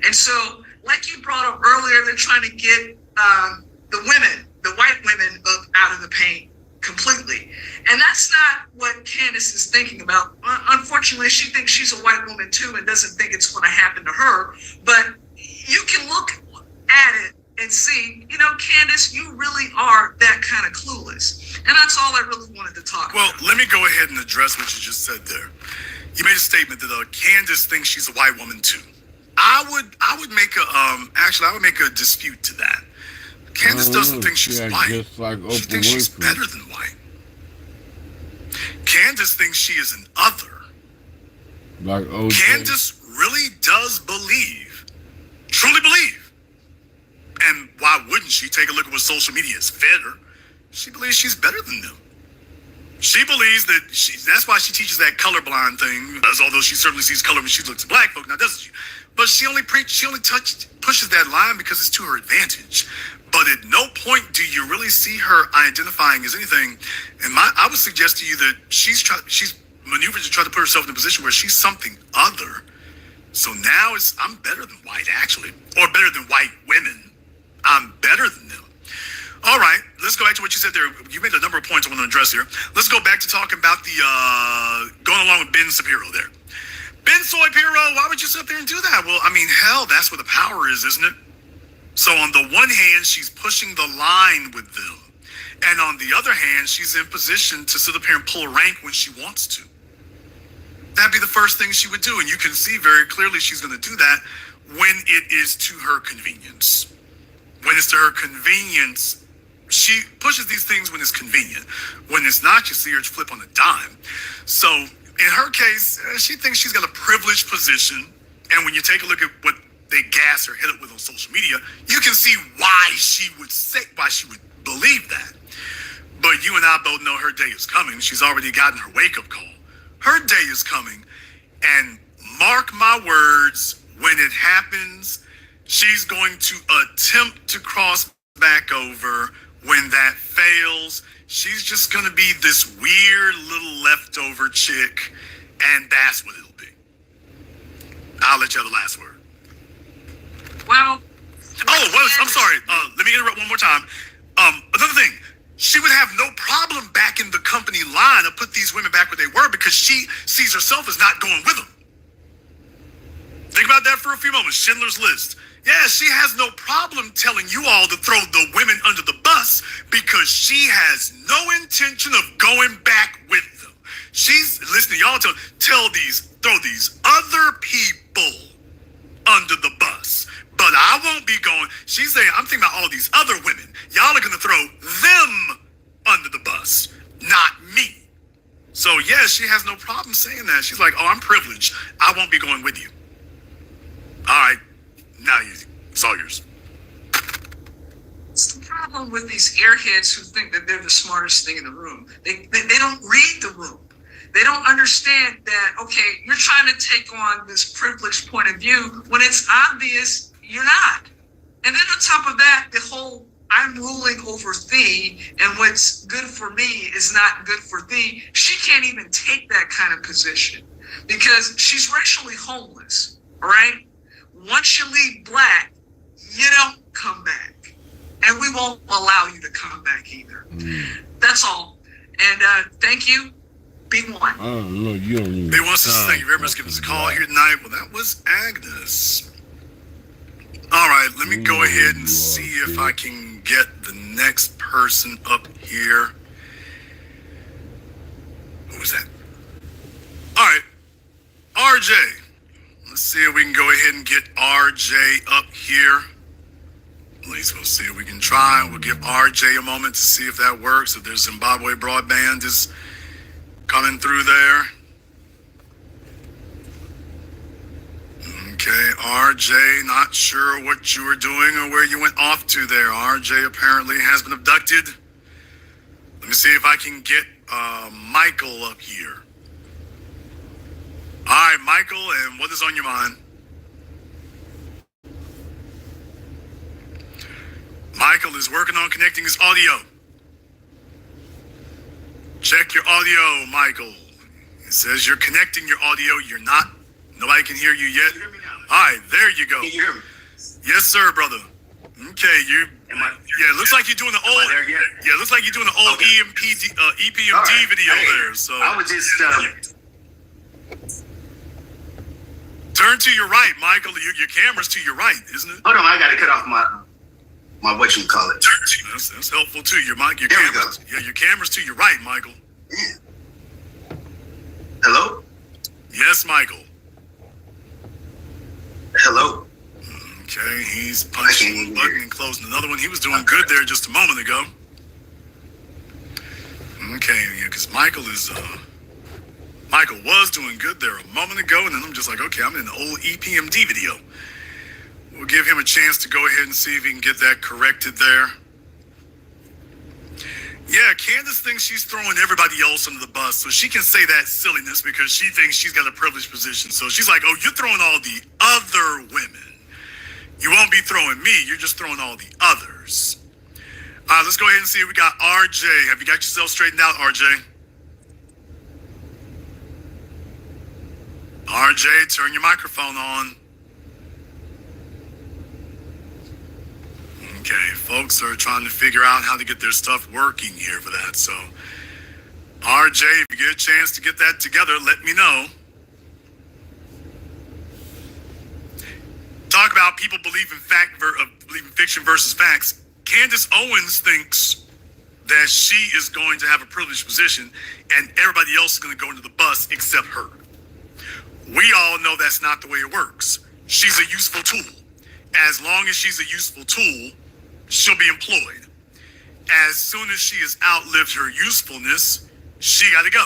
And so, like you brought up earlier, they're trying to get the women, the white women, out of the paint completely. And that's not what Candace is thinking about. Unfortunately, she thinks she's a white woman too and doesn't think it's going to happen to her. But you can look at it and see, Candace, you really are that kind of clueless. And that's all I really wanted to talk about. Well, let me go ahead and address what you just said there. You made a statement that Candace thinks she's a white woman too. I would make a dispute to that. Candace doesn't think she's white. She thinks she's better than white. Candace thinks she is an other. Like OJ. Candace really does truly believe. And why wouldn't she? Take a look at what social media has fed her. She believes she's better than them. She believes that that's why she teaches that colorblind thing, although she certainly sees color when she looks at black folk, now doesn't she? But she only pushes that line because it's to her advantage. But at no point do you really see her identifying as anything. And I would suggest to you that she's maneuvered to try to put herself in a position where she's something other. So now I'm better than white, actually, or better than white women. I'm better than them. All right, let's go back to what you said there. You made a number of points I want to address here. Let's go back to talking about going along with Ben Shapiro there. Ben Shapiro, why would you sit up there and do that? Well, I mean, hell, that's where the power is, isn't it? So on the one hand, she's pushing the line with them. And on the other hand, she's in position to sit up here and pull a rank when she wants to. That'd be the first thing she would do. And you can see very clearly she's going to do that when it is to her convenience. When it's to her convenience, she pushes these things when it's convenient. When it's not, you see her flip on a dime. So in her case, she thinks she's got a privileged position. And when you take a look at what they gas her head up with on social media, you can see why she would believe that. But you and I both know her day is coming. She's already gotten her wake-up call. Her day is coming. And mark my words, when it happens, She's going to attempt to cross back over. When that fails, she's just going to be this weird little leftover chick, and that's what it'll be. I'll let you have the last word. Well, I'm sorry. Let me interrupt one more time. Another thing, she would have no problem backing the company line to put these women back where they were because she sees herself as not going with them. Think about that for a few moments. Schindler's List. Yeah, she has no problem telling you all to throw the women under the bus because she has no intention of going back with them. She's listening to y'all throw these other people under the bus. But I won't be going. She's saying, I'm thinking about all these other women. Y'all are going to throw them under the bus, not me. So, yeah, she has no problem saying that. She's like, oh, I'm privileged. I won't be going with you. All right. Now it's all yours. It's the problem with these airheads who think that they're the smartest thing in the room. They don't read the room. They don't understand that, okay, you're trying to take on this privileged point of view when it's obvious you're not. And then on top of that, the whole I'm ruling over thee and what's good for me is not good for thee. She can't even take that kind of position because she's racially homeless, all right? Once you leave black, you don't come back. And we won't allow you to come back either. That's all. And thank you. Be one. I don't know. You don't even. They want us to thank you very much for giving us a call here tonight. Well, that was Agnes. All right, let me go ahead and see if I can get the next person up here. Who was that? All right, RJ. Let's see if we can go ahead and get RJ up here. At least we'll see if we can try. We'll give RJ a moment to see if that works. If there's Zimbabwe broadband is coming through there. Okay, RJ, not sure what you were doing or where you went off to there. RJ apparently has been abducted. Let me see if I can get Michael up here. All right, Michael, and what is on your mind? Michael is working on connecting his audio. Check your audio, Michael. It says you're connecting your audio. You're not. Nobody can hear you yet. All right, there you go. Can you hear me? Yes, sir, brother. Okay, yeah, looks like you're doing the old. Yeah, looks like you're doing the old EPMD Right. video Hey, there. So I was just turn to your right, Michael. Your camera's to your right, isn't it? hold on. I got to cut off my what you call it. That's helpful too. Your There we camera's, yeah, your camera's to your right, Michael. Yeah. Hello. Yes, Michael. Hello. Okay, he's punching one button and closing another one. He was doing good there just a moment ago. Okay, yeah, because Michael was doing good there a moment ago, and then I'm just like, okay, I'm in the old EPMD video. We'll give him a chance to go ahead and see if he can get that corrected there. Yeah, Candace thinks she's throwing everybody else under the bus, so she can say that silliness because she thinks she's got a privileged position. So she's like, oh, you're throwing all the other women. You won't be throwing me, you're just throwing all the others. All right, let's go ahead and see if we got RJ. Have you got yourself straightened out, RJ? RJ, turn your microphone on. Okay, folks are trying to figure out how to get their stuff working here for that. So, RJ, if you get a chance to get that together, let me know. Talk about people believing fiction versus facts. Candace Owens thinks that she is going to have a privileged position and everybody else is going to go into the bus except her. We all know that's not the way it works. She's a useful tool. As long as she's a useful tool, she'll be employed. As soon as she has outlived her usefulness, she got to go.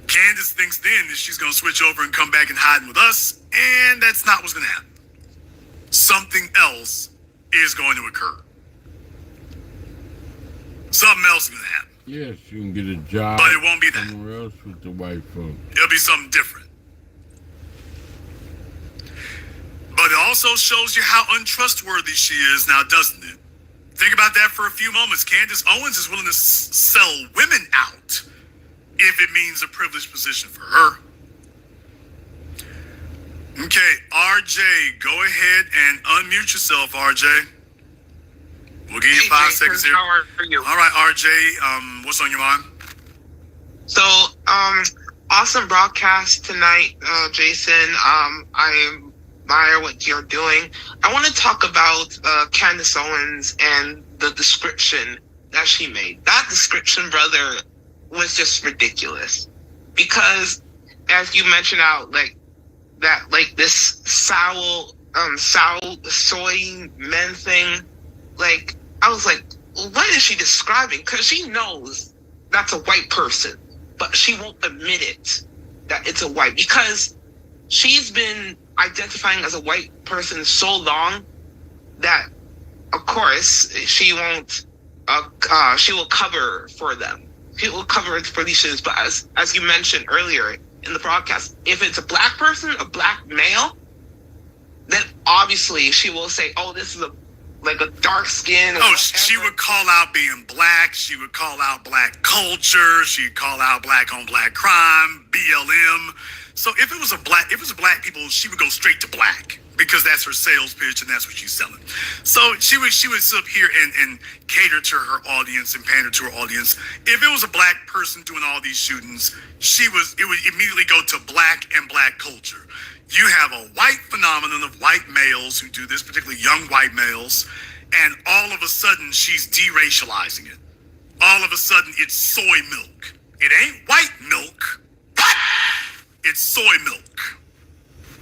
Candace thinks then that she's going to switch over and come back and hide with us, and that's not what's going to happen. Something else is going to occur. Something else is going to happen. Yes, you can get a job. But it won't be that. Somewhere else with the white folks. It'll be something different. But it also shows you how untrustworthy she is now, doesn't it? Think about that for a few moments. Candace Owens is willing to sell women out if it means a privileged position for her. Okay, RJ, go ahead and unmute yourself, RJ. We'll give you 5 seconds here. How are you? All right, RJ, what's on your mind? So, awesome broadcast tonight, Jason. I admire what you're doing. I want to talk about Candace Owens and the description that she made. That description, brother, was just ridiculous. Because, as you mentioned out, this soy men thing, I was like, what is she describing? Because she knows that's a white person, but she won't admit it, that it's a white, because she's been identifying as a white person so long that, of course, she won't, she will cover for them. She will cover for these shits, but as you mentioned earlier in the broadcast, if it's a black person, a black male, then obviously she will say, oh, this is a dark skin. Oh, she would call out being black. She would call out black culture. She'd call out black on black crime, BLM. So if it was black people, she would go straight to black because that's her sales pitch and that's what she's selling. So she would sit up here and cater to her audience and pander to her audience. If it was a black person doing all these shootings, it would immediately go to black and black culture. You have a white phenomenon of white males who do this, particularly young white males, and all of a sudden she's deracializing it. All of a sudden it's soy milk. It ain't white milk, but it's soy milk.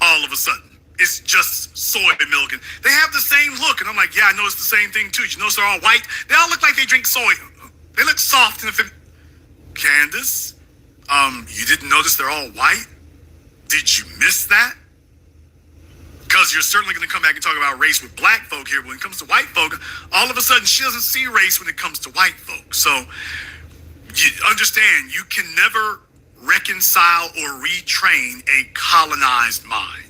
All of a sudden. It's just soy milk. And they have the same look. And I'm like, yeah, I noticed the same thing too. You notice they're all white? They all look like they drink soy. They look soft. And Candace, you didn't notice they're all white? Did you miss that? Because you're certainly going to come back and talk about race with black folk here. When it comes to white folk, all of a sudden she doesn't see race when it comes to white folk. So you understand, you can never reconcile or retrain a colonized mind.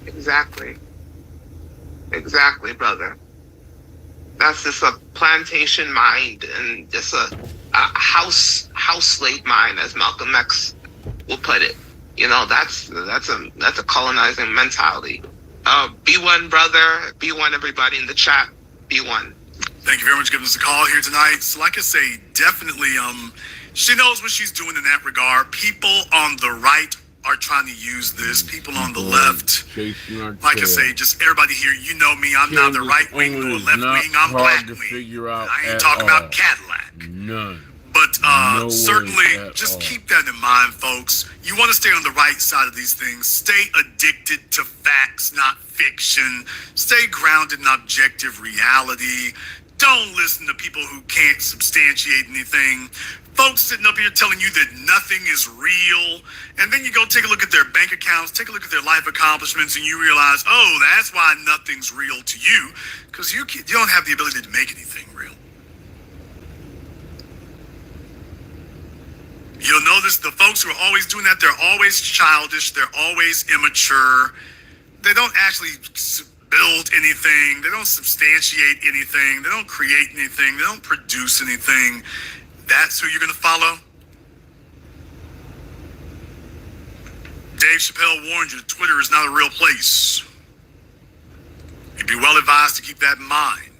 Exactly, brother. That's just a plantation mind and just a house slave mind, as Malcolm X will put it. You know, that's a colonizing mentality. B1, brother. B1, everybody in the chat. B1. Thank you very much for giving us a call here tonight. So like I say, definitely, she knows what she's doing in that regard. People on the right are trying to use this. People on the left, like I say, just everybody here, you know me, I'm neither right wing nor left wing, I'm black wing. I ain't talking about Cadillac. None. But certainly, just keep that in mind, folks. You want to stay on the right side of these things. Stay addicted to facts, not fiction. Stay grounded in objective reality. Don't listen to people who can't substantiate anything. Folks sitting up here telling you that nothing is real, and then you go take a look at their bank accounts, take a look at their life accomplishments, and you realize, oh, that's why nothing's real to you, because you don't have the ability to make anything real. You'll notice the folks who are always doing that, they're always childish, they're always immature, they don't actually build anything, they don't substantiate anything, they don't create anything, they don't produce anything. That's who you're going to follow? Dave Chappelle warned you, Twitter is not a real place. You'd be well advised to keep that in mind.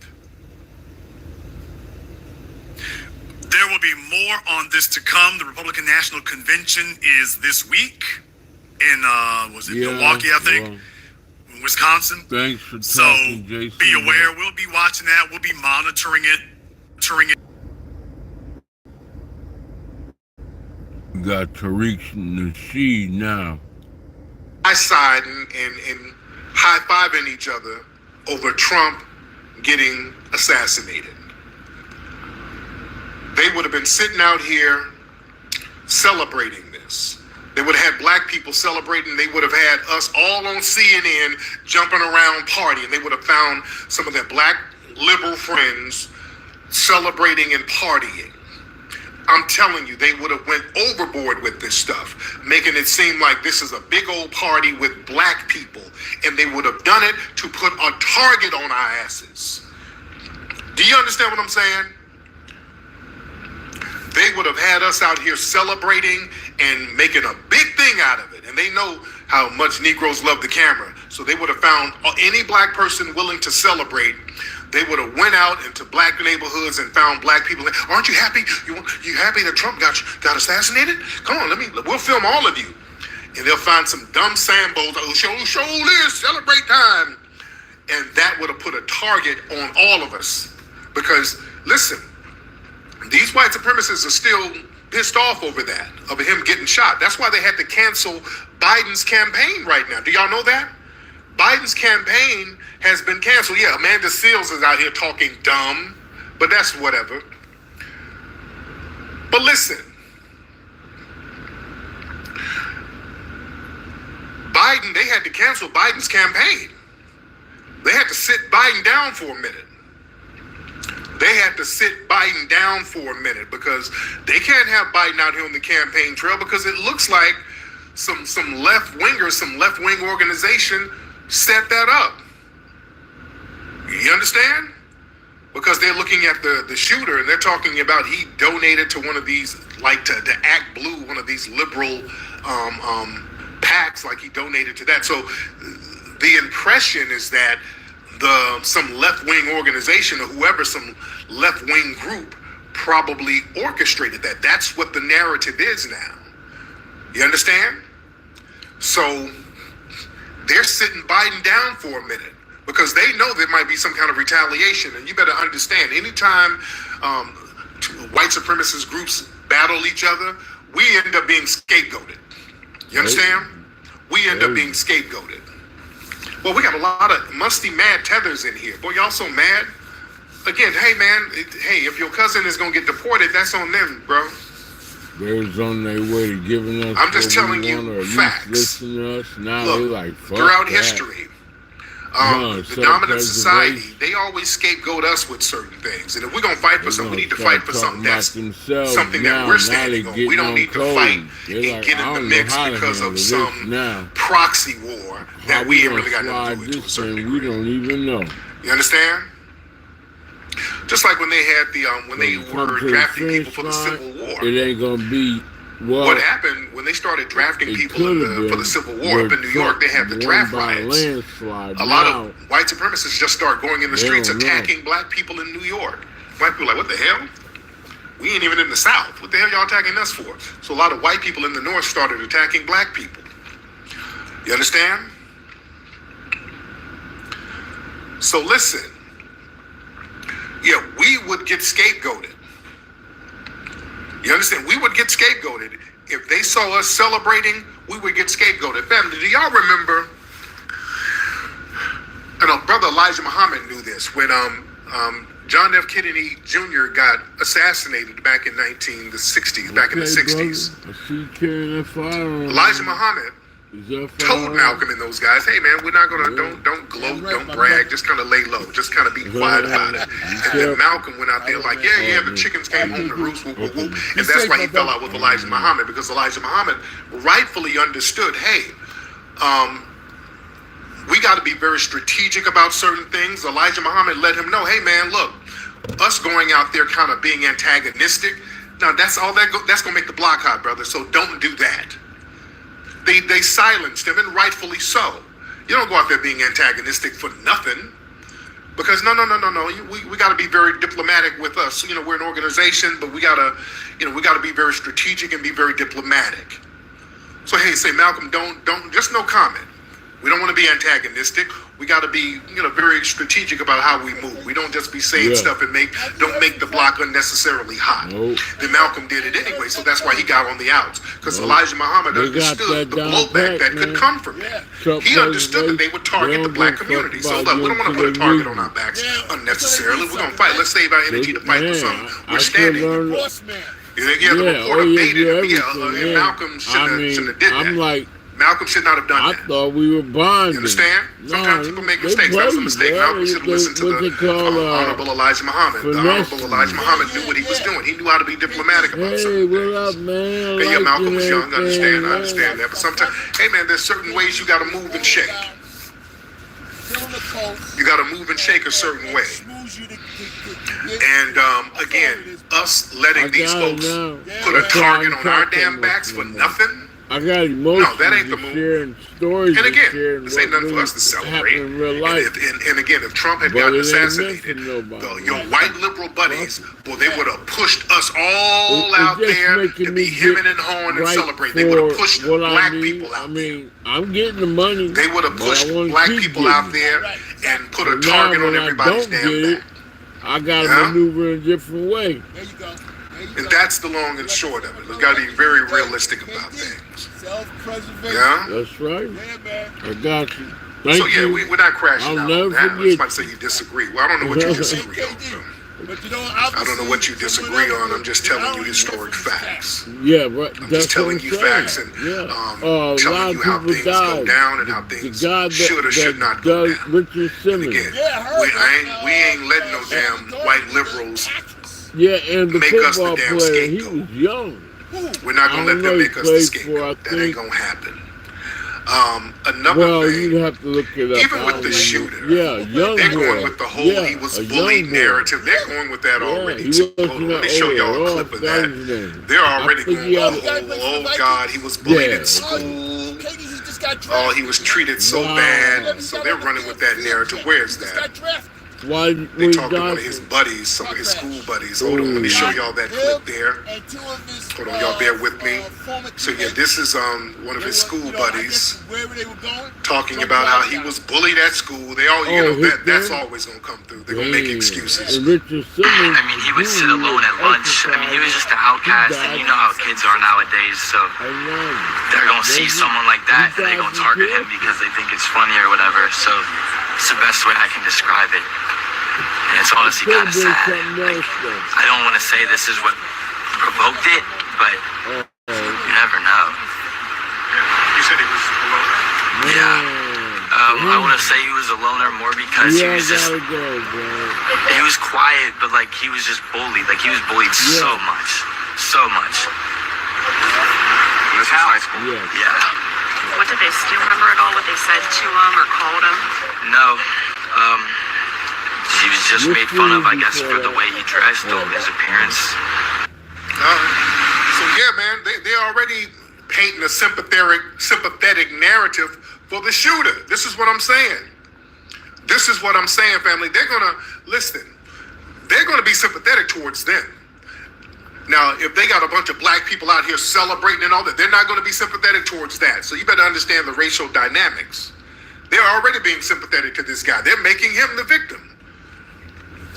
There will be more on this to come. The Republican National Convention is this week in, Milwaukee, I think, Wisconsin. Thanks for talking, Jason. So be aware, we'll be watching that. We'll be monitoring it. We got Tariq Nasheed now. I side and high-fiving each other over Trump getting assassinated. They would have been sitting out here celebrating this. They would have had black people celebrating. They would have had us all on CNN jumping around partying. They would have found some of their black liberal friends celebrating and partying. I'm telling you, they would have went overboard with this stuff, making it seem like this is a big old party with black people, and they would have done it to put a target on our asses. Do you understand what I'm saying? They would have had us out here celebrating and making a big thing out of it. And they know how much Negroes love the camera. So they would have found any black person willing to celebrate. They would have went out into black neighborhoods and found black people. Aren't you happy? You happy that Trump got assassinated? Come on, we'll film all of you. And they'll find some dumb sambos. Oh, show this, celebrate time. And that would have put a target on all of us. Because, listen, these white supremacists are still pissed off over that, of him getting shot. That's why they had to cancel Biden's campaign right now. Do y'all know that? Biden's campaign has been canceled. Yeah, Amanda Seals is out here talking dumb, but that's whatever. But listen, Biden, they had to cancel Biden's campaign. They had to sit Biden down for a minute. They had to sit Biden down for a minute because they can't have Biden out here on the campaign trail because it looks like some left-wingers, some left-wing organization set that up. You understand? Because they're looking at the shooter and they're talking about he donated to one of these, like to Act Blue, one of these liberal PACs, like he donated to that. So the impression is that some left-wing organization or whoever, some left-wing group probably orchestrated that. That's what the narrative is now. You understand? So they're sitting Biden down for a minute because they know there might be some kind of retaliation. And you better understand, anytime white supremacist groups battle each other, we end up being scapegoated. You understand? We end up being scapegoated. Well, we got a lot of musty, mad tethers in here. Boy, y'all so mad. Again, hey, man, if your cousin is going to get deported, that's on them, bro. They're on their way to giving us. I'm just telling you facts. Listen to us. Now look, they're like, fuck throughout that. history, the dominant society, they always scapegoat us with certain things. And if we're going to fight for something, we need to fight for something that's something that we're standing on. We don't need to fight and get in the mix because of some proxy war that we ain't really got nothing to do with to a certain degree. We don't even know. You understand? Just like when they had when they were drafting people for the Civil War. It ain't gonna be what happened when they started drafting people for the Civil War up in New York. They had the draft riots. A lot of white supremacists just start going in the streets attacking black people in New York. White people are like, what the hell? We ain't even in the South. What the hell y'all attacking us for? So a lot of white people in the North started attacking black people. You understand? So listen. Yeah, we would get scapegoated. You understand? We would get scapegoated. If they saw us celebrating, we would get scapegoated. Family, do y'all remember, and Brother Elijah Muhammad knew this, when John F. Kennedy Jr. got assassinated back in the 60s, back in the 60s. Elijah Muhammad told Malcolm and those guys, hey man, we're not gonna don't gloat, don't brag, just kind of lay low, just kind of be quiet about it. And then Malcolm went out there like, yeah, the chickens came home to roost, whoop, whoop, whoop. And that's why he fell out with Elijah Muhammad, because Elijah Muhammad rightfully understood, hey, we got to be very strategic about certain things. Elijah Muhammad let him know, hey man, look, us going out there kind of being antagonistic, now that's gonna make the block hot, brother. So don't do that. They silenced him, and rightfully so. You don't go out there being antagonistic for nothing, because no. We got to be very diplomatic with us. You know, we're an organization, but we gotta be very strategic and be very diplomatic. So hey, say Malcolm, don't just no comment. We don't want to be antagonistic. We got to be, very strategic about how we move. We don't just be saying stuff and don't make the block unnecessarily hot. Then Malcolm did it anyway, so that's why he got on the outs. Because Elijah Muhammad understood the blowback that could come from it. He understood that they would target the black community. So look, we don't want to put a target on our backs unnecessarily. We're gonna fight. Let's save our energy to fight for something we're standing for. The report of Beta, and Malcolm shouldn't have did that. I'm like, Malcolm should not have done that. I thought we were bonding. You understand? Sometimes people make mistakes. That was a mistake. Malcolm should have listened to the Honorable Elijah Muhammad. The Honorable Elijah Muhammad knew what he was doing. He knew how to be diplomatic about certain things. What up, man? Hey, yeah, Malcolm was young. I understand that. But sometimes, hey, man, there's certain ways you got to move and shake. You got to move and shake a certain way. And again, us letting these folks put a target on our damn backs for nothing. I got emotions. No, that ain't the move. Sharing stories and again, this ain't nothing for us to celebrate. In real life. And again, if Trump had gotten assassinated, your white liberal buddies, boy, they would have pushed us all out there to be hemming and hawing and celebrate. They would have pushed black people out there. I'm getting the money. They would have pushed black people out there and put a target on everybody's damn back. I got to maneuver in a different way. There you go. And that's the long and short of it. We've got to be very realistic about things. Yeah? That's right. I got you. So yeah, we're not crashing out on that. I was about to say you disagree. Well, I don't know what you disagree on. I don't know what you disagree on. I'm just telling you historic facts. Yeah, right. I'm just telling you facts and telling you how things go down and how things should or should not go down. And again, we ain't letting no damn white liberals and the make us the damn player, he scapegoat. was young. We're not going to let them make us the scapegoat. That ain't going to happen. Another thing, you'd have to look it up. Even with the shooter, young they're boy. going with the whole he was bullied narrative. They're going with that already. So, let me show y'all a clip of that. They're already going with the whole, oh God, he was bullied in school. Oh, he was treated so bad. So they're running with that narrative. Where's that? They talked to one of his buddies, some of his school buddies. Hold on, let me show y'all that clip there. Hold on, y'all bear with me. So yeah, this is one of his school buddies talking about how he was bullied at school. They all, that's always gonna come through. They're gonna make excuses. I mean, he would sit alone at lunch. I mean, he was just an outcast, and you know how kids are nowadays. So they're gonna see someone like that, and they're gonna target him because they think it's funny or whatever. So it's the best way I can describe it. And it's honestly kind of sad. Like, I don't want to say this is what provoked it, but you never know. You said he was a loner? Yeah. I want to say he was a loner more because he was just, he was quiet, but like he was just bullied. Like he was bullied so much. So much. This is high school? Yeah. What did they, do you remember at all what they said to him or called him? No. He was just made fun of, I guess, for the way he dressed or his appearance. So yeah, man, they're already painting a sympathetic narrative for the shooter. This is what I'm saying. This is what I'm saying, family. They're gonna listen. They're gonna be sympathetic towards them. Now, if they got a bunch of black people out here celebrating and all that, they're not going to be sympathetic towards that. So you better understand the racial dynamics. They're already being sympathetic to this guy. They're making him the victim.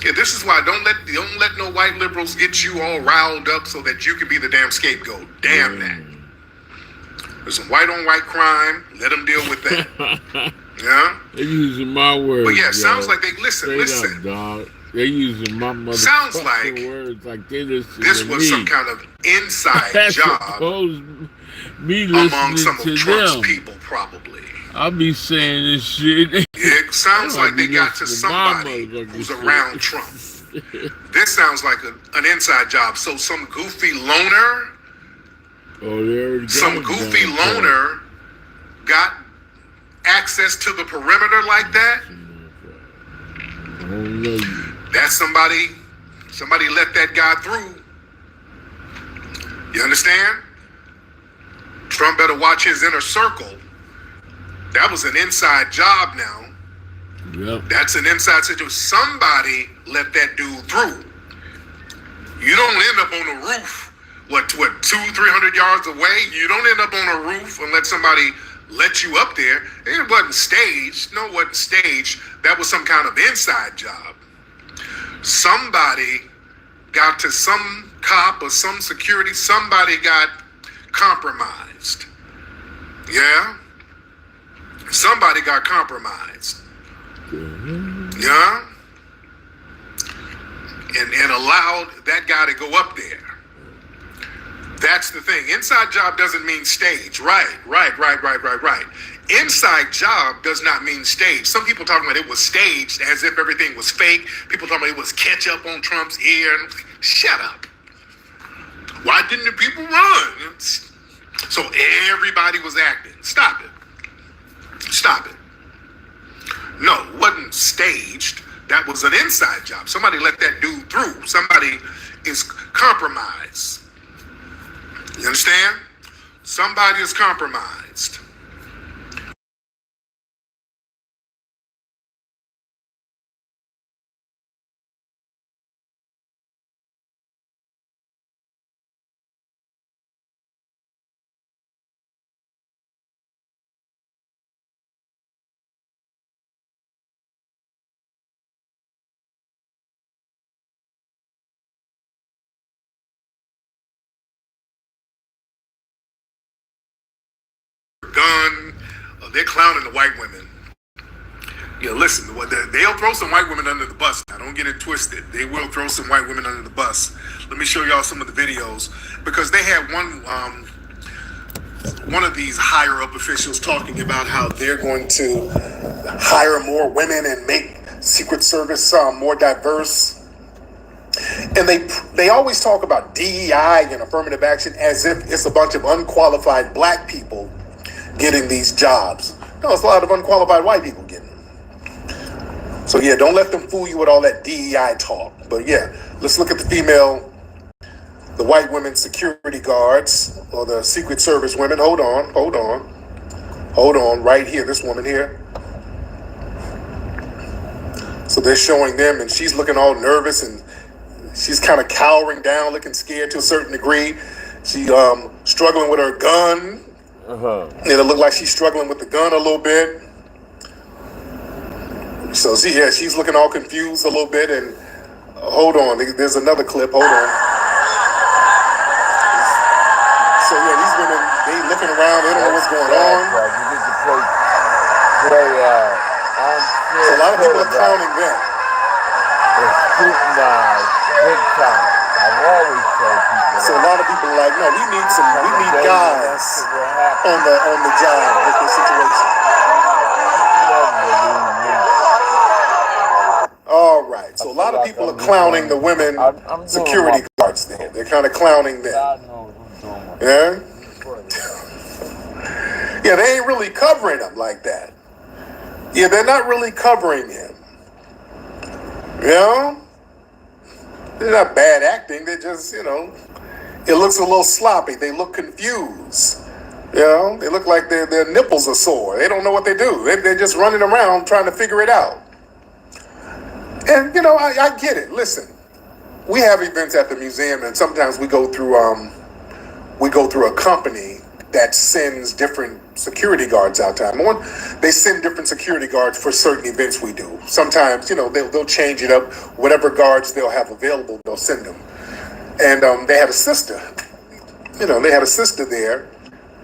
Yeah, this is why don't let no white liberals get you all riled up so that you can be the damn scapegoat. Damn that. There's some white on white crime. Let them deal with that. Yeah. They're using my words. But yeah, sounds like they listen. Dog. They're using my mother. Sounds like words like they listen this to was me. some kind of inside job among some of Trump's people, probably. I'll be saying this shit. It sounds like they got to somebody who's around Trump. This sounds like an inside job. So some goofy loner, got access to the perimeter like that. That's somebody let that guy through. You understand? Trump better watch his inner circle. That was an inside job now. Yep. That's an inside situation. Somebody let that dude through. You don't end up on a roof, 200-300 yards away. You don't end up on a roof and let somebody let you up there. It wasn't staged. No, it wasn't staged. That was some kind of inside job. Somebody got to some cop or some security. Somebody got compromised. Yeah? Somebody got compromised. Yeah? And allowed that guy to go up there. That's the thing. Inside job doesn't mean stage. Right. Inside job does not mean stage. Some people talking about it was staged as if everything was fake. People talking about it was ketchup on Trump's ear. Shut up. Why didn't the people run? So everybody was acting. Stop it. No, it wasn't staged. That was an inside job. Somebody let that dude through. Somebody is compromised. You understand? Somebody is compromised. Gun. They're clowning the white women. Yeah, listen, they'll throw some white women under the bus. Now, don't get it twisted. They will throw some white women under the bus. Let me show y'all some of the videos because they had one of these higher up officials talking about how they're going to hire more women and make Secret Service more diverse. And they always talk about DEI and affirmative action as if it's a bunch of unqualified black people getting these jobs. No, it's a lot of unqualified white people getting them. So yeah, don't let them fool you with all that DEI talk. But yeah, let's look at the white women security guards or the Secret Service women. Hold on, right here, this woman here. So they're showing them and she's looking all nervous and she's kind of cowering down, looking scared to a certain degree. She struggling with her gun. And it looked like she's struggling with the gun a little bit. So she's looking all confused a little bit. And hold on, there's another clip. Hold on. So yeah, these women, they looking around. They don't know what's going on. So a lot of people are clowning them. So a lot of people are like, no, we need guys on the job with this situation. All right. So a lot of people are clowning the women security guards there. They're kind of clowning them. Yeah? Yeah, they ain't really covering them like that. Yeah, they're not really covering him. You know? They're not bad acting. They're just, it looks a little sloppy. They look confused. They look like their nipples are sore. They don't know what they do. They're just running around trying to figure it out. And, I get it. Listen, we have events at the museum, and sometimes we go through a company that sends different security guards out time. They send different security guards for certain events we do. Sometimes, they'll change it up. Whatever guards they'll have available, they'll send them. And they had a sister. They had a sister there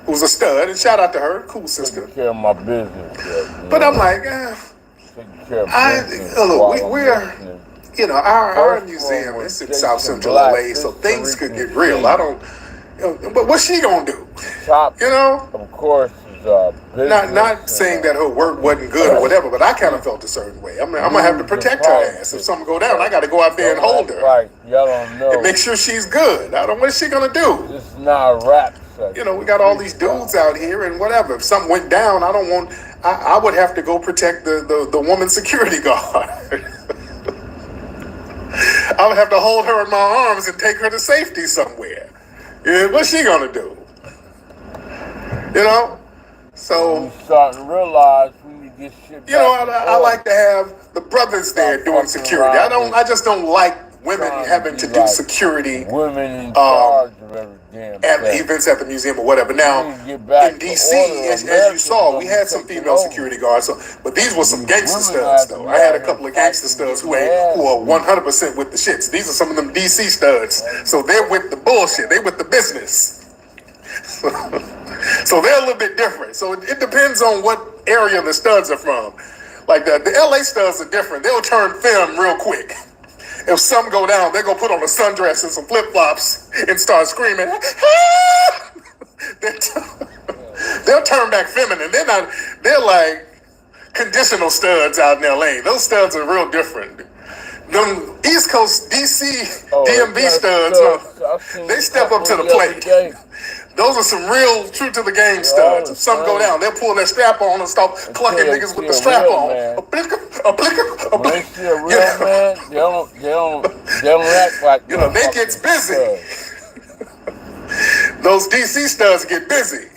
who was a stud, and shout out to her, cool sister. Taking care of my business. But I'm like, our museum is in South Central LA, so things could get real. But what's she gonna do? Of course, not saying that her work wasn't good or whatever, but I kind of felt a certain way. I'm gonna have to protect her ass. If something go down, I got to go out there and hold her. Right, y'all don't know. And make sure she's good. What's she gonna do? It's not a rap session. We got all these dudes out here and whatever. If something went down, I would have to go protect the woman security guard. I would have to hold her in my arms and take her to safety somewhere. Yeah, what's she gonna do? So we starting to realize we need this shit back. I like to have the brothers there doing security. I just don't like women having to do security. Women in charge of every damn at events at the museum or whatever. Now in DC, as you saw, we had some female security guards, but these were some gangster studs though. I had a couple of gangster studs who are 100% with the shits. These are some of them DC studs. So they're with the bullshit. They with the business. So they're a little bit different. So it depends on what area the studs are from. Like the LA studs are different. They'll turn femme real quick. If something go down, they're gonna put on a sundress and some flip-flops and start screaming. They'll turn back feminine. They're like conditional studs out in LA. Those studs are real different. Them East Coast DC DMV studs, they step up to the plate. Those are some real true to the game studs. If something go down, they'll pull their strap on and start clucking niggas with the strap on. A blicker. When they see a real man, they don't act like they get busy. Those DC studs get busy.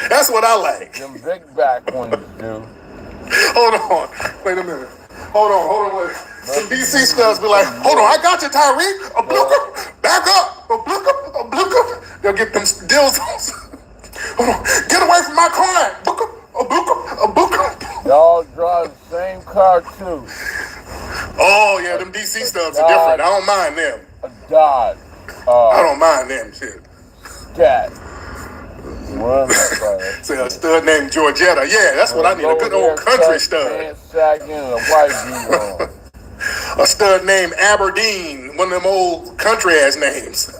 That's what I like. Them big back ones do. Hold on. Wait a minute. Hold on. Wait. Some DC studs be like, hold on, I got you, Tyreek. A blicker. Back up. A blicker. They'll get them dildos. Hold on. Get away from my client. A blicker. Y'all drive the same car too. Oh yeah, them DC studs are different. I don't mind them. A Dodge. I don't mind them shit. Scat. Say a stud named Georgetta. Yeah, that's what I need. A good old country stud. Sagging and a white on. A stud named Aberdeen. One of them old country ass names.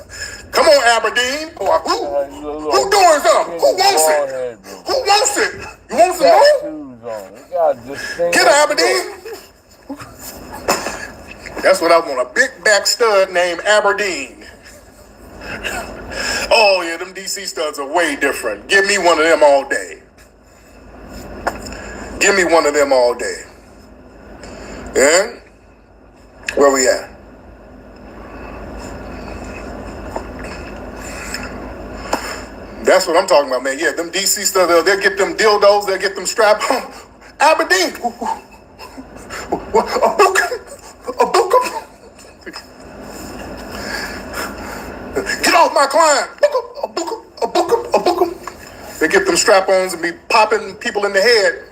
Come on, Aberdeen. Who doing something? Who wants it? Who wants it? You want some more? Get Aberdeen. That's what I want. A big back stud named Aberdeen. Oh yeah, them DC studs are way different. Give me one of them all day. Yeah? Where we at? That's what I'm talking about, man. Yeah, them DC studs, they'll get them dildos, they'll get them strap on. Aberdeen. A book. Get off my client. A book. They get them strap-ons and be popping people in the head.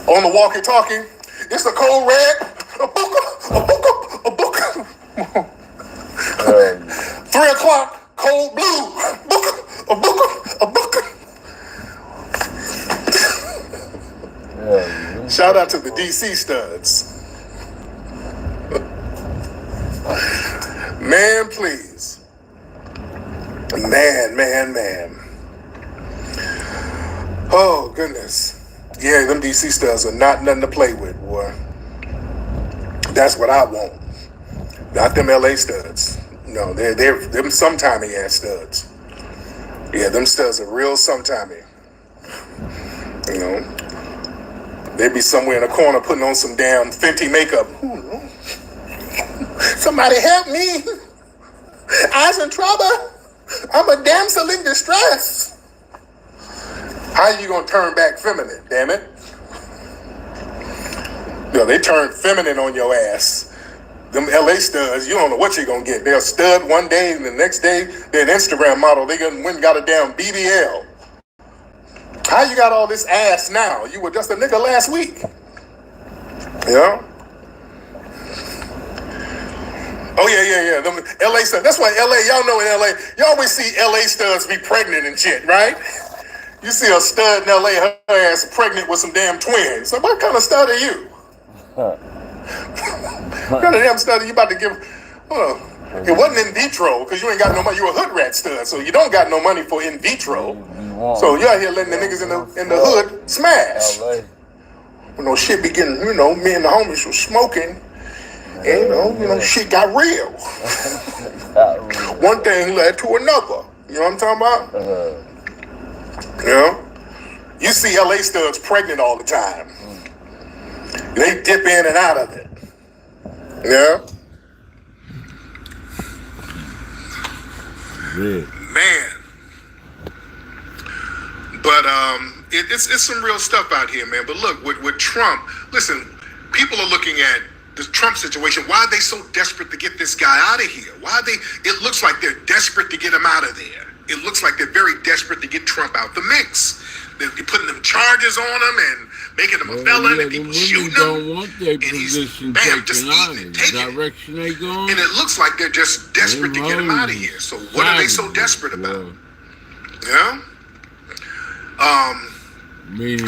On the walkie-talkie. It's a cold red. A book. 3 o'clock. Cold blue. A book. Shout out to the DC studs. Man, please. Man. Oh, goodness. Yeah, them DC studs are not nothing to play with, boy. That's what I want. Not them LA studs. No, they're them sometimey ass studs. Yeah, them studs are real sometimey. You know, they be somewhere in a corner putting on some damn Fenty makeup. Somebody help me. I's in trouble. I'm a damsel in distress. How you gonna turn back feminine, damn it? No, they turn feminine on your ass. Them LA studs, you don't know what you're gonna get. They're a stud one day and the next day they're an Instagram model. They went and got a damn BBL. How you got all this ass now? You were just a nigga last week. Yeah? Oh, yeah. Them LA studs. That's why LA, y'all know in LA, you always see LA studs be pregnant and shit, right? You see a stud in LA, her ass pregnant with some damn twins. So what kind of stud are you? What kind of damn stud are you about to give? It wasn't in vitro because you ain't got no money. You a hood rat stud, so you don't got no money for in vitro. So you out here letting the niggas in the hood smash. When no shit be getting, me and the homies was smoking. And shit got real. One thing led to another. You know what I'm talking about? You see LA studs pregnant all the time. They dip in and out of it. Yeah. Man. But it's some real stuff out here, man. But look, with Trump, listen, people are looking at the Trump situation. Why are they so desperate to get this guy out of here? It looks like they're desperate to get him out of there. It looks like they're very desperate to get Trump out the mix. They're putting them charges on him and making him a felon and people shooting him. Don't want their position taken out of the direction they going. And it looks like they're just desperate to get him out of here. So what are they so desperate about?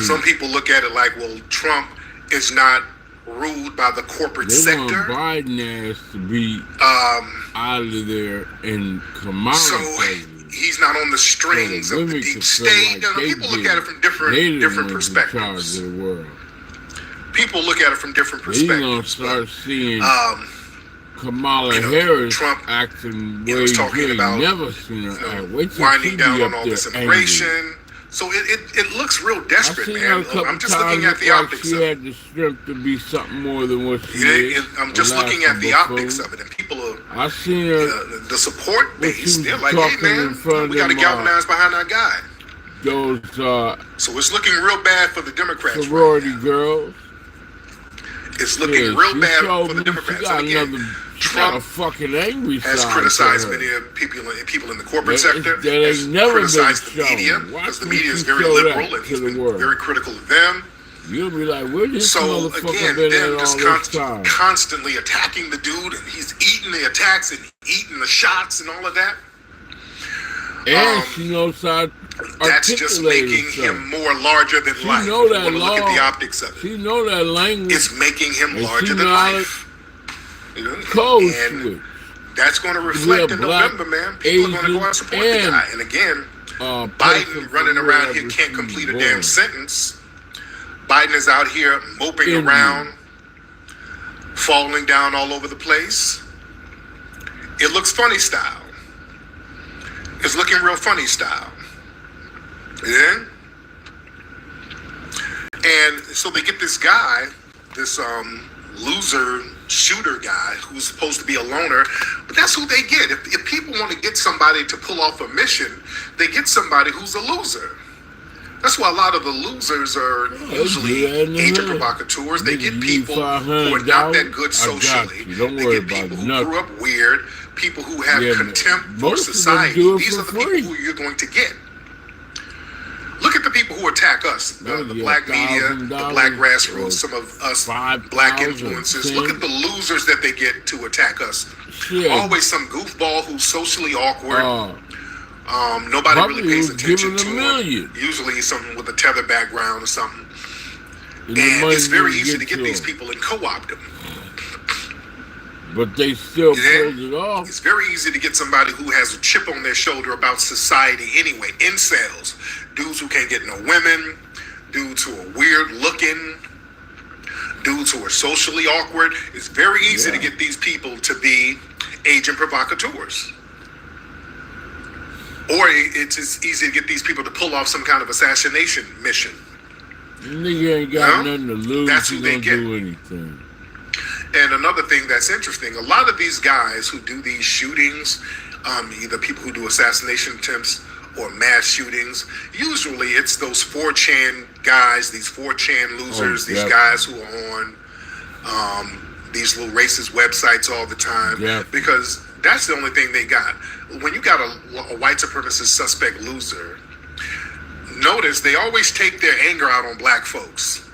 Some people look at it like, well, Trump is not ruled by the corporate They sector. want Biden ass to be out of there and Kamala. So he's not on the strings of the deep state. Like people look at it from different perspectives. Of the world. People look at it from different perspectives. You're gonna start seeing Kamala Harris Trump acting was way talking about never seen her act. Wait till winding she down be on up all there this angry. immigration. So it looks real desperate, I've seen man. her a couple I'm just times looking at the like optics she of it. had the strength to be something more than what she is. I'm just looking at the optics of it, and people are. I seen her. The support base. They're like, hey talking in man, front we got to of galvanize behind our guy. Those So it's looking real bad for the Democrats. sorority girls. It's looking real bad for the Democrats. She got And again, another. She Trump got a fucking angry has side criticized to her. many of people in the corporate That sector. ain't Has never criticized been the media shown. Why because the can't media is you very show liberal that and he's to the been world? very critical of them. You'll be like, where this So motherfucker again, been them at just all this time? constantly attacking the dude, and he's eating the attacks and eating the shots and all of that. And she knows how to That's just articulate making herself. him more larger than She life. know You that want to look at law. the optics of it. She know that language. It's making him And larger she than know how to life. You know? code And switch. that's going to We reflect have in black, November, man. People are going to go out and support the Asian, guy. And again, Biden running around here can't complete a damn sentence. Biden is out here moping around, falling down all over the place. It looks funny style. It's looking real funny style. Yeah? And so they get this guy, this loser shooter guy who's supposed to be a loner, but that's who they get. If people want to get somebody to pull off a mission, they get somebody who's a loser. That's why a lot of the losers are usually agent provocateurs. They get people who are not that good socially. They get people who grew up weird, people who have contempt for society. These are the people who you're going to get. Look at the people who attack us, the black media, the black grassroots, some of us black influencers. Look at the losers that they get to attack us. Always some goofball who's socially awkward. Nobody really pays attention to him. Usually someone with a tether background or something. And it's very easy to get these people and co-opt them. But they still pulled it off. It's very easy to get somebody who has a chip on their shoulder about society anyway. Incels, dudes who can't get no women, dudes who are weird looking, dudes who are socially awkward. It's very easy to get these people to be agent provocateurs. Or it's as easy to get these people to pull off some kind of assassination mission. Nigga ain't got nothing to lose. That's who they get. Do anything. And another thing that's interesting, a lot of these guys who do these shootings, either people who do assassination attempts or mass shootings, usually it's those 4chan guys, these 4chan losers, these guys who are on these little racist websites all the time, because that's the only thing they got. When you got a white supremacist suspect loser, notice they always take their anger out on black folks.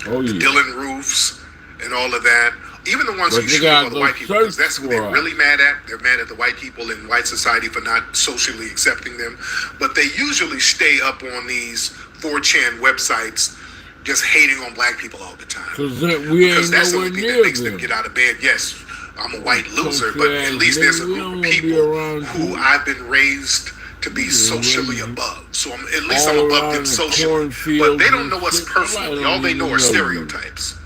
Oh, yeah. The Dylan Roofs and all of that. Even the ones who shoot all the white people, because that's who they're really mad at. They're mad at the white people in white society for not socially accepting them. But they usually stay up on these 4chan websites just hating on black people all the time. Because that's the only thing that makes them get out of bed. Yes, I'm a white loser, but at least there's a group of people who I've been raised to be socially above. So I'm above them socially. But they don't know us personally. All they know are stereotypes.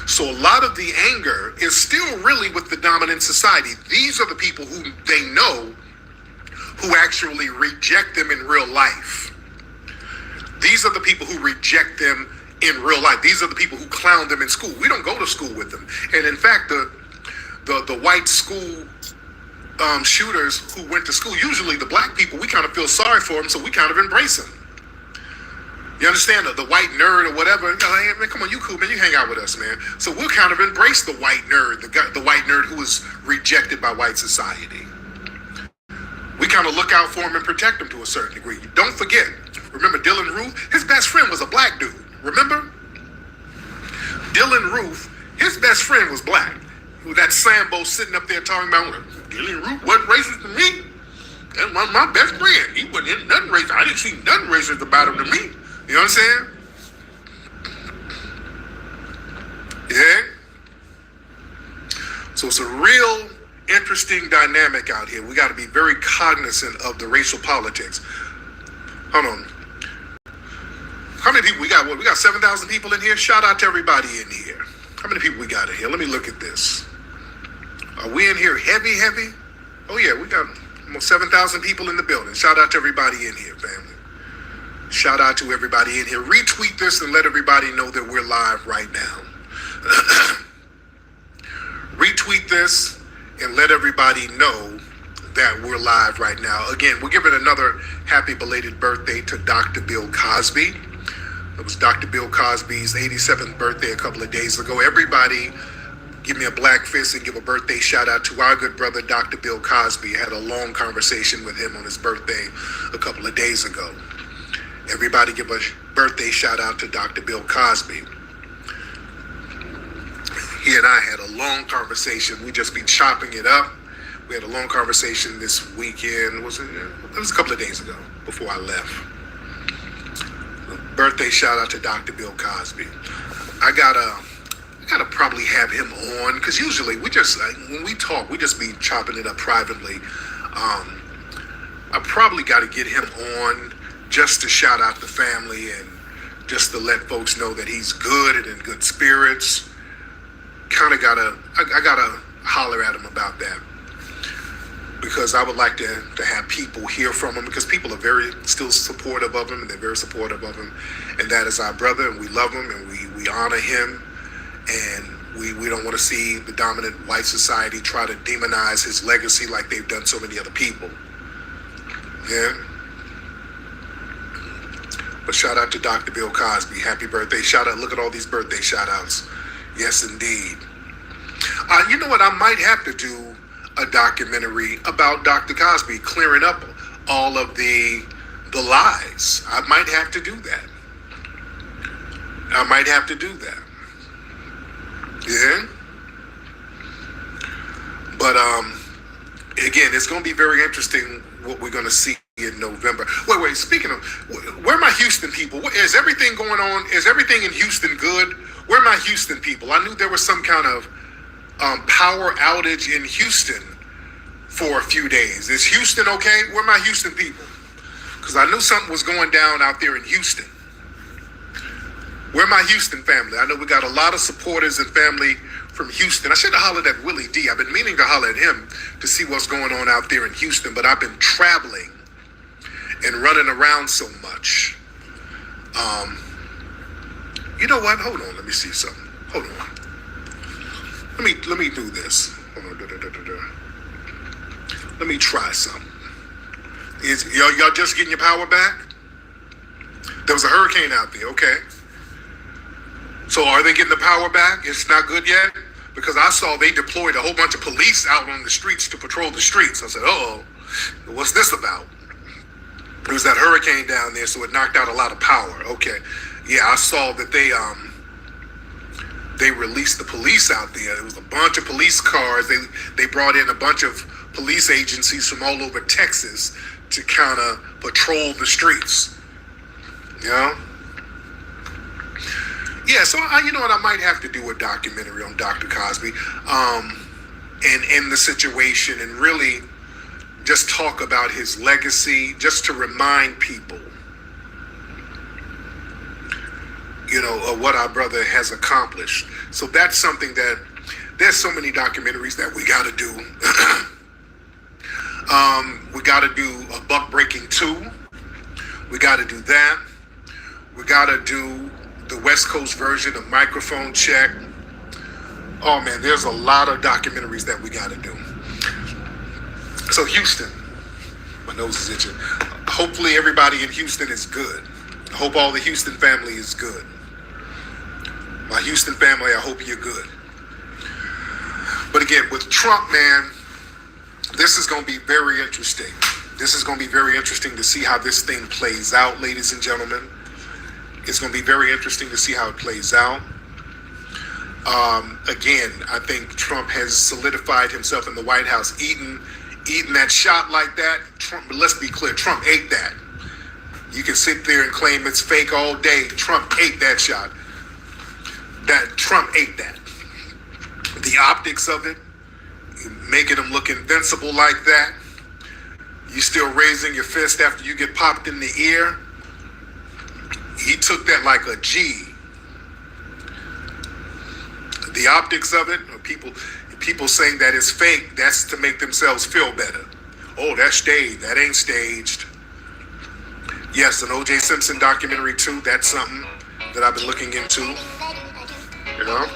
So a lot of the anger is still really with the dominant society. These are the people who they know who actually reject them in real life. These are the people who reject them in real life. These are the people who clown them in school. We don't go to school with them. And in fact, the white school shooters who went to school, usually the black people, we kind of feel sorry for them, so we kind of embrace them. You understand? The white nerd or whatever, you know, hey, man, come on, you cool, man, you hang out with us, man. So we'll kind of embrace the white nerd, the white nerd who was rejected by white society. We kind of look out for him and protect him to a certain degree. Don't forget, remember Dylan Roof? His best friend was a black dude, remember? Dylan Roof, his best friend was black. That Sambo sitting up there talking about, Dylan Roof wasn't racist to me. That's my best friend. He wasn't nothing racist. I didn't see nothing racist about him to me. You know what I'm saying? Yeah? So it's a real interesting dynamic out here. We got to be very cognizant of the racial politics. Hold on. How many people we got? What, we got 7,000 people in here? Shout out to everybody in here. How many people we got in here? Let me look at this. Are we in here heavy? Oh yeah, we got almost 7,000 people in the building. Shout out to everybody in here, family. Shout out to everybody in here. Retweet this and let everybody know that we're live right now. Retweet this and let everybody know that we're live right now. Again, we're giving another happy belated birthday to Dr. Bill Cosby. It was Dr. Bill Cosby's 87th birthday a couple of days ago. Everybody give me a black fist and give a birthday shout out to our good brother, Dr. Bill Cosby. I had a long conversation with him on his birthday a couple of days ago. Everybody give a birthday shout out to Dr. Bill Cosby. He and I had a long conversation. We just been chopping it up. We had a long conversation this weekend. It was a couple of days ago before I left. Birthday shout out to Dr. Bill Cosby. I gotta probably have him on because usually we just when we talk, we just be chopping it up privately. I probably got to get him on just to shout out the family and just to let folks know that he's good and in good spirits. I gotta holler at him about that because I would like to have people hear from him because people are very still supportive of him and they're very supportive of him, and that is our brother and we love him and we honor him, and we don't want to see the dominant white society try to demonize his legacy like they've done so many other people. Yeah. But shout out to Dr. Bill Cosby. Happy birthday. Shout out. Look at all these birthday shout outs. Yes, indeed. You know what? I might have to do a documentary about Dr. Cosby, clearing up all of the lies. I might have to do that. Yeah. But again, it's going to be very interesting what we're going to see in November. Wait. Speaking of, where are my Houston people? Is everything going on? Is everything in Houston good? Where are my Houston people? I knew there was some kind of power outage in Houston for a few days. Is Houston okay? Where are my Houston people? Because I knew something was going down out there in Houston. Where are my Houston family? I know we got a lot of supporters and family from Houston. I should have hollered at Willie D. I've been meaning to holler at him to see what's going on out there in Houston, but I've been traveling and running around so much. You know what? Hold on. Let me see something. Hold on. Let me do this. Hold on. Let me try something. Y'all just getting your power back? There was a hurricane out there. Okay. So are they getting the power back? It's not good yet? Because I saw they deployed a whole bunch of police out on the streets to patrol the streets. I said, uh-oh, what's this about? It was that hurricane down there, so it knocked out a lot of power. Okay. Yeah, I saw that they released the police out there. It was a bunch of police cars. They brought in a bunch of police agencies from all over Texas to kind of patrol the streets. You know? Yeah, so you know what? I might have to do a documentary on Dr. Cosby and the situation and really just talk about his legacy, just to remind people, you know, of what our brother has accomplished. So that's something that there's so many documentaries that we got to do. We got to do a Buck Breaking 2. We got to do that. We got to do the West Coast version of Microphone Check. Oh man, there's a lot of documentaries that we got to do. So Houston, my nose is itching. Hopefully everybody in Houston is good. I hope all the Houston family is good. My Houston family, I hope you're good. But again, with Trump, man, this is going to be very interesting. This is going to be very interesting to see how this thing plays out, ladies and gentlemen. It's going to be very interesting to see how it plays out. Again, I think Trump has solidified himself in the White House. Eating that shot like that, Trump, let's be clear, Trump ate that. You can sit there and claim it's fake all day. Trump ate that shot. That Trump ate that. The optics of it, making him look invincible like that. You still raising your fist after you get popped in the ear. He took that like a G. The optics of it, people saying that it's fake, that's to make themselves feel better. Oh, that's staged. That ain't staged. Yes, an O.J. Simpson documentary too. That's something that I've been looking into. You know?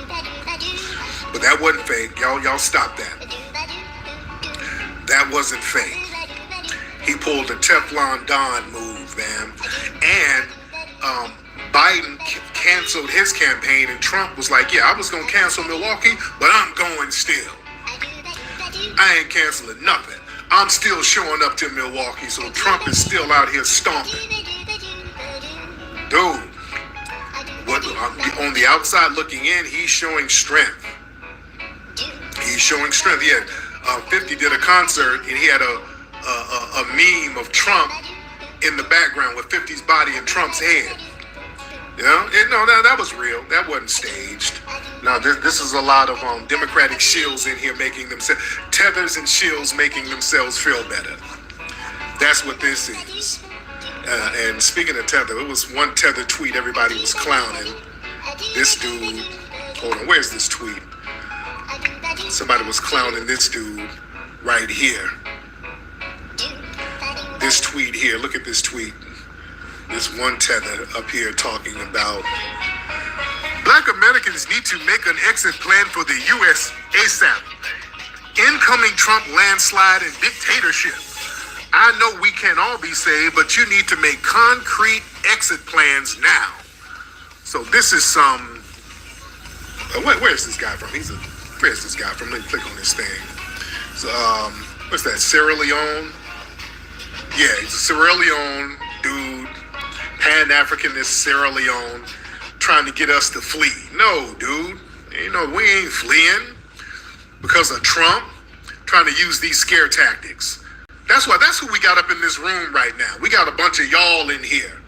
But that wasn't fake. Y'all stop that. That wasn't fake. He pulled a Teflon Don move, man. And Biden canceled his campaign, and Trump was like, yeah, I was going to cancel Milwaukee, but I'm going still. I ain't canceling nothing. I'm still showing up to Milwaukee, so Trump is still out here stomping. Dude, on the outside looking in, he's showing strength. He's showing strength. He had 50 did a concert, and he had a meme of Trump in the background with 50's body and Trump's head. You know, that was real. That wasn't staged. Now, this is a lot of Democratic shills in here making themselves, tethers and shills making themselves feel better. That's what this is. And speaking of tether, it was one tether tweet everybody was clowning. This dude, hold on, where's this tweet? Somebody was clowning this dude right here. This tweet here, look at this tweet. This one tether up here talking about Black Americans need to make an exit plan for the U.S. ASAP. Incoming Trump landslide and dictatorship. I know we can't all be saved, but you need to make concrete exit plans now. So this is some, where's this guy from? Where's this guy from? Let me click on this thing. So, what's that, Sierra Leone? Yeah, he's a Sierra Leone dude, Pan-Africanist Sierra Leone, trying to get us to flee. No, dude. We ain't fleeing because of Trump trying to use these scare tactics. That's who we got up in this room right now. We got a bunch of y'all in here.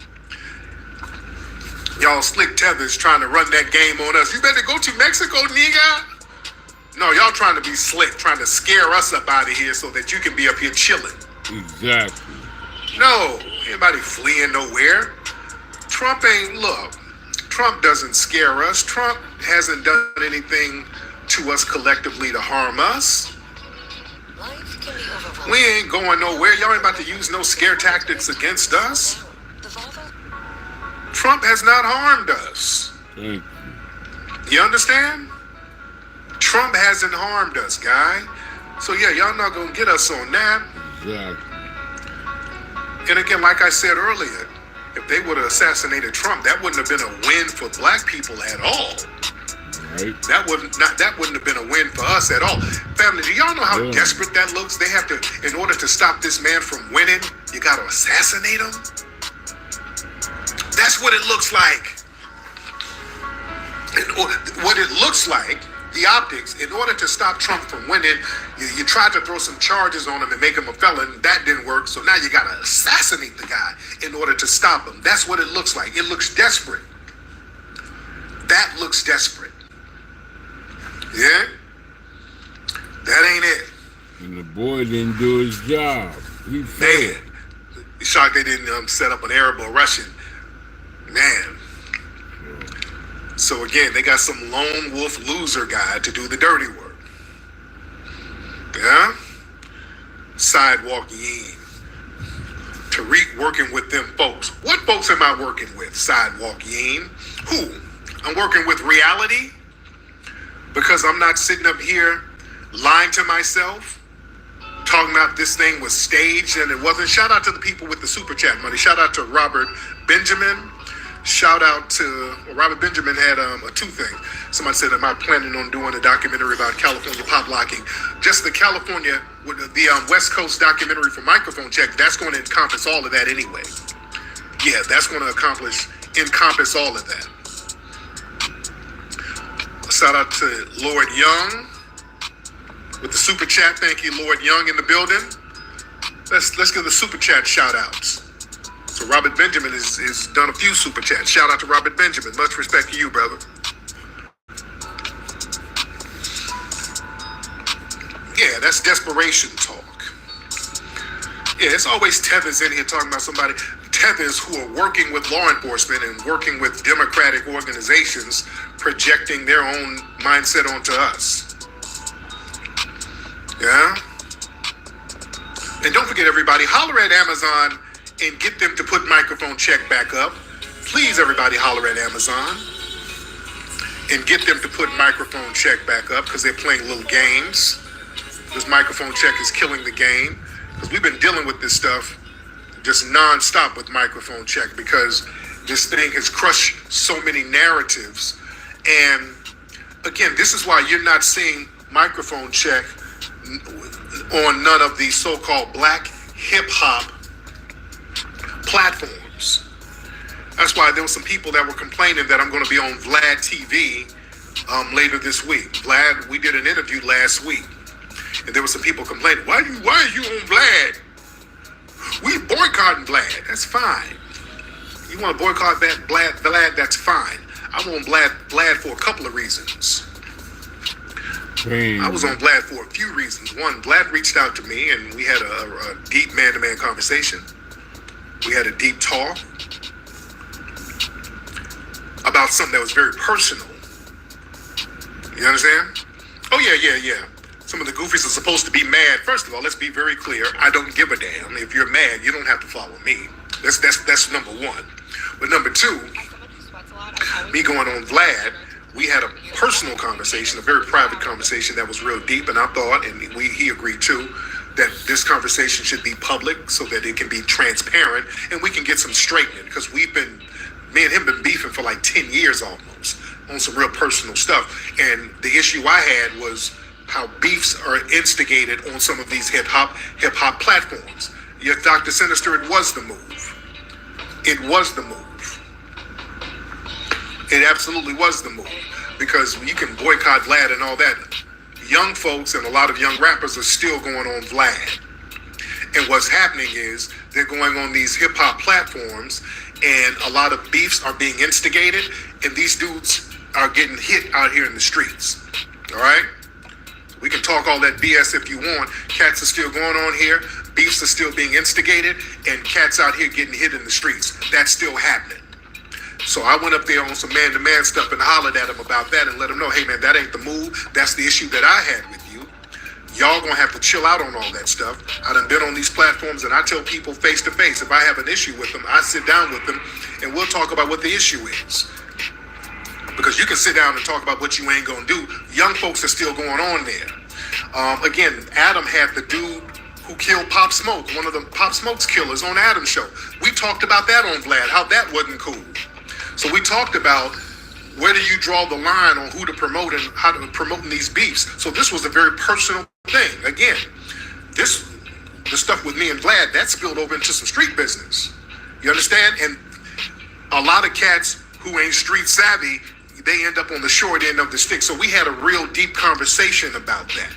Y'all slick tethers trying to run that game on us. You better go to Mexico, nigga. No, y'all trying to be slick, trying to scare us up out of here so that you can be up here chilling. Exactly. No, anybody fleeing nowhere. Trump doesn't scare us. Trump hasn't done anything to us collectively to harm us. We ain't going nowhere. Y'all ain't about to use no scare tactics against us. Trump has not harmed us. You understand? Trump hasn't harmed us, guy. So yeah, y'all not gonna get us on that. Exactly. And again, like I said earlier, if they would have assassinated Trump, that wouldn't have been a win for black people at all. Right. That wouldn't have been a win for us at all. Family, do y'all know how desperate that looks? They have to, in order to stop this man from winning, you got to assassinate him. That's what it looks like. What it looks like, the optics, in order to stop Trump from winning, you tried to throw some charges on him and make him a felon. That didn't work. So now you got to assassinate the guy in order to stop him. That's what it looks like. It looks desperate. That looks desperate. Yeah? That ain't it. And the boy didn't do his job. He failed. Man, shocked they didn't set up an Arab or Russian. Man. So again, they got some lone wolf loser guy to do the dirty work. Yeah? Sidewalk Yeen. Tariq working with them folks. What folks am I working with? Sidewalk Yeen. Who? I'm working with reality? Because I'm not sitting up here lying to myself, talking about this thing was staged and it wasn't. Shout out to the people with the super chat money. Shout out to Robert Benjamin. Shout out to Robert Benjamin had two things. Somebody said, am I planning on doing a documentary about California pop locking? Just the California, the West Coast documentary for Microphone Check, that's going to encompass all of that anyway. Yeah, that's going to encompass all of that. Shout out to Lord Young with the super chat. Thank you, Lord Young, in the building. Let's give the super chat shout outs. So Robert Benjamin has done a few super chats. Shout out to Robert Benjamin. Much respect to you, brother. Yeah, that's desperation talk. Yeah, it's always tethers in here talking about somebody, tethers who are working with law enforcement and working with democratic organizations, projecting their own mindset onto us. Yeah? And don't forget, everybody, holler at Amazon and get them to put microphone check back up. Please, everybody, holler at Amazon and get them to put microphone check back up, because they're playing little games. This microphone check is killing the game, because we've been dealing with this stuff just non-stop with microphone check, because this thing has crushed so many narratives. And again, this is why you're not seeing microphone check on none of these so-called black hip-hop platforms. That's why there were some people that were complaining that I'm going to be on Vlad TV later this week. Vlad, we did an interview last week, and there were some people complaining, why are you on Vlad? We boycotting Vlad. That's fine. You want to boycott Vlad, that's fine. I'm on Vlad for a couple of reasons. I was on Vlad for a few reasons. One, Vlad reached out to me, and we had a deep man-to-man conversation. We had a deep talk about something that was very personal. You understand? Oh, yeah. Some of the goofies are supposed to be mad. First of all, let's be very clear. I don't give a damn. If you're mad, you don't have to follow me. That's number one. But number two, me going on Vlad, we had a personal conversation, a very private conversation that was real deep, and I thought, and he agreed too, that this conversation should be public so that it can be transparent and we can get some straightening, because me and him been beefing for like 10 years almost on some real personal stuff. And the issue I had was how beefs are instigated on some of these hip hop platforms. Yeah, Dr. Sinister, it was the move. It was the move. It absolutely was the move, because you can boycott Vlad and all that. Young folks and a lot of young rappers are still going on Vlad. And what's happening is they're going on these hip hop platforms, and a lot of beefs are being instigated, and these dudes are getting hit out here in the streets. All right? We can talk all that BS if you want. Cats are still going on here. Beefs are still being instigated, and cats out here getting hit in the streets. That's still happening. So I went up there on some man-to-man stuff and hollered at him about that and let him know, hey, man, that ain't the move. That's the issue that I had with you. Y'all gonna have to chill out on all that stuff. I done been on these platforms, and I tell people face to face, if I have an issue with them, I sit down with them, and we'll talk about what the issue is. Because you can sit down and talk about what you ain't gonna do. Young folks are still going on there. Again, Adam had the dude who killed Pop Smoke, one of the Pop Smoke's killers, on Adam's show. We talked about that on Vlad, how that wasn't cool. So we talked about where do you draw the line on who to promote and how to promote these beefs. So this was a very personal thing. Again, the stuff with me and Vlad, that spilled over into some street business. You understand? And a lot of cats who ain't street savvy, they end up on the short end of the stick. So we had a real deep conversation about that,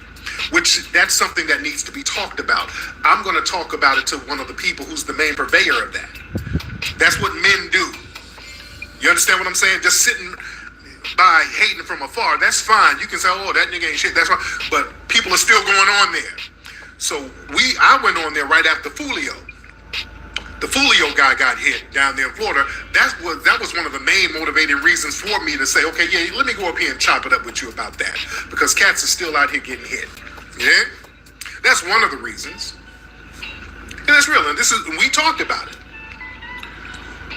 which that's something that needs to be talked about. I'm going to talk about it to one of the people who's the main purveyor of that. That's what men do. You understand what I'm saying? Just sitting by hating from afar, that's fine. You can say, oh, that nigga ain't shit, that's fine. But people are still going on there. So I went on there right after Fulio. The Fulio guy got hit down there in Florida. That was one of the main motivating reasons for me to say, okay, yeah, let me go up here and chop it up with you about that. Because cats are still out here getting hit. Yeah? That's one of the reasons. And that's real. And we talked about it.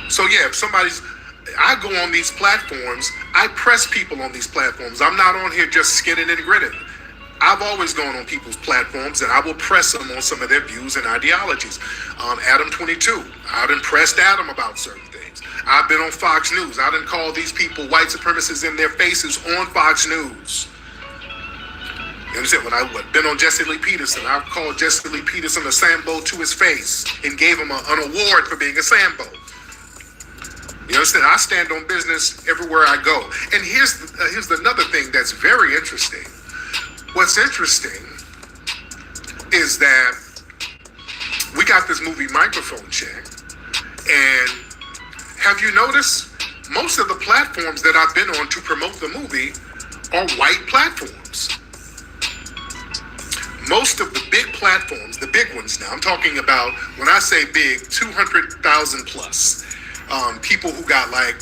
So yeah, if I go on these platforms, I press people on these platforms. I'm not on here just skinning and grinning. I've always gone on people's platforms, and I will press them on some of their views and ideologies. Adam 22, I done pressed Adam about certain things. I've been on Fox News. I done called these people white supremacists in their faces on Fox News. You understand? When I've been on Jesse Lee Peterson, I've called Jesse Lee Peterson a Sambo to his face and gave him an award for being a Sambo. You understand? I stand on business everywhere I go. And here's another thing that's very interesting. What's interesting is that we got this movie Microphone Check, and have you noticed most of the platforms that I've been on to promote the movie are white platforms. most of the big platforms, the big ones now, I'm talking about, when I say big, 200,000 plus, people who got like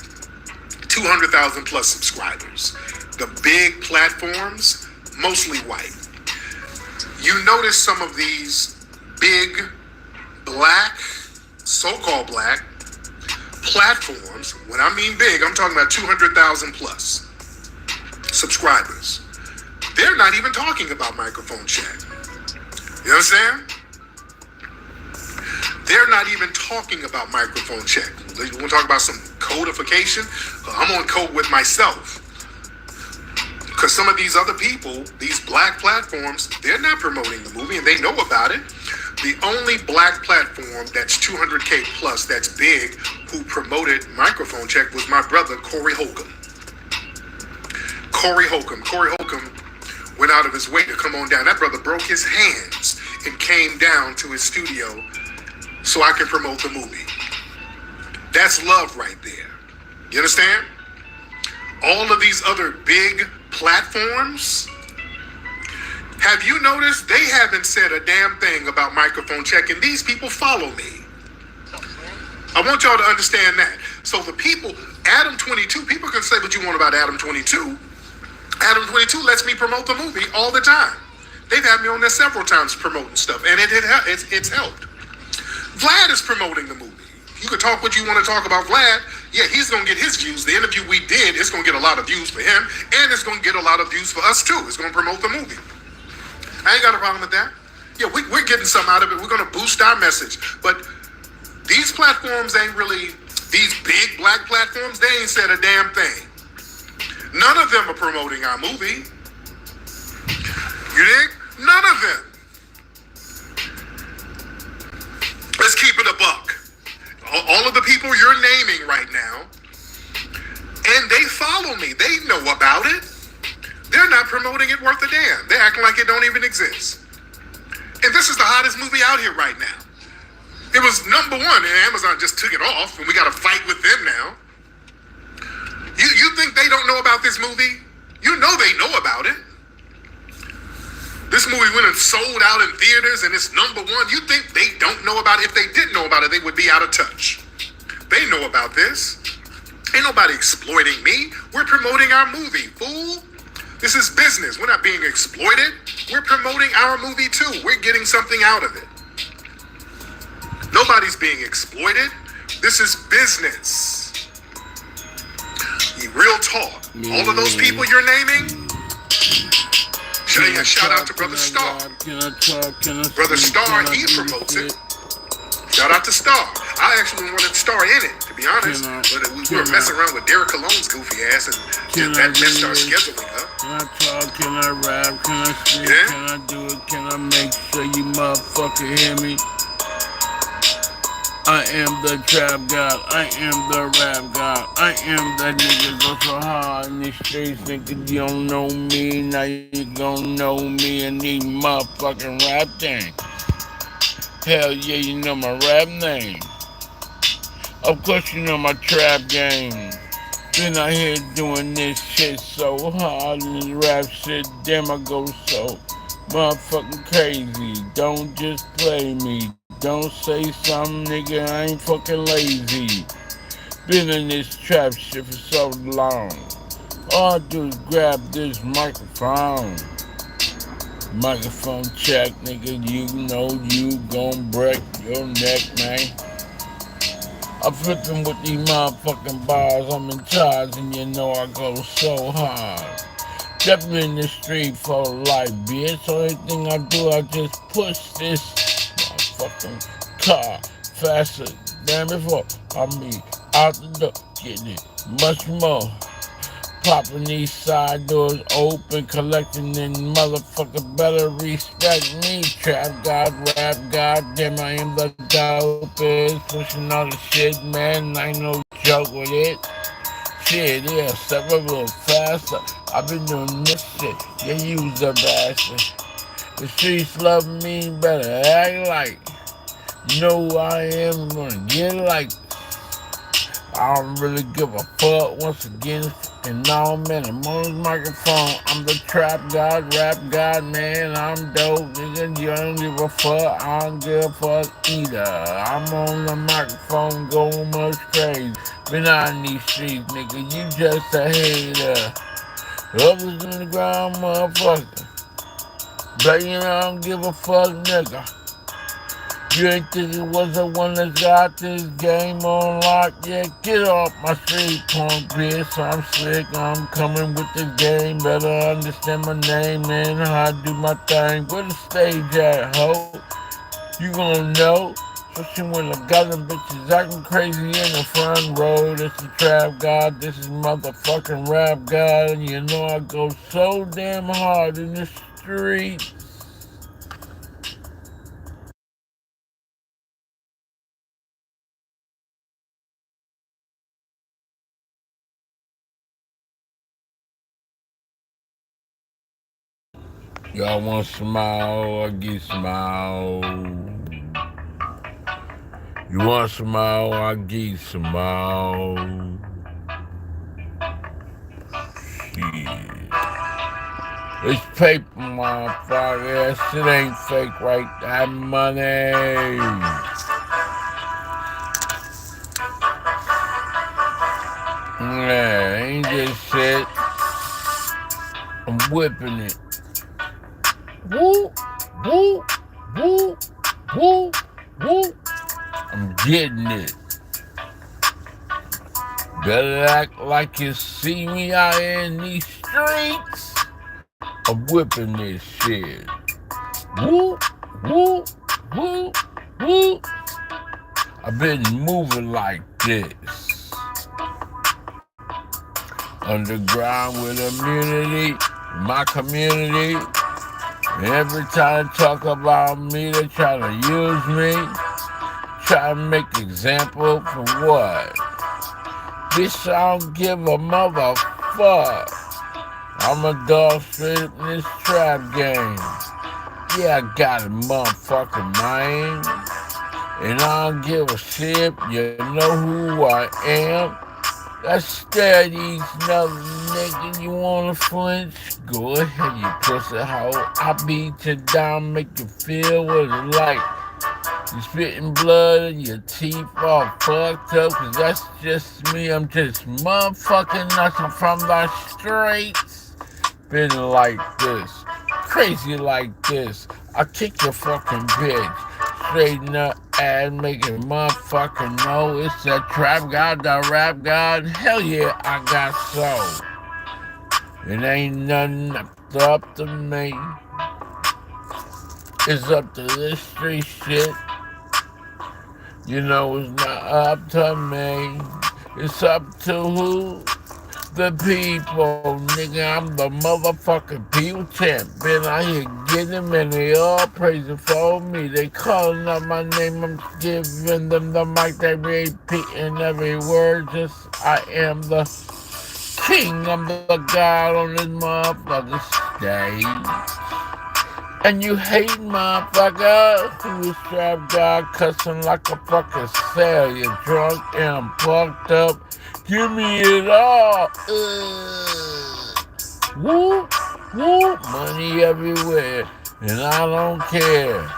200,000 plus subscribers. The big platforms, mostly white. You notice some of these big black, so-called black platforms, when I mean big, I'm talking about 200,000 plus subscribers. They're not even talking about microphone check. You understand? They're not even talking about microphone check. You want to talk about some codification? I'm on code with myself. Because some of these other people, these black platforms, they're not promoting the movie and they know about it. The only black platform that's 200K plus, that's big, who promoted microphone check was my brother, Corey Holcomb. Corey Holcomb went out of his way to come on down. That brother broke his hands and came down to his studio so I can promote the movie. That's love right there. You understand? All of these other big platforms, have you noticed they haven't said a damn thing about microphone check, and these people follow me. I want y'all to understand that. So the people, Adam 22, people can say what you want about Adam 22. Adam 22 lets me promote the movie all the time. They've had me on there several times promoting stuff, and it's helped. Vlad is promoting the movie. You can talk what you want to talk about Vlad. Yeah, he's going to get his views. The interview we did is going to get a lot of views for him, and it's going to get a lot of views for us too. It's going to promote the movie. I ain't got a problem with that. Yeah, we're getting something out of it. We're going to boost our message. But these platforms ain't really, these big black platforms, they ain't said a damn thing. None of them are promoting our movie. You dig? None of them. Let's keep it a buck. All of the people you're naming right now, and they follow me. They know about it. They're not promoting it worth a damn. They're acting like it don't even exist. And this is the hottest movie out here right now. It was number one, and Amazon just took it off, and we got to fight with them now. You think they don't know about this movie? You know they know about it. This movie went and sold out in theaters, and it's number one. You think they don't know about it? If they didn't know about it, they would be out of touch. They know about this. Ain't nobody exploiting me. We're promoting our movie, fool. This is business. We're not being exploited. We're promoting our movie too. We're getting something out of it. Nobody's being exploited. This is business. Real talk. All of those people you're naming, shout out to Brother Star. Brother Star, he promotes it. Shout out to Star. I actually wanted Star in it, to be honest. But we were messing around with Derek Cologne's goofy ass, and that messed our scheduling up. Can I talk? Can I rap? Can I speak? Yeah? Can I do it? Can I make sure you motherfucker hear me? I am the trap god, I am the rap god, I am that nigga go so hard in these streets, nigga, you don't know me, now you gon' know me and these motherfucking rap things. Hell yeah, you know my rap name. Of course you know my trap game. Been out here doing this shit so hard in this rap shit, damn I go so motherfucking crazy. Don't just play me. Don't say something, nigga, I ain't fucking lazy. Been in this trap shit for so long. All I do is grab this microphone. Microphone check, nigga, you know you gon' break your neck, man. I'm flipping with these motherfucking bars, I'm in charge and you know I go so hard. Stepping in the street for life, bitch. So everything I do, I just push this fucking car faster than before. I mean, out the door, getting it much more. Popping these side doors open, collecting and motherfucker better respect me. Trap god, rap god, damn I am the dopest. Pushing all the shit, man, I ain't no joke with it. Shit, yeah, step a little faster. I've been doing this shit, yeah, you's a bastard. The streets love me, better act like. You know who I am, I'm gonna get like. I don't really give a fuck once again. And no man, I'm on the microphone. I'm the trap god, rap god, man. I'm dope, nigga. You don't give a fuck. I don't give a fuck either. I'm on the microphone going much crazy. Been out in these streets, nigga. You just a hater. Others in the ground, motherfucker. But you know, I don't give a fuck, nigga. You ain't think it was the one that got this game on lock? Yeah, get off my street, punk bitch. I'm slick, I'm coming with this game. Better understand my name and how I do my thing. Where the stage at, ho? You gon' know. Especially when I got them bitches acting crazy in the front row. This is trap god, this is motherfucking rap god. And you know I go so damn hard in the street. Y'all want some more? I get some more. You want some more? I get some more. Shit. It's paper, motherfucker. That shit ain't fake, right? That money. Yeah, ain't this shit. I'm whipping it. Woo, woo, woo, woo, woo. I'm getting it. Better act like you see me out in these streets. I'm whipping this shit. Woo, woo, woo, woo. I've been moving like this. Underground with immunity, my community. Every time they talk about me, they try to use me. Try to make example for what? Bitch, I don't give a motherfuck. I'm a dog straight up in this trap game. Yeah, I got a motherfucking mind. And I don't give a shit. You know who I am. That's steady, another nigga. You wanna flinch? Go ahead, you pussy hoe. I beat you down, make you feel what it's like. You spitting blood and your teeth all fucked up, cause that's just me. I'm just motherfucking nothing from the streets. Been like this, crazy like this. I kick your fucking bitch. Straighten up and make it motherfucking know it's that trap god, the rap god. Hell yeah, I got soul. It ain't nothing up to me. It's up to this street shit. You know it's not up to me. It's up to who? The people, nigga. I'm the motherfucking people champ. Been out here getting them and they all praising for me. They calling out my name. I'm giving them the mic. They repeating every word. Just I am the king. I'm the god on this motherfucking stage. And you hate motherfucker who is trap god cussing like a fucking cell. You're drunk and fucked up. Give me it all. Woo, woo, money everywhere. And I don't care.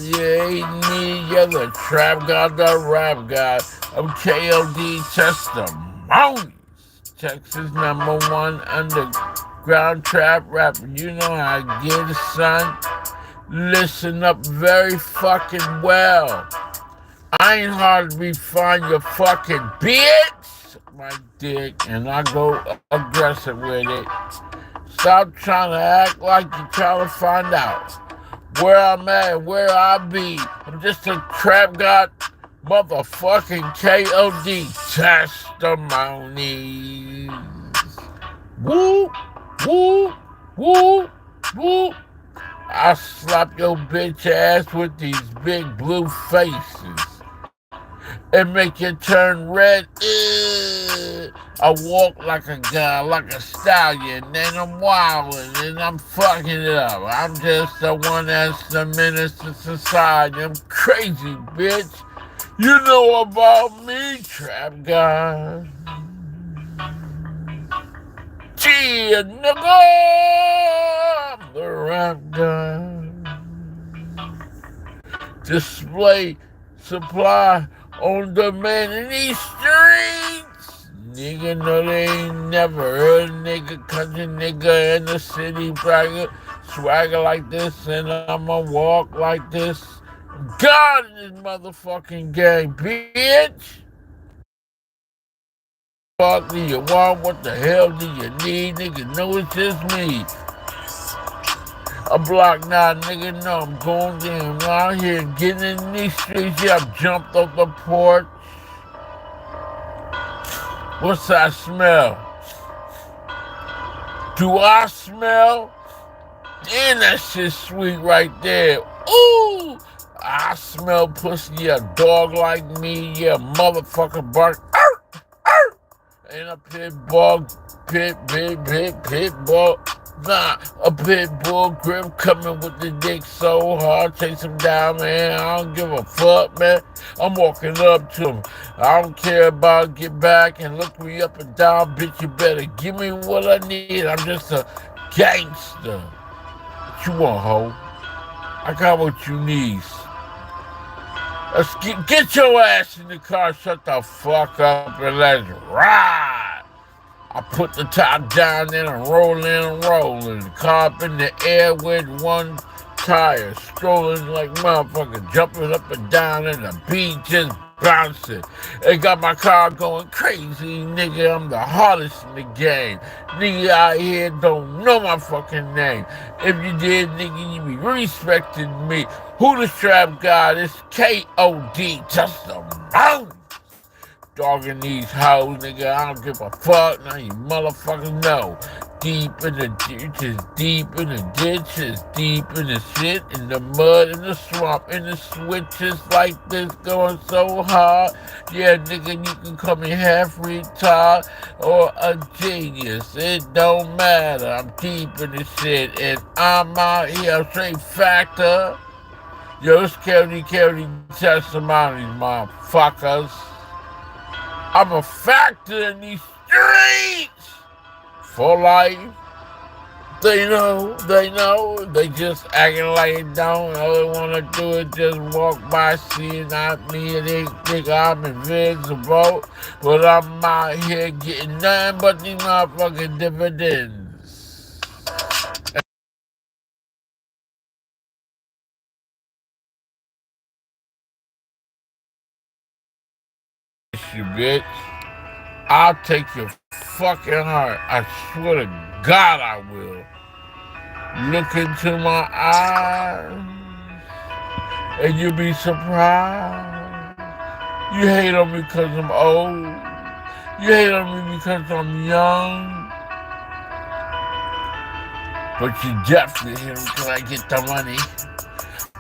You hate me, you're the trap god, the rap god. I'm KOD Testimonies. Texas #1 underground trap rapper. You know how I get it, son. Listen up very fucking well. I ain't hard to be fine, you fucking bitch. My dick, and I go aggressive with it. Stop trying to act like you're trying to find out where I'm at, where I be. I'm just a trap god. Motherfucking KOD Testimonies. Woo, woo, woo, woo. I slap your bitch ass with these big blue faces and make you turn red. I walk like a guy, like a stallion, and I'm wildin' and I'm fucking it up. I'm just the one that's the menace to society. I'm crazy, bitch. You know about me, trap god. Yeah, nigga, I'm the rap guy. Display supply on demand in these streets. Nigga, no, they ain't never heard a nigga, country nigga in the city bragger, swagger like this, and I'ma walk like this. God in this motherfucking game, bitch. Fuck do you want? What the hell do you need? Nigga, no, it's just me. A block now, nigga, no, I'm going down out here, getting in these streets. Yeah, I've jumped off the porch. What's that smell? Do I smell? Damn, that shit's sweet right there. Ooh, I smell pussy. Yeah, dog like me. Yeah, motherfucker bark. And a pit bull, pit bull. Nah, a pit bull grip coming with the dick so hard. Chase him down, man. I don't give a fuck, man. I'm walking up to him. I don't care about get back and look me up and down. Bitch, you better give me what I need. I'm just a gangster. What you want, ho? I got what you need. Let's get your ass in the car, shut the fuck up, and let's ride. I put the top down and I'm rolling. Car up in the air with one tire, strolling like motherfucker, jumping up and down and the beat just bouncing. It got my car going crazy, nigga. I'm the hardest in the game. Nigga out here don't know my fucking name. If you did, nigga, you be respecting me. Who the strap guy? It's Kod Testimonies. Dogging these hoes, nigga. I don't give a fuck. Now you motherfuckers know. Deep in the ditches, deep in the ditches, deep in the shit, in the mud, in the swamp, in the switches like this, going so hard. Yeah, nigga, you can call me half retard or a genius. It don't matter. I'm deep in the shit, and I'm out here straight factor. Yo, it's Kod Testimonies, motherfuckers. I'm a factor in these streets for life. They know, they just acting like it don't. All they wanna do is just walk by, seeing not me, and they think I'm invisible. But I'm out here getting nothing but these motherfucking dividends. You bitch. I'll take your fucking heart. I swear to God I will. Look into my eyes and you'll be surprised. You hate on me because I'm old. You hate on me because I'm young. But you definitely hate me because I get the money.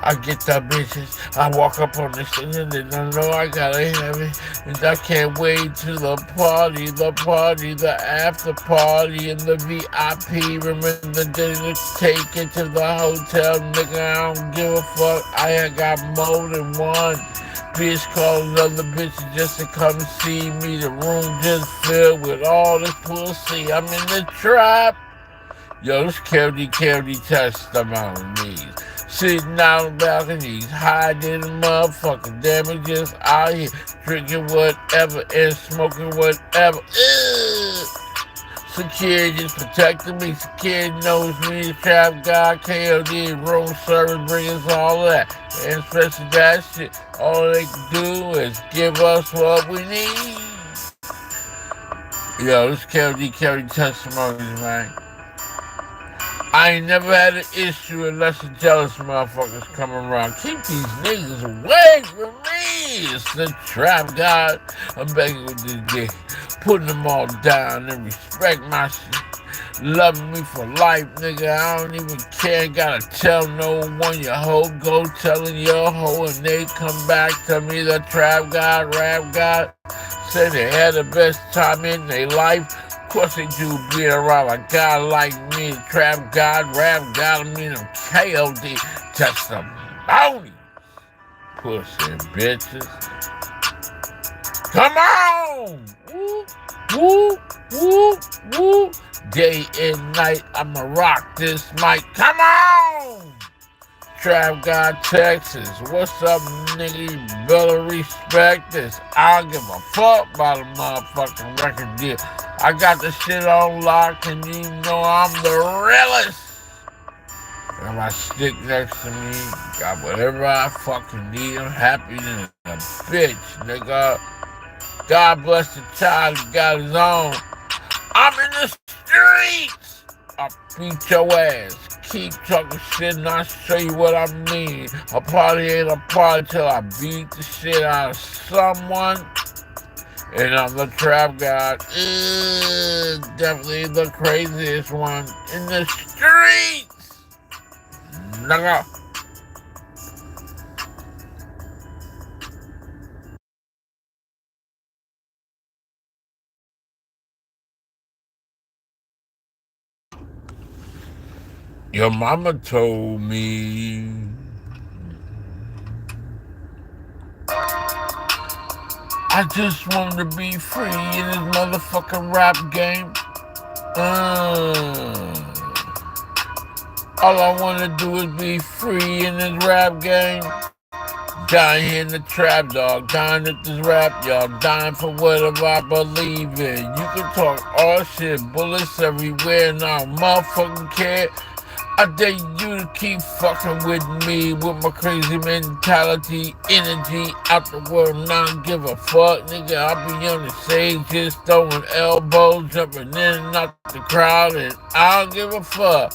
I get the bitches. I walk up on the shit and they don't know I gotta have it. And I can't wait to the party, the after party, and the VIP. Remember the day to take it to the hotel, nigga. I don't give a fuck. I got more than one bitch calling other bitches just to come see me. The room just filled with all this pussy. I'm in the trap. Yo, this Kod Testimonies. Sitting out on the balconies, hiding motherfucking damages out here, drinking whatever and smoking whatever. Ugh. Security's protecting me. Security knows me, the trap guy, KOD, room service, bring us all that. And especially that shit, all they can do is give us what we need. Yo, this Kod Testimonies, man. I ain't never had an issue unless the jealous motherfuckers come around. Keep these niggas away from me. It's the trap god. I'm begging with this dick. Putting them all down and respect my shit. Loving me for life, nigga. I don't even care. Gotta tell no one your hoe. Go telling your hoe and they come back to me. The trap god, rap god. Say they had the best time in their life. Of course they do, being around a guy like me, trap god, rap god, I mean them Kod Testimonies. Pussy bitches. Come on! Woo, woo, woo, woo. Day and night, I'ma rock this mic. Come on! Trap God, Texas. What's up, nigga? You better respect this. I don't give a fuck about a motherfucking record deal. I got the shit on lock, and you know I'm the realest. Got my stick next to me. Got whatever I fucking need. I'm happy than a bitch, nigga. God bless the child who got his own. I'm in the streets. I'll beat your ass. Keep talking shit and I'll show you what I mean. A party ain't a party till I beat the shit out of someone. And I'm the trap god. Definitely the craziest one in the streets. Nigga. Your mama told me I just want to be free in this motherfucking rap game. All I want to do is be free in this rap game. Dying here in the trap, dog. Dying at this rap, y'all. Dying for whatever I believe in. You can talk all shit, bullets everywhere, and I don't motherfucking care. I dare you to keep fucking with me with my crazy mentality, energy out the world, and I don't give a fuck, nigga. I'll be on the stage just throwing elbows, jumping in and out the crowd, and I don't give a fuck.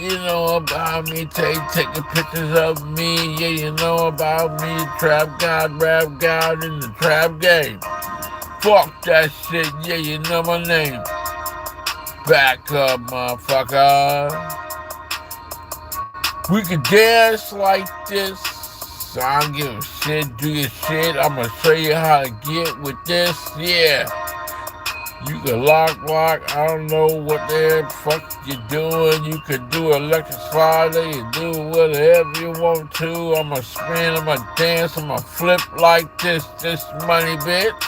You know about me, taking pictures of me. Yeah, you know about me, trap god, rap god in the trap game. Fuck that shit, yeah, you know my name. Back up, motherfucker. We can dance like this. I don't give a shit. Do your shit. I'm gonna show you how to get with this. Yeah. You can lock. I don't know what the fuck you're doing. You can do electric slider. You do whatever you want to. I'ma spin. I'ma dance. I'ma flip like this. This money, bitch.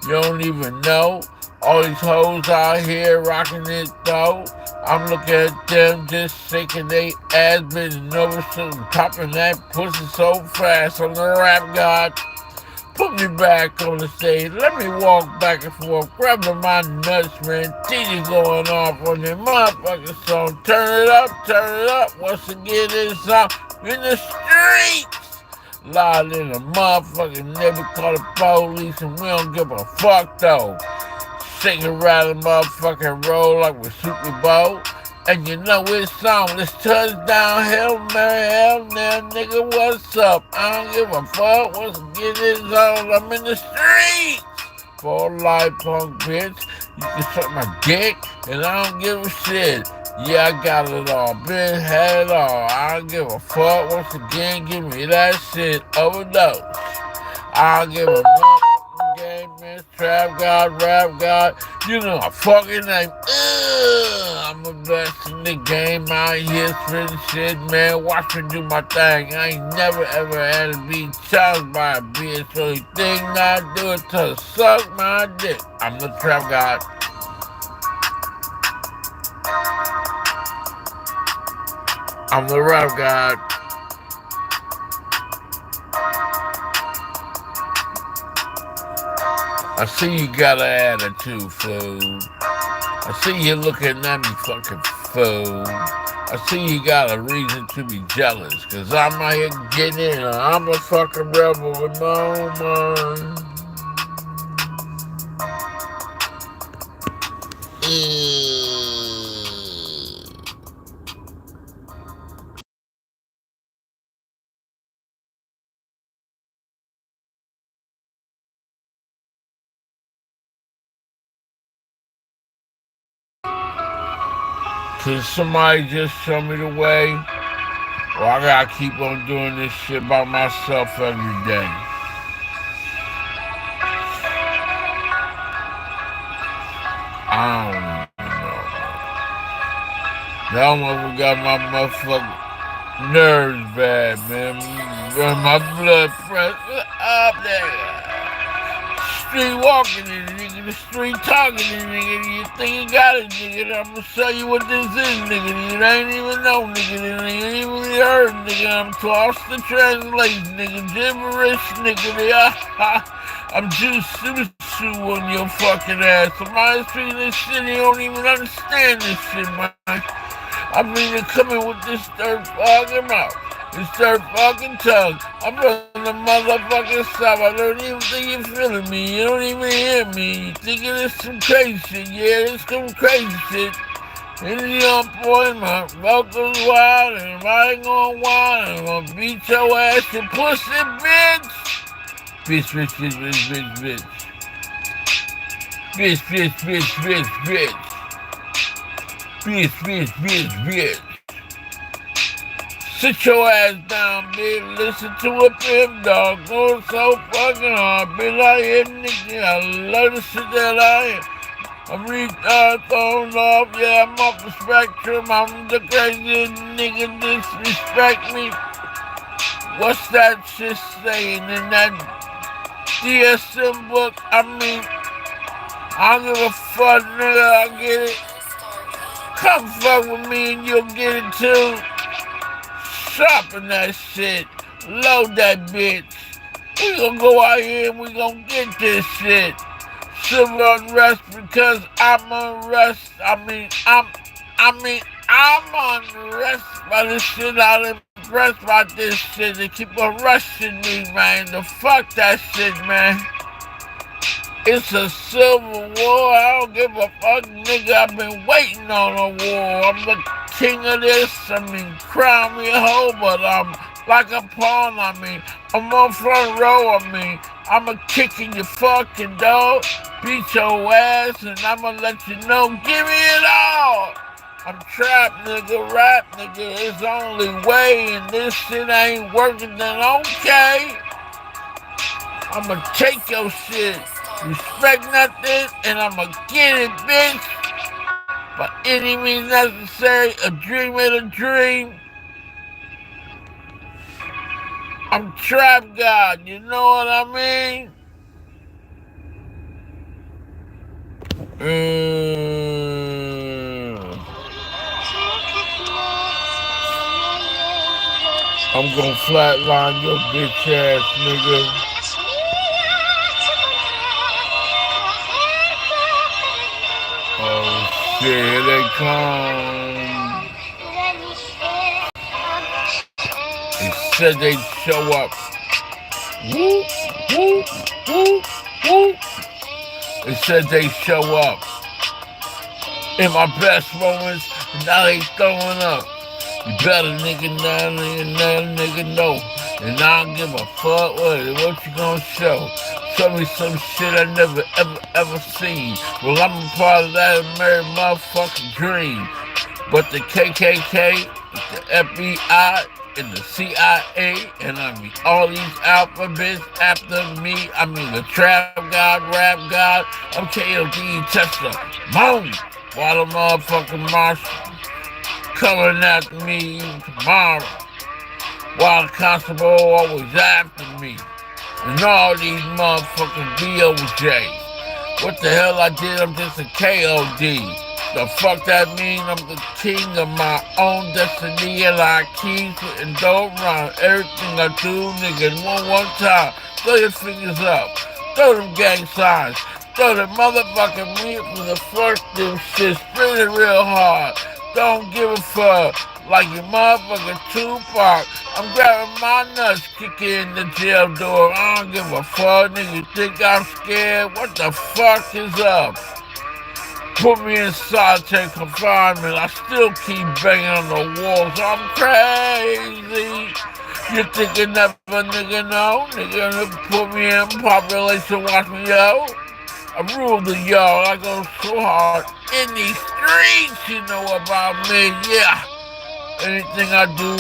You don't even know. All these hoes out here rocking it though. I'm looking at them just shaking they ass, bending over, popping that pussy so fast on the rap god. Put me back on the stage. Let me walk back and forth, grabbing my nuts, man. DJ going off on that motherfucking song. Turn it up. Once again, it's out in the streets. Loud in the motherfucking never call the police, and we don't give a fuck though. Shaking around the motherfucking road like we're Super Bowl. And you know it's on. Let's touchdown, Hail Mary, hell now, nigga, what's up? I don't give a fuck. Once again, it's on. I'm in the streets. For life, punk bitch. You can suck my dick, and I don't give a shit. Yeah, I got it all. Been had it all. I don't give a fuck. Once again, give me that shit. Overdose. I don't give a fuck. Game, man, trap god, rap god, you know my fucking name. I'm the best in the game out here spitting shit, man. Watch me do my thing. I ain't never ever had to be challenged by a bitch. So you think I do it to suck my dick. I'm the trap god. I'm the rap god. I see you got an attitude, fool. I see you looking at me, fucking fool. I see you got a reason to be jealous, cause I'm out here getting in. I'm a fucking rebel with my own mind. Can somebody just show me the way? Or I gotta keep on doing this shit by myself every day? I don't know. Y'all motherfucker got my motherfucking nerves bad, man. My blood pressure up there. street walking and nigga, the street talking and nigga, you think you got it, nigga, I'm gonna show you what this is, nigga, you ain't even know, nigga, you ain't even heard, nigga, I'm lost the translation, nigga, gibberish, nigga, I'm just shoo on your fucking ass. Somebody speaking this shit, you don't even understand this shit, man. I mean, they're coming with this third fucking mouth. This third fucking tongue. I'm from the motherfucking south. I don't even think you're feeling me. You don't even hear me. You thinking it's some crazy shit. Yeah, it's some crazy shit. In the on point, my vocals wild, and I ain't gonna whine. I'm gonna beat your ass, you pussy bitch. Bitch, bitch, bitch, bitch, bitch, bitch. Bitch, bitch, bitch, bitch, bitch. Bitch, bitch, bitch, bitch. Sit your ass down, bitch. Listen to a pimp dog. Going so fucking hard, bitch. I am nigga. I love the shit that I am. I'm thrown off. Yeah, I'm off the spectrum. I'm the crazy nigga. Disrespect me. What's that shit saying in that DSM book? I mean, I don't give a fuck, nigga. I get it. Come fuck with me and you'll get it too. Sharpen that shit. Load that bitch. We gonna go out here and we gonna get this shit. Civil unrest because I'm unrest. I'm unrest by this shit. I'm impressed by this shit. They keep on rushing me, man. The fuck that shit, man. It's a civil war. I don't give a fuck, nigga. I've been waiting on a war. I'm the king of this. Crown me a hoe, but I'm like a pawn. I'm on front row. I'ma kick in your fucking dog, beat your ass, and I'ma let you know, give me it all. I'm trapped, nigga, rap, nigga. It's the only way, and this shit ain't working, then okay. I'ma take your shit. Respect nothing, and I'ma get it, bitch. By any means necessary, a dream ain't a dream. I'm Trap God, you know what I mean? I'm gonna flatline your bitch ass, nigga. Oh shit, here they come. They said they'd show up. Whoop, whoop, whoop, whoop. They said they'd show up. In my best moments, now they throwing up. You better nigga know. And I don't give a fuck what you gonna show. Show me some shit I never ever seen. Well, I'm a part of that American motherfucking dream. But the KKK, the FBI, and the CIA, and all these alphabets after me. The Trap God, Rap God. I'm KOD Tesla. Boom! While the motherfucking marshal coming after me tomorrow. While the constable always after me. And all these motherfucking DOJs. What the hell I did? I'm just a KOD. The fuck that mean? I'm the king of my own destiny, and I keep it and don't run. Everything I do, nigga, one time. Throw your fingers up. Throw them gang signs. Throw the motherfucking meat from the first them shit. Spin it real hard. Don't give a fuck. Like your motherfucking Tupac. I'm grabbing my nuts, kicking in the jail door. I don't give a fuck, nigga. Think I'm scared? What the fuck is up? Put me in solitary confinement. I still keep banging on the walls. I'm crazy. You think you never nigga know? Nigga put me in population, watch me out. I rule the yard. I go so hard in these streets. You know about me, yeah. Anything I do.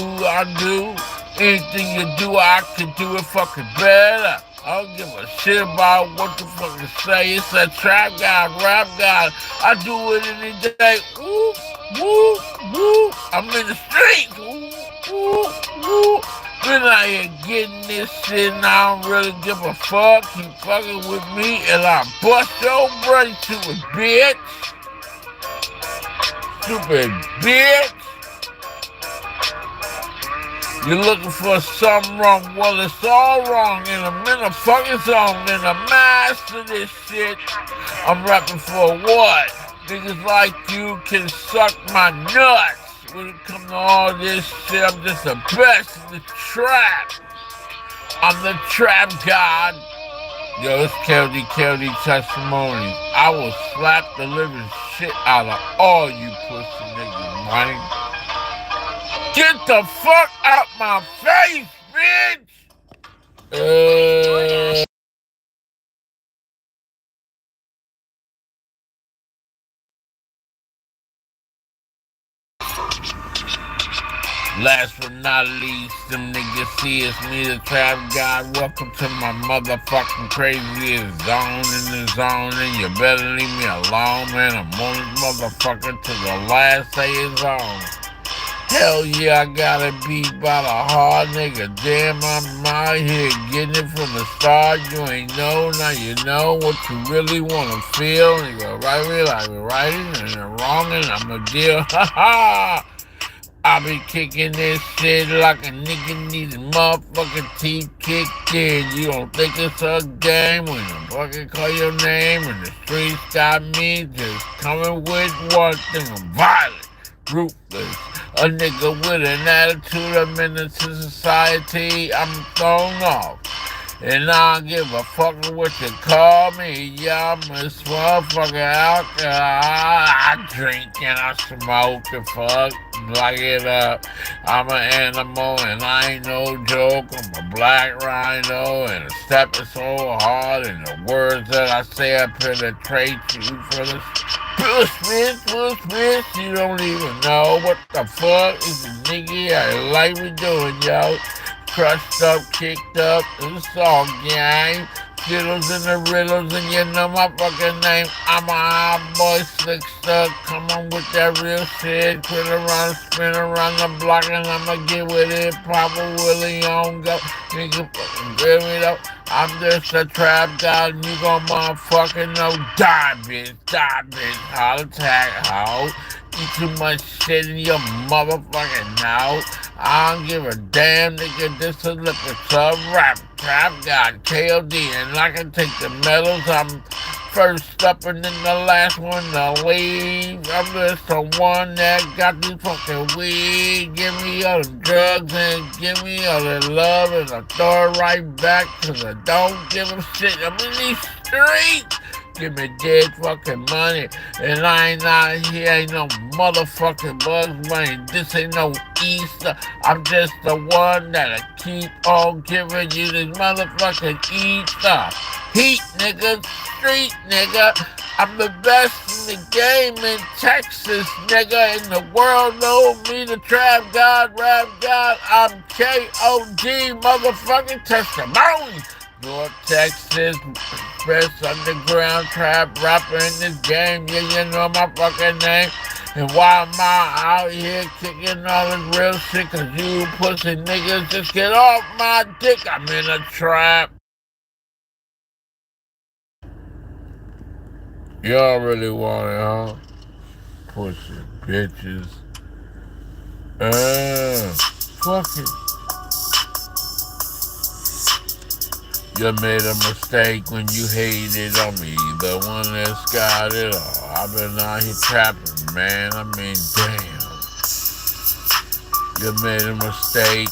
Anything you do, I can do it fucking better. I don't give a shit about what the fuck you say. It's a Trap God, Rap God. I do it any day. Woo, woo, woo. I'm in the streets. Woo, woo, woo. Been out here getting this shit and I don't really give a fuck. Keep fucking with me and I bust your brain to a bitch. Stupid bitch. You're looking for something wrong. Well, it's all wrong. In a motherfucking zone. In a master this shit. I'm rapping for what? Niggas like you can suck my nuts. When it comes to all this shit, I'm just the best in the trap. I'm the trap god. Yo, it's Kod Testimonies. I will slap the living shit out of all you pussy niggas, man. Get the fuck out my face, bitch! Last but not least, them niggas see it's me, the trap god. Welcome to my motherfucking craziest zone in the zone, and you better leave me alone, man. I'm on this motherfucker to the last day it's on. Hell yeah, I gotta be by the hard nigga. Damn, I'm out here getting it from the start. You ain't know, now you know what you really wanna feel. And you go right me like we're right and you're wrong, and I'm a deal. Ha ha! I be kicking this shit like a nigga needs motherfucking teeth kicked in. You don't think it's a game when I fucking call your name and the streets got me just coming with one thing. I'm violent, ruthless, a nigga with an attitude, a menace to society. I'm thrown off. And I don't give a fuck what you call me. Yeah, I'm a motherfucker alcohol. I drink and I smoke and fuck. Like it up. I'm an animal and I ain't no joke. I'm a black rhino and a stepping so hard. And the words that I say I penetrate you for the push, bitch. You don't even know what the fuck is the nigga I like we doing, yo. Crushed up, kicked up, it's all gang. Fiddles and the riddles, and you know my fucking name. I'm a hot boy, slick stuck. Come on with that real shit. Quit around, spin around the block, and I'ma get with it. Papa Willie on go. Nigga fucking give me up. I'm just a trap god, and you gon' motherfucking know. Die, bitch. Heart attack, hoe. Eat too much shit in your motherfucking mouth. I don't give a damn, nigga. This is liquor sub rap, trap god, KOD, and I can take the medals. I'm first up and then the last one to leave. I'm just the one that got this fucking weed. Give me all the drugs and give me all the love, and I throw it right back, cause I don't give a shit. I'm in these streets. Give me dead fucking money, and I ain't out here, ain't no motherfucking Bugs Bunny. This ain't no Easter. I'm just the one that'll keep on giving you this motherfucking Easter. Heat, nigga, street, nigga. I'm the best in the game in Texas, nigga. In the world, know me, the trap god, rap god. I'm KOD, motherfucking Testimonies. North Texas, best underground trap rapper in this game. Yeah, you know my fucking name. And why am I out here kicking all this real shit? Cause you pussy niggas just get off my dick. I'm in a trap. Y'all really want it, huh? Pussy bitches. Fuck it. You made a mistake when you hated on me, the one that's got it all. I've been out here trapping, man. I mean, damn. You made a mistake.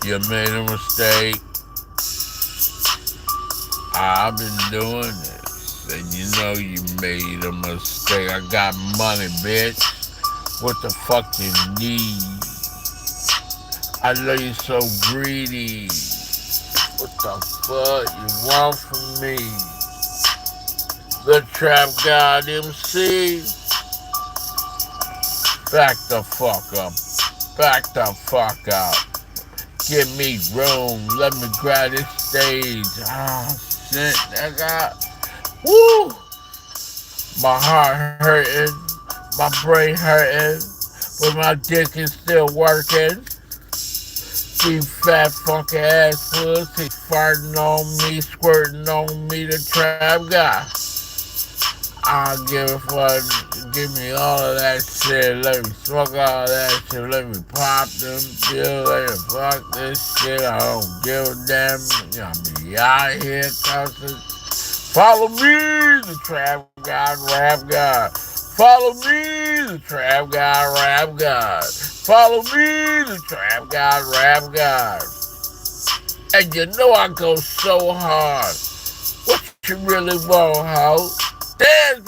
You made a mistake. I've been doing this, and you know you made a mistake. I got money, bitch. What the fuck you need? I know you're so greedy. What the fuck you want from me? The Trap God MC. Back the fuck up. Back the fuck up. Give me room. Let me grab this stage. Ah, shit, nigga. Woo! My heart hurting. My brain hurting. But my dick is still working. big fat funky ass pussy farting on me, squirting on me, the trap guy. I don't give a fuck. Give me all of that shit. Let me smoke all that shit. Let me pop them pills. Let me fuck this shit. I don't give a damn. I'll be out here cussing. Follow me, the trap god, rap god. Follow me, the trap god, rap god. Follow me, the trap god, rap god. And you know I go so hard. What you really want, ho? Dance,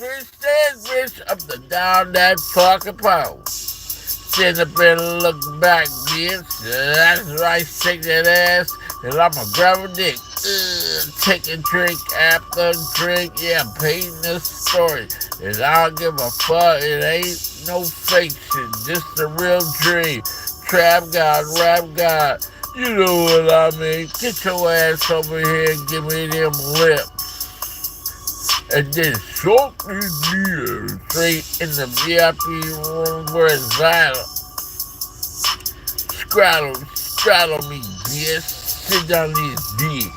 bitch, up and down that fucking pole. Sit up and look back, bitch. That's right, shake that ass, and I'ma grab a dick. Take a drink after drink, yeah, I'm painting this story. And I don't give a fuck, it ain't no fake shit, just a real dream. Trap god, rap god, you know what I mean. Get your ass over here and give me them lips. And then short me beer straight in the VIP room where it's violent. Straddle me, bitch. Sit down this dick.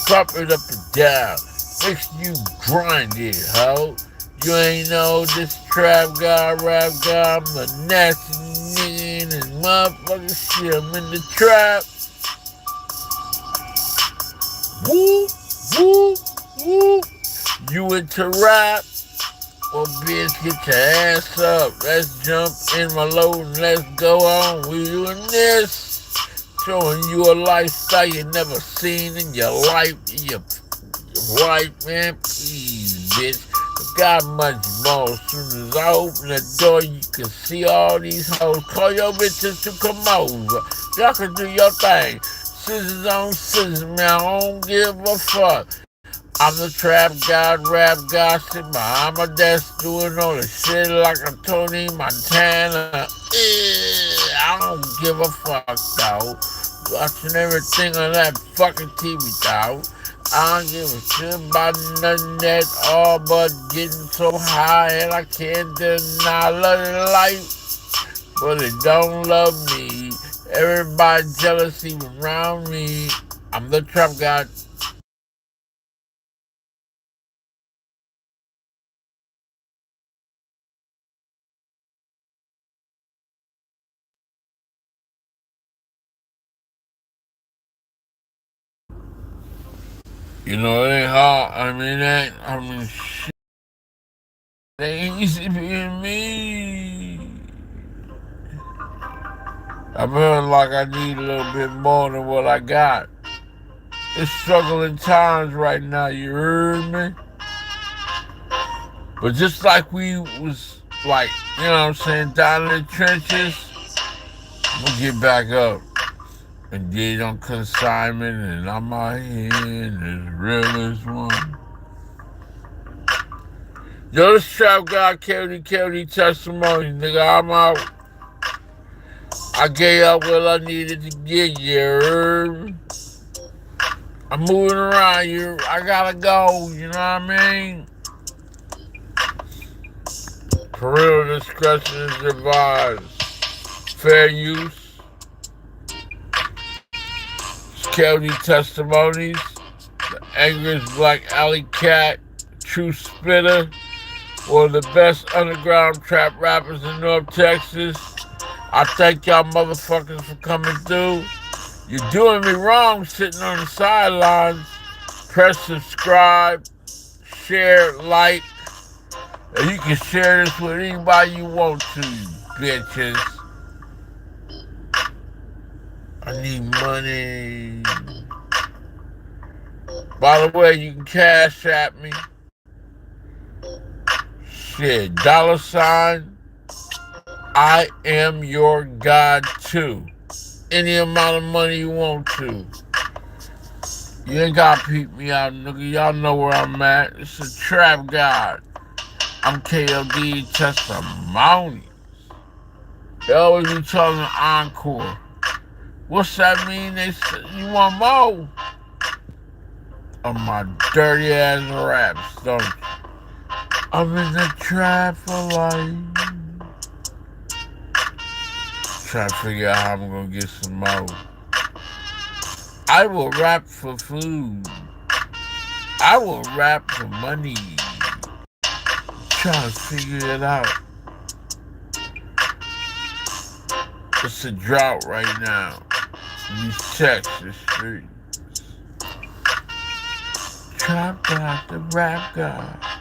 Pop it up and down. Makes you grind it, ho. You ain't know this trap guy, rap guy. I'm a nasty nigga in this motherfucking shit. I'm in the trap. Woo, woo, woo. You into rap? Well, bitch, get your ass up. Let's jump in my load and let's go on. We doing this. Showing you a lifestyle you never seen in your life. Your life, man. Please, bitch. I got much more. As soon as I open the door, you can see all these hoes. Call your bitches to come over. Y'all can do your thing. Scissors on scissors, man. I don't give a fuck. I'm the trap god, rap god, sit behind my desk doing all the shit like a Tony Montana. I don't give a fuck, though. Watching everything on that fucking TV, though. I don't give a shit about nothing at all but getting so high and I can't deny loving life. But it don't love me. Everybody jealous even around me. I'm the trap god. You know, it ain't hard. Shit. It ain't easy being me. I feel like I need a little bit more than what I got. It's struggling times right now, you heard me? But just like we was, like, you know what I'm saying, down in the trenches, we'll get back up. And did on consignment, and I'm out here and as real as one. Yo, this trap guy, Kod Testimonies, nigga, I'm out. I gave up what I needed to get, you heard? I'm moving around here, I gotta go, you know what I mean? Parental discretion is advised. Fair use. Kod Testimonies, the angriest black alley cat, true spitter, one of the best underground trap rappers in North Texas. I thank y'all motherfuckers for coming through. You're doing me wrong sitting on the sidelines. Press subscribe, share, like, and you can share this with anybody you want to, you bitches. I need money. By the way, you can cash at me. Shit, $, I am your God too. Any amount of money you want to. You ain't gotta peep me out, nigga. Y'all know where I'm at. It's a trap god. I'm Kod Testimonies. They always be talking encore. What's that mean? They say, you want more? Of my dirty ass raps, don't you? I'm in the trap for life. Trying to figure out how I'm gonna get some more. I will rap for food. I will rap for money. Trying to figure it out. It's a drought right now. These Texas streets. Trapped out the rap god.